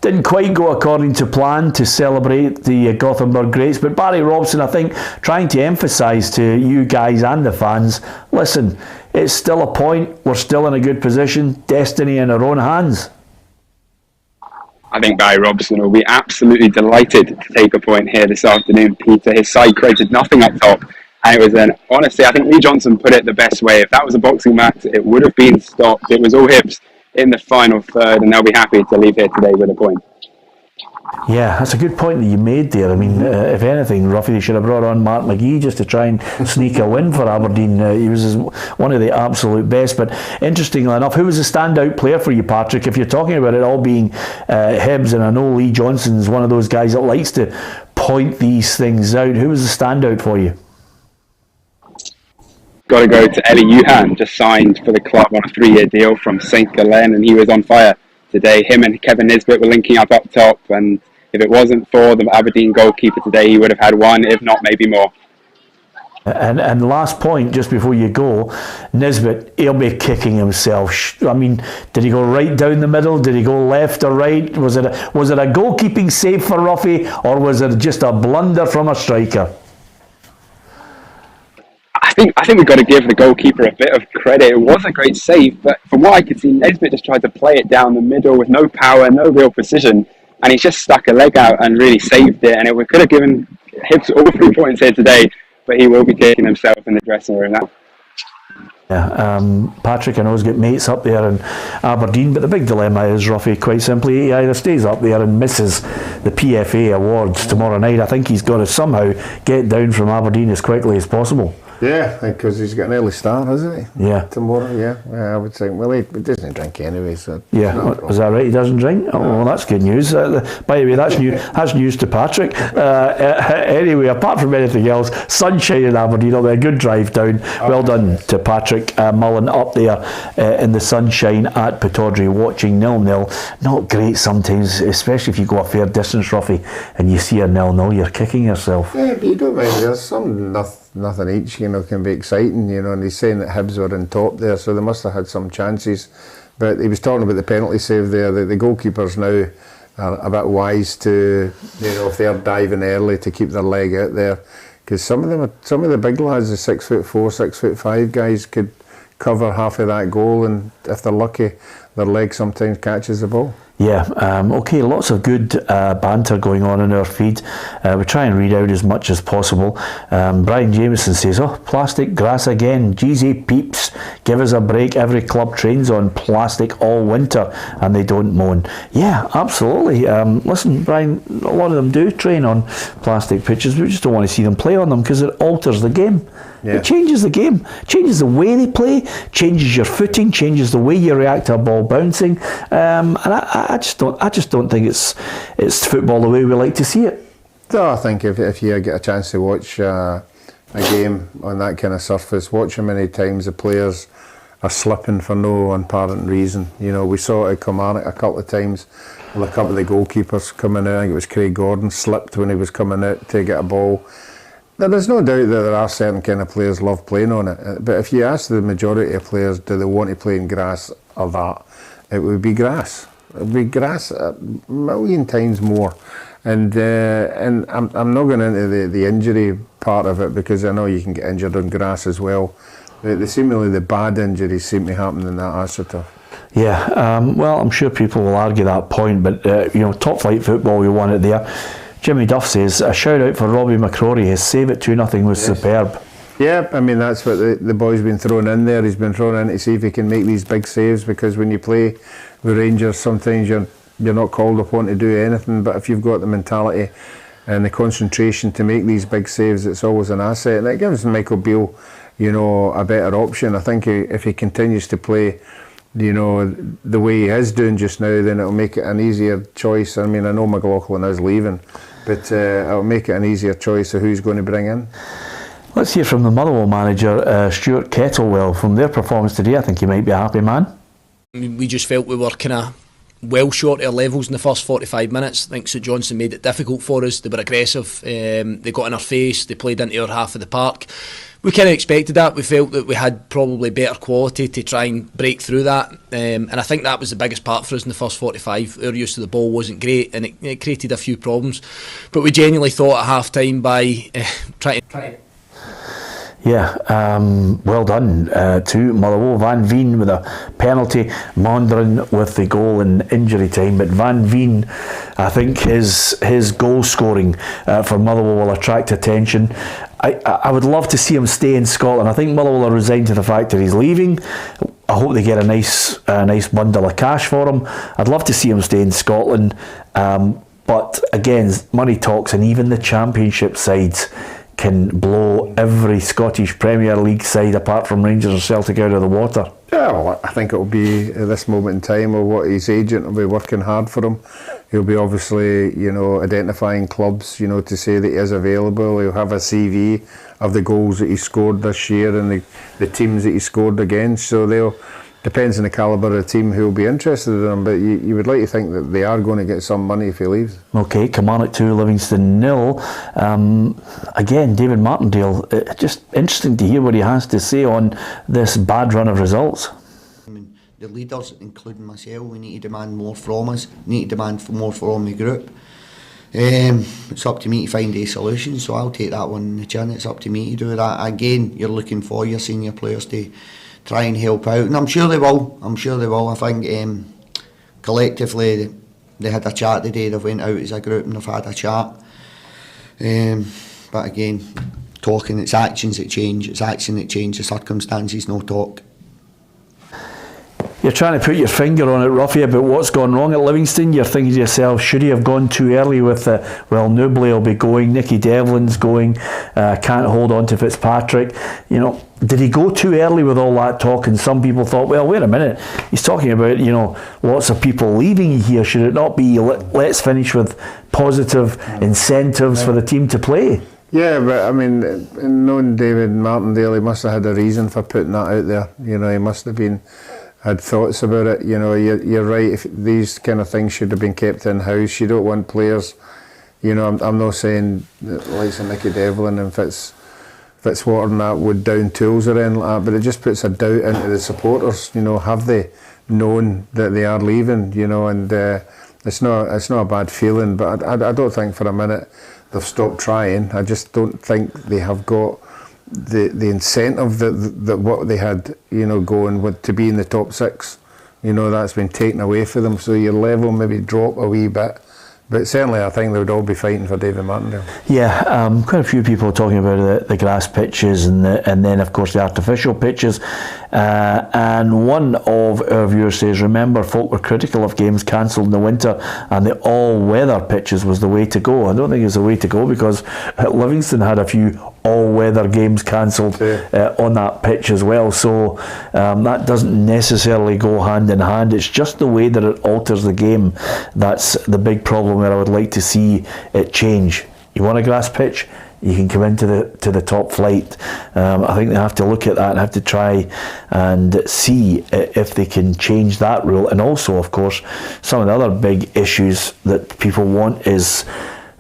didn't quite go according to plan to celebrate the Gothenburg greats, but Barry Robson, I think, trying to emphasise to you guys and the fans, listen, it's still a point, we're still in a good position, destiny in our own hands. I think Barry Robson will be absolutely delighted to take a point here this afternoon, Peter. His side created nothing up top, and it was honestly, I think Lee Johnson put it the best way. If that was a boxing match, it would have been stopped. It was all Hibs in the final third, and they'll be happy to leave here today with a point. Yeah, that's a good point that you made there. I mean, if anything, Ruffy, they should have brought on Mark McGee just to try and sneak a win for Aberdeen. He was one of the absolute best. But interestingly enough, who was the standout player for you, Patrick? If you're talking about it all being Hibs, and I know Lee Johnson's one of those guys that likes to point these things out, who was the standout for you? Got to go to Ellie Yuhan, just signed for the club on a 3-year deal from St. Gallen, and he was on fire today. Him and Kevin Nisbet were linking up top, and if it wasn't for the Aberdeen goalkeeper today, he would have had one, if not maybe more. And last point, just before you go, Nisbet, he'll be kicking himself. I mean, did he go right down the middle? Did he go left or right? Was it a goalkeeping save for Ruffy, or was it just a blunder from a striker? I think we've got to give the goalkeeper a bit of credit. It was a great save, but from what I could see, Nisbet just tried to play it down the middle with no power, no real precision, and he just stuck a leg out and really saved it. And we could have given Hibs all 3 points here today, but he will be kicking himself in the dressing room now. Yeah, Patrick, I know, has got mates up there in Aberdeen, but the big dilemma is, Ruffy, quite simply, he either stays up there and misses the PFA Awards tomorrow night. I think he's got to somehow get down from Aberdeen as quickly as possible. Yeah, because he's got an early start, hasn't he? Yeah. Tomorrow, yeah. I would think, well, he doesn't drink anyway, so... Yeah, is that right? He doesn't drink? Oh, well, that's good news. By the way, that's news to Patrick. Anyway, apart from anything else, sunshine in Aberdeen, a good drive down. Well done to Patrick Mullen up there in the sunshine at Pittodrie, watching 0-0. Not great sometimes, especially if you go a fair distance, Ruffy, and you see a 0-0, you're kicking yourself. Yeah, but you don't mind. There's some nothing each, can be exciting, and he's saying that Hibs were on top there, so they must have had some chances. But he was talking about the penalty save there. The goalkeepers now are a bit wise to, if they're diving early, to keep their leg out there, because some of the big lads, the 6'4", 6'5" guys, could cover half of that goal, and if they're lucky, their leg sometimes catches the ball. Yeah, okay, lots of good banter going on in our feed. We try and read out as much as possible. Brian Jameson says, plastic grass again. GZ peeps, give us a break. Every club trains on plastic all winter and they don't moan. Yeah, absolutely. Listen, Brian, a lot of them do train on plastic pitches. We just don't want to see them play on them because it alters the game. Yeah. It changes the game, changes the way they play, changes your footing, changes the way you react to a ball bouncing, and I just don't think it's football the way we like to see it. So I think if you get a chance to watch a game on that kind of surface, watch how many times the players are slipping for no apparent reason. We saw it at Kilmarnock a couple of times with a couple of the goalkeepers coming out. I think it was Craig Gordon slipped when he was coming out to get a ball. There's no doubt that there are certain kind of players love playing on it, but if you ask the majority of players, do they want to play in grass or that, it would be grass. It would be grass a million times more. And I'm not going into the injury part of it, because I know you can get injured on grass as well. Seemingly the bad injuries seem to happen in that AstroTurf. Yeah, well, I'm sure people will argue that point, but top flight football, we won it there. Jimmy Duff says, a shout out for Robbie McCrory. His save at 2-0 was superb. Yeah, I mean, that's what the boy's been thrown in there. He's been thrown in to see if he can make these big saves, because when you play with Rangers, sometimes you're not called upon to do anything, but if you've got the mentality and the concentration to make these big saves, it's always an asset. And it gives Michael Beale, a better option. I think if he continues to play, the way he is doing just now, then it'll make it an easier choice. I mean, I know McLaughlin is leaving, but it'll make it an easier choice of who's going to bring in. Let's hear from the Motherwell manager, Stuart Kettlewell. From their performance today, I think he might be a happy man. We just felt we were kind of well short of our levels in the first 45 minutes. I think St Johnstone made it difficult for us. They were aggressive, they got in our face, they played into our half of the park. We kind of expected that. We felt that we had probably better quality to try and break through that, and I think that was the biggest part for us in the first 45. Our use of the ball wasn't great, and it created a few problems, but we genuinely thought at half time by trying to... Yeah, well done to Motherwell. Van Veen with a penalty, Mondrian with the goal in injury time. But Van Veen, I think his goal scoring for Motherwell will attract attention. I would love to see him stay in Scotland. I think Motherwell are resigned to the fact that he's leaving. I hope they get a nice bundle of cash for him. I'd love to see him stay in Scotland. But again, money talks, and even the Championship sides can blow every Scottish Premier League side apart from Rangers or Celtic out of the water. Yeah, well, I think it'll be at this moment in time, or what his agent will be working hard for him. He'll be obviously, identifying clubs, to say that he is available. He'll have a CV of the goals that he scored this year and the teams that he scored against. So depends on the calibre of the team who'll be interested in him, but you would like to think that they are going to get some money if he leaves. Okay, Kilmarnock 2, Livingston 0. Again, David Martindale, just interesting to hear what he has to say on this bad run of results. The leaders, including myself, we need to demand more from us, need to demand more from the group. It's up to me to find a solution, so I'll take that one in the chin. It's up to me to do that. Again, you're looking for your senior players to try and help out, and I'm sure they will. I think collectively they had a chat today. They've went out as a group and they've had a chat. But again, talking, it's actions that change. It's action that change the circumstances, no talk. You're trying to put your finger on it, Ruffy, about what's gone wrong at Livingston. You're thinking to yourself, should he have gone too early with Newbley will be going, Nicky Devlin's going, can't hold on to Fitzpatrick. Did he go too early with all that talk? And some people thought, well, wait a minute, he's talking about, lots of people leaving here. Should it not be, let's finish with positive incentives for the team to play? Yeah, but I mean, knowing David Martindale, he must have had a reason for putting that out there. He must have had thoughts about it. You're right. If these kind of things should have been kept in house. You don't want players. I'm not saying that likes of Nicky Devlin and Fitzwater and that would down tools or anything like that, but it just puts a doubt into the supporters. Have they known that they are leaving? And it's not a bad feeling, but I don't think for a minute they've stopped trying. I just don't think they have got the incentive that what they had, going with to be in the top six. That's been taken away from them. So your level maybe drop a wee bit. But certainly I think they would all be fighting for David Martindale. Yeah, quite a few people are talking about the grass pitches and then of course the artificial pitches. And one of our viewers says, remember, folk were critical of games cancelled in the winter and the all-weather pitches was the way to go. I don't think it's the way to go because Livingston had a few all-weather games cancelled on that pitch as well. So that doesn't necessarily go hand in hand. It's just the way that it alters the game. That's the big problem where I would like to see it change. You want a grass pitch? You can come into the top flight. I think they have to look at that and have to try and see if they can change that rule. And also, of course, some of the other big issues that people want is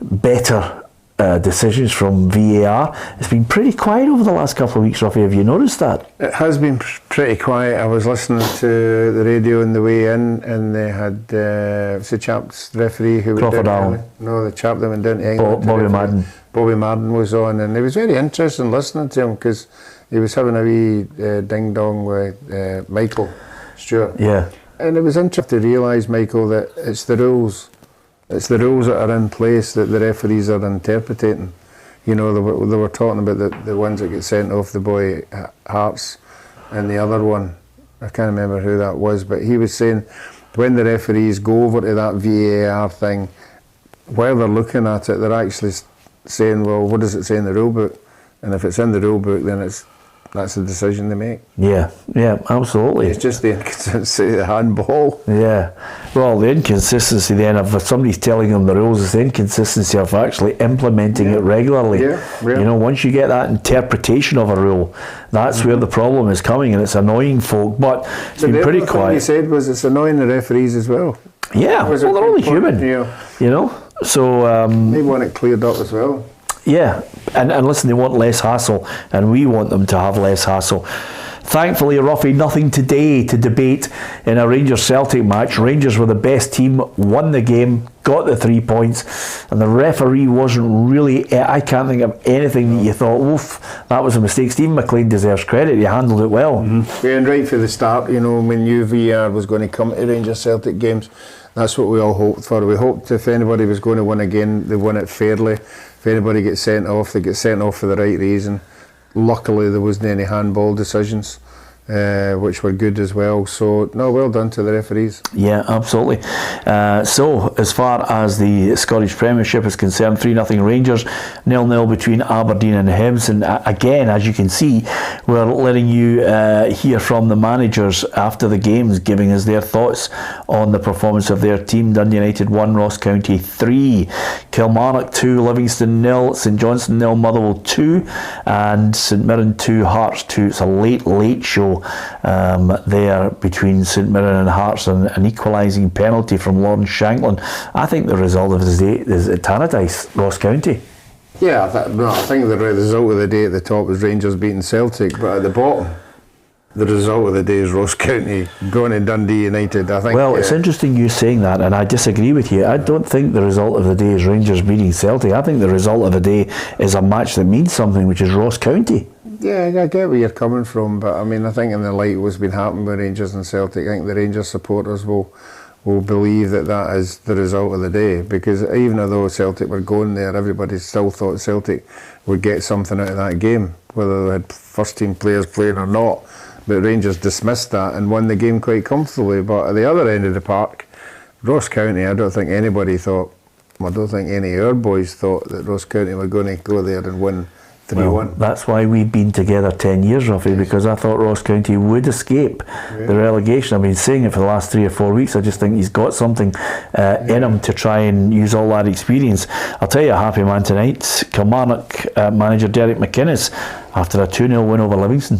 better decisions from VAR. It's been pretty quiet over the last couple of weeks, Ruffy. Have you noticed that? It has been pretty quiet. I was listening to the radio on the way in, and they had what's the chap's referee who Crawford Allen. No, the chap that went down to England. Bobby Madden. Bobby Madden was on, and it was very interesting listening to him because he was having a wee ding dong with Michael Stewart. Yeah. And it was interesting to realise, Michael, that it's the rules. It's the rules that are in place that the referees are interpreting. They were talking about the ones that get sent off, the boy Hearts, and the other one, I can't remember who that was, but he was saying when the referees go over to that VAR thing, while they're looking at it, they're actually saying, well, what does it say in the rule book? And if it's in the rule book, then that's the decision they make. Yeah, absolutely. It's just the inconsistency of the handball. Yeah. Well, the inconsistency then of somebody's telling them the rules is the inconsistency of actually implementing it regularly. Yeah. Once you get that interpretation of a rule, that's where the problem is coming, and it's annoying folk. But it's been pretty quiet. The other thing you said was it's annoying the referees as well. Yeah, well, they're only human. So they want it cleared up as well. Yeah, and listen, they want less hassle, and we want them to have less hassle. Thankfully, Ruffy, nothing today to debate in a Rangers-Celtic match. Rangers were the best team, won the game, got the 3 points, and the referee wasn't really, I can't think of anything that you thought, oof, that was a mistake. Stephen McLean deserves credit, he handled it well. Mm-hmm. Yeah, and right from the start, when new VAR was going to come to Rangers-Celtic games, that's what we all hoped for. We hoped if anybody was going to win again, they won it fairly. If anybody gets sent off, they get sent off for the right reason. Luckily, there wasn't any handball decisions. which were good as well. So, no, well done to the referees. Yeah, absolutely. So, as far as the Scottish Premiership is concerned, 3-0 Rangers, 0-0 between Aberdeen and Hibs. And again, as you can see, we're letting you hear from the managers after the games, giving us their thoughts on the performance of their team. Dundee United 1, Ross County 3, Kilmarnock 2, Livingston 0, St Johnstone 0, Motherwell 2, and St Mirren 2, Hearts 2. It's a late show there between St Mirren and Hearts, and an equalising penalty from Lawrence Shanklin. I think the result of the day is at Tannadice, Ross County. Yeah, I think the result of the day at the top was Rangers beating Celtic, but at the bottom, the result of the day is Ross County going to Dundee United. I think. Well, it's interesting you saying that, and I disagree with you. I don't think the result of the day is Rangers beating Celtic. I think the result of the day is a match that means something, which is Ross County. Yeah, I get where you're coming from, but I mean, I think in the light of what's been happening with Rangers and Celtic, I think the Rangers supporters will believe that is the result of the day, because even though Celtic were going there, everybody still thought Celtic would get something out of that game, whether they had first team players playing or not. But Rangers dismissed that and won the game quite comfortably. But at the other end of the park, Ross County, I don't think anybody thought, I don't think any of our boys thought that Ross County were going to go there and win 3-1. Well, that's why we've been together 10 years, Ruffy, because I thought Ross County would escape the relegation. I've been saying it for the last 3 or 4 weeks. I just think he's got something in him to try and use all that experience. I'll tell you a happy man tonight. Kilmarnock manager Derek McInnes after a 2-0 win over Livingston.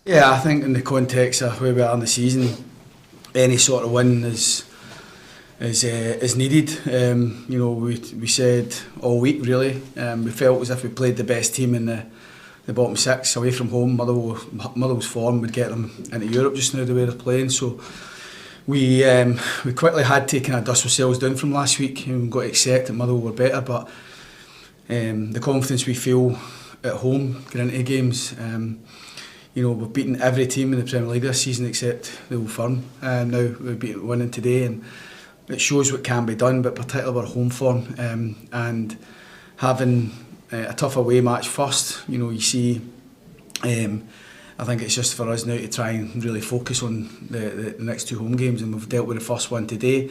Yeah, I think in the context of where we are in the season, any sort of win is needed. You know, we said all week really. We felt as if we played the best team in the bottom 6 away from home. Motherwell's form would get them into Europe just now the way they're playing. So we quickly had to kind of dust ourselves down from last week and got to accept that Motherwell were better. But the confidence we feel at home going into games. You know, we've beaten every team in the Premier League this season except the Old Firm. Now we're winning today, and it shows what can be done, but particularly our home form and having a tough away match first. You know, you see, I think it's just for us now to try and really focus on the next 2 home games, and we've dealt with the first one today.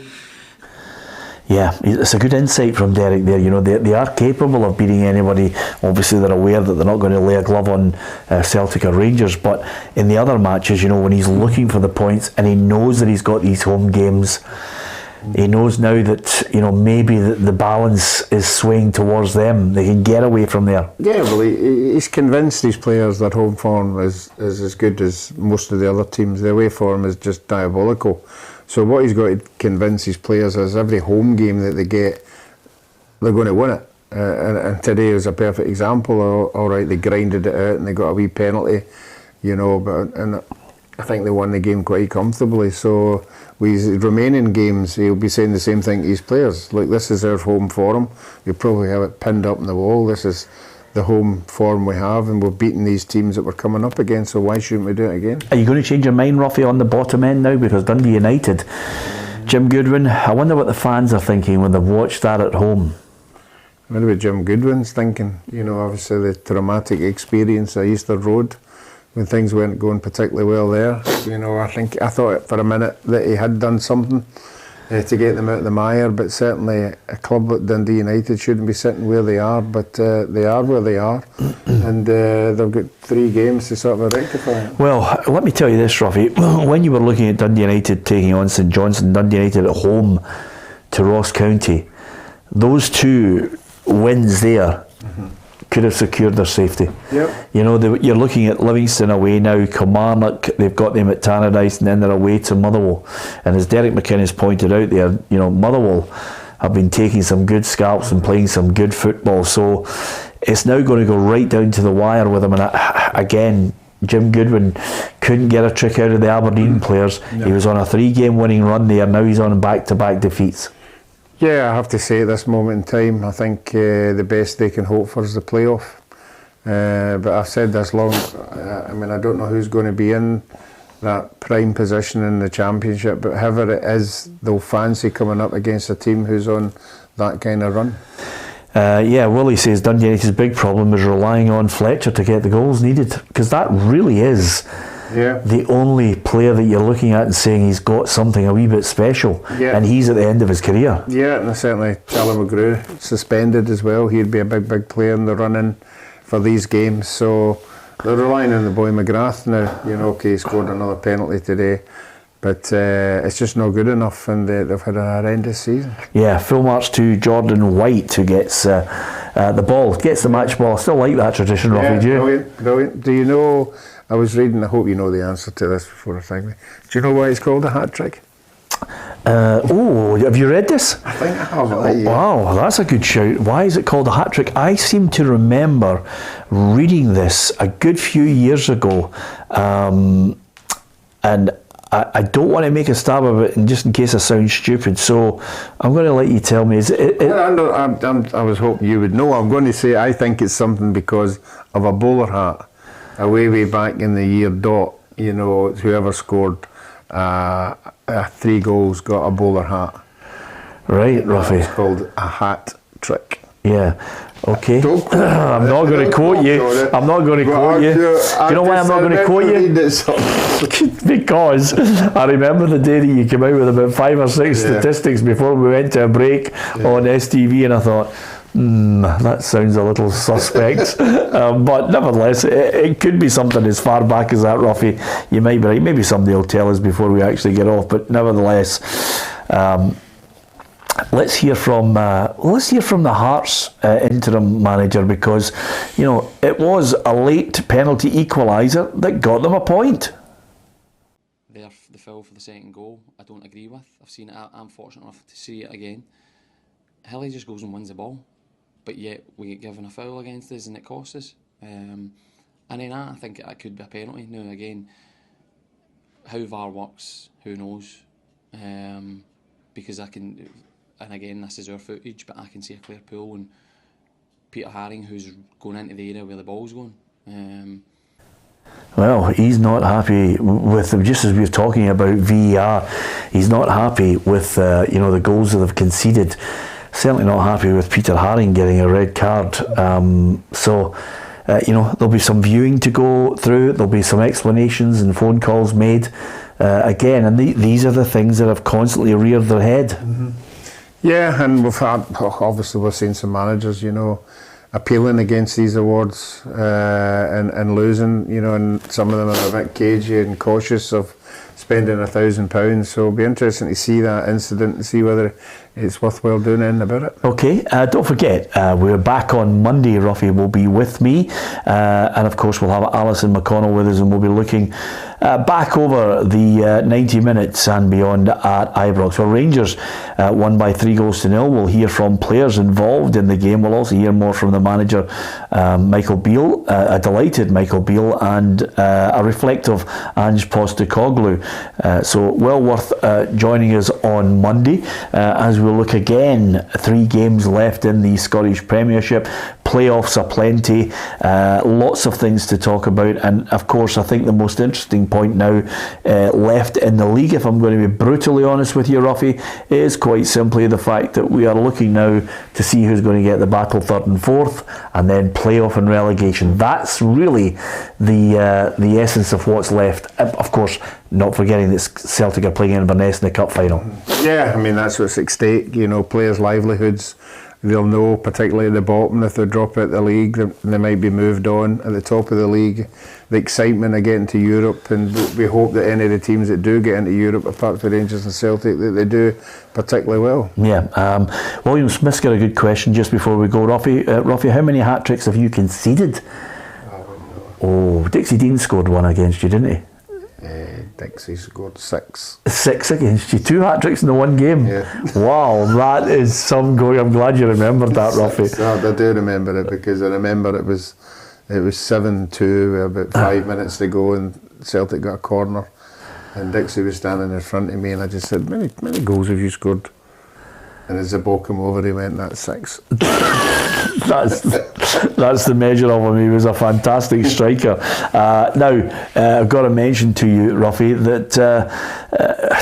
Yeah, it's a good insight from Derek there. You know, they are capable of beating anybody. Obviously, they're aware that they're not going to lay a glove on Celtic or Rangers, but in the other matches, you know, when he's looking for the points and he knows that he's got these home games, he knows now that, you know, maybe the balance is swaying towards them. They can get away from there. Yeah, well, he's convinced these players that home form is as good as most of the other teams. The away form is just diabolical. So what he's got to convince his players is every home game that they get, they're going to win it. And today was a perfect example. All right, they grinded it out and they got a wee penalty, you know, and I think they won the game quite comfortably. So with his remaining games, he'll be saying the same thing to his players. Look, this is our home form. You'll probably have it pinned up on the wall. This is the home form we have, and we've beaten these teams that we're coming up against, so why shouldn't we do it again? Are you going to change your mind, Ruffy, on the bottom end now? Because Dundee United, Jim Goodwin, I wonder what the fans are thinking when they've watched that at home. I wonder what Jim Goodwin's thinking. You know, obviously the traumatic experience at Easter Road, when things weren't going particularly well there. You know, I thought for a minute that he had done something to get them out of the mire, but certainly a club like Dundee United shouldn't be sitting where they are, but they are where they are, and they've got 3 games to sort of rectify it. Well, let me tell you this, Ruffy, when you were looking at Dundee United taking on St Johnstone, Dundee United at home to Ross County, those 2 wins there could have secured their safety. Yep. You know, you're looking at Livingston away now, Kilmarnock, they've got them at Tannadice, and then they're away to Motherwell. And as Derek McInnes pointed out there, you know, Motherwell have been taking some good scalps and playing some good football. So it's now going to go right down to the wire with them. And again, Jim Goodwin couldn't get a trick out of the Aberdeen players. No. He was on a 3-game winning run there. Now he's on back-to-back defeats. Yeah, I have to say at this moment in time, I think the best they can hope for is the playoff. But I've said this long, I mean, I don't know who's going to be in that prime position in the Championship, but whoever it is, they'll fancy coming up against a team who's on that kind of run. Yeah, Willie says Dundee United's big problem is relying on Fletcher to get the goals needed, because that really is the only player that you're looking at and saying he's got something a wee bit special, Yeah. and he's at the end of his career. Yeah, and certainly Charlie McGrew suspended as well. He'd be a big player in the run-in for these games. So they're relying on the boy McGrath now. You know, okay, he scored another penalty today, but it's just not good enough, and they've had a horrendous season. Yeah, full marks to Jordan White, who gets the ball, gets the match ball. I still like that tradition, Ruffy, do you? Brilliant. Do you know, I was reading, I hope you know the answer to this before I thank me. Do you know why it's called a hat trick? Have you read this? I think I have. Wow, that's a good shout. Why is it called a hat trick? I seem to remember reading this a good few years ago, and I don't want to make a stab of it, and just in case I sound stupid, so I'm going to let you tell me. Is it? I was hoping you would know. I'm going to say I think it's something because of a bowler hat. Way back in the year dot, you know, whoever scored 3 goals got a bowler hat. Right, Ruffy. It's called a hat trick. Yeah. Okay. I'm not going to quote you. I'm not going to quote you. Do you know why I'm not going to quote you? Because I remember the day that you came out with about 5 or 6 statistics before we went to a break on STV, and I thought, that sounds a little suspect. But nevertheless, it could be something as far back as that, Ruffy. You might be right. Maybe somebody will tell us before we actually get off. But nevertheless, let's hear from the Hearts interim manager, because it was a late penalty equaliser that got them a point. The foul for the second goal, I don't agree with. I've seen it. I'm fortunate enough to see it again. Hilly just goes and wins the ball, but yet we get given a foul against us and it costs us. And then I think it could be a penalty. Now again, how VAR works, who knows? Because I can, and again this is our footage, but I can see a clear pool and Peter Haring who's going into the area where the ball's going. Well, he's not happy with them, just as we were talking about VAR. He's not happy with the goals that they've conceded. Certainly not happy with Peter Haring getting a red card. There'll be some viewing to go through. There'll be some explanations and phone calls made again. And these are the things that have constantly reared their head. Mm-hmm. Yeah, and obviously we've seen some managers, appealing against these awards and losing, and some of them are a bit cagey and cautious of spending £1,000. So it'll be interesting to see that incident and see whether it's worthwhile doing anything about it. Okay, don't forget, we're back on Monday. Ruffy will be with me, and of course we'll have Alison McConnell with us, and we'll be looking back over the 90 minutes and beyond at Ibrox. Well, Rangers won by 3-0. We'll hear from players involved in the game. We'll also hear more from the manager, Michael Beale, a delighted Michael Beale, and a reflective Ange Postecoglou. So well worth joining us on Monday as we'll look again. 3 games left in the Scottish Premiership. Playoffs are plenty. Lots of things to talk about, and of course I think the most interesting point now left in the league, if I'm going to be brutally honest with you, Ruffy, is quite simply the fact that we are looking now to see who's going to get the battle 3rd and 4th, and then playoff and relegation. That's really the essence of what's left. Of course, not forgetting that Celtic are playing Inverness in the cup final. Yeah, I mean that's what's at stake. Players' livelihoods. They'll know, particularly at the bottom, if they drop out the league, they might be moved on. At the top of the league, the excitement of getting to Europe, and we hope that any of the teams that do get into Europe, apart from Rangers and Celtic, that they do particularly well. Yeah, William Smith's got a good question just before we go. Ruffy, how many hat-tricks have you conceded? Oh, Dixie Dean scored 1 against you, didn't he? Dixie scored 6. 6 against you. 2 hat-tricks in the 1 game. Yeah. Wow, that is some going. I'm glad you remembered that, Ruffy. I do remember it, because I remember it was 7-2 with about 5 minutes to go, and Celtic got a corner, and Dixie was standing in front of me, and I just said, many goals have you scored? And as the ball came over, he went, "That's 6." That's the measure of him. He was a fantastic striker. Now, I've got to mention to you, Ruffy, that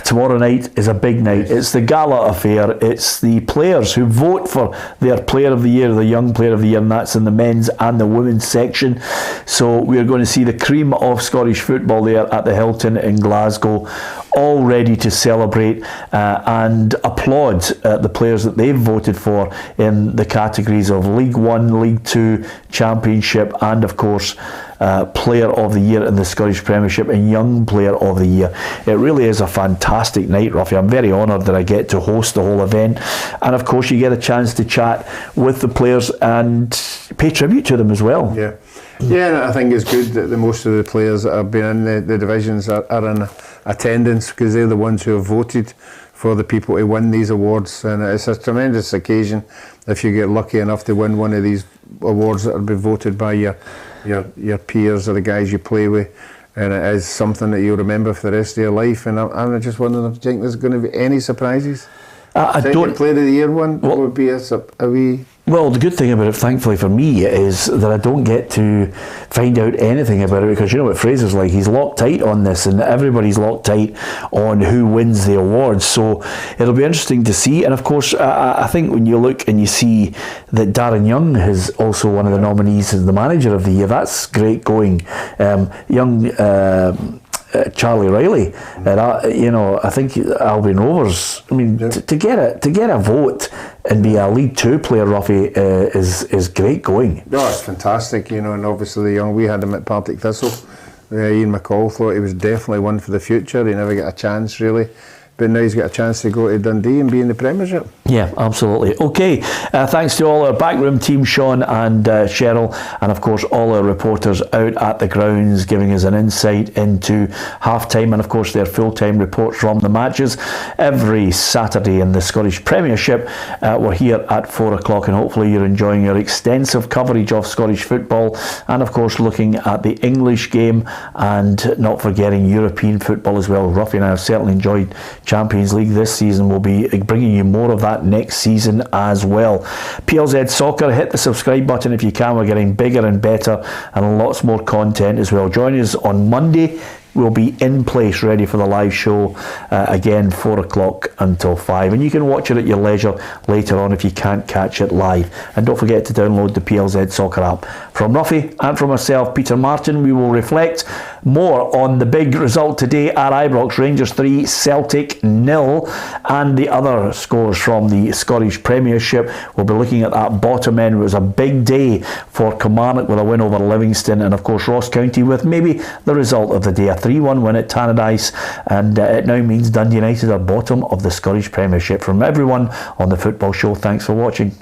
tomorrow night is a big night. It's the gala affair. It's the players who vote for their player of the year, the young player of the year, and that's in the men's and the women's section. So we're going to see the cream of Scottish football there at the Hilton in Glasgow, all ready to celebrate and applaud the players that they've voted for in the categories of League One, League Two, Championship, and of course Player of the Year in the Scottish Premiership and Young Player of the Year. It really is a fantastic night, Ruffy. I'm very honoured that I get to host the whole event, and of course you get a chance to chat with the players and pay tribute to them as well. Yeah, and I think it's good that the most of the players that have been in the divisions are in attendance, because they're the ones who have voted for the people to win these awards, and it's a tremendous occasion if you get lucky enough to win one of these awards that will be voted by your peers or the guys you play with, and it is something that you'll remember for the rest of your life. And I'm just wondering if you think there's going to be any surprises. I don't. Player of the Year one would be a wee. Well, the good thing about it, thankfully for me, is that I don't get to find out anything about it, because you know what Fraser's like. He's locked tight on this, and everybody's locked tight on who wins the awards. So it'll be interesting to see. And of course, I think when you look and you see that Darren Young is also one of the nominees as the Manager of the Year, that's great going. Charlie Riley, and I think Albion Rovers. I mean, to get a vote and be a League Two player, Ruffy, is great going. No, it's fantastic, and obviously the young, we had him at Partick Thistle. Ian McCall thought he was definitely one for the future. He never got a chance really, but now he's got a chance to go to Dundee and be in the Premiership. Yeah, absolutely. Okay, thanks to all our backroom team, Sean and Cheryl, and of course all our reporters out at the grounds giving us an insight into half-time, and of course their full-time reports from the matches every Saturday in the Scottish Premiership. We're here at 4 o'clock, and hopefully you're enjoying your extensive coverage of Scottish football, and of course looking at the English game, and not forgetting European football as well. Ruffy and I have certainly enjoyed Champions League this season. We'll be bringing you more of that next season as well. PLZ Soccer, hit the subscribe button if you can. We're getting bigger and better, and lots more content as well. Join us on Monday. We'll be in place ready for the live show again, 4 o'clock until 5, and you can watch it at your leisure later on if you can't catch it live. And don't forget to download the PLZ Soccer app. From Ruffy and from myself, Peter Martin, we will reflect more on the big result today at Ibrox. Rangers 3, Celtic 0, and the other scores from the Scottish Premiership. We'll be looking at that bottom end. It was a big day for Kilmarnock with a win over Livingston, and of course Ross County with maybe the result of the day, a 3-1 win at Tannadice, and it now means Dundee United are bottom of the Scottish Premiership. From everyone on the Football Show, thanks for watching.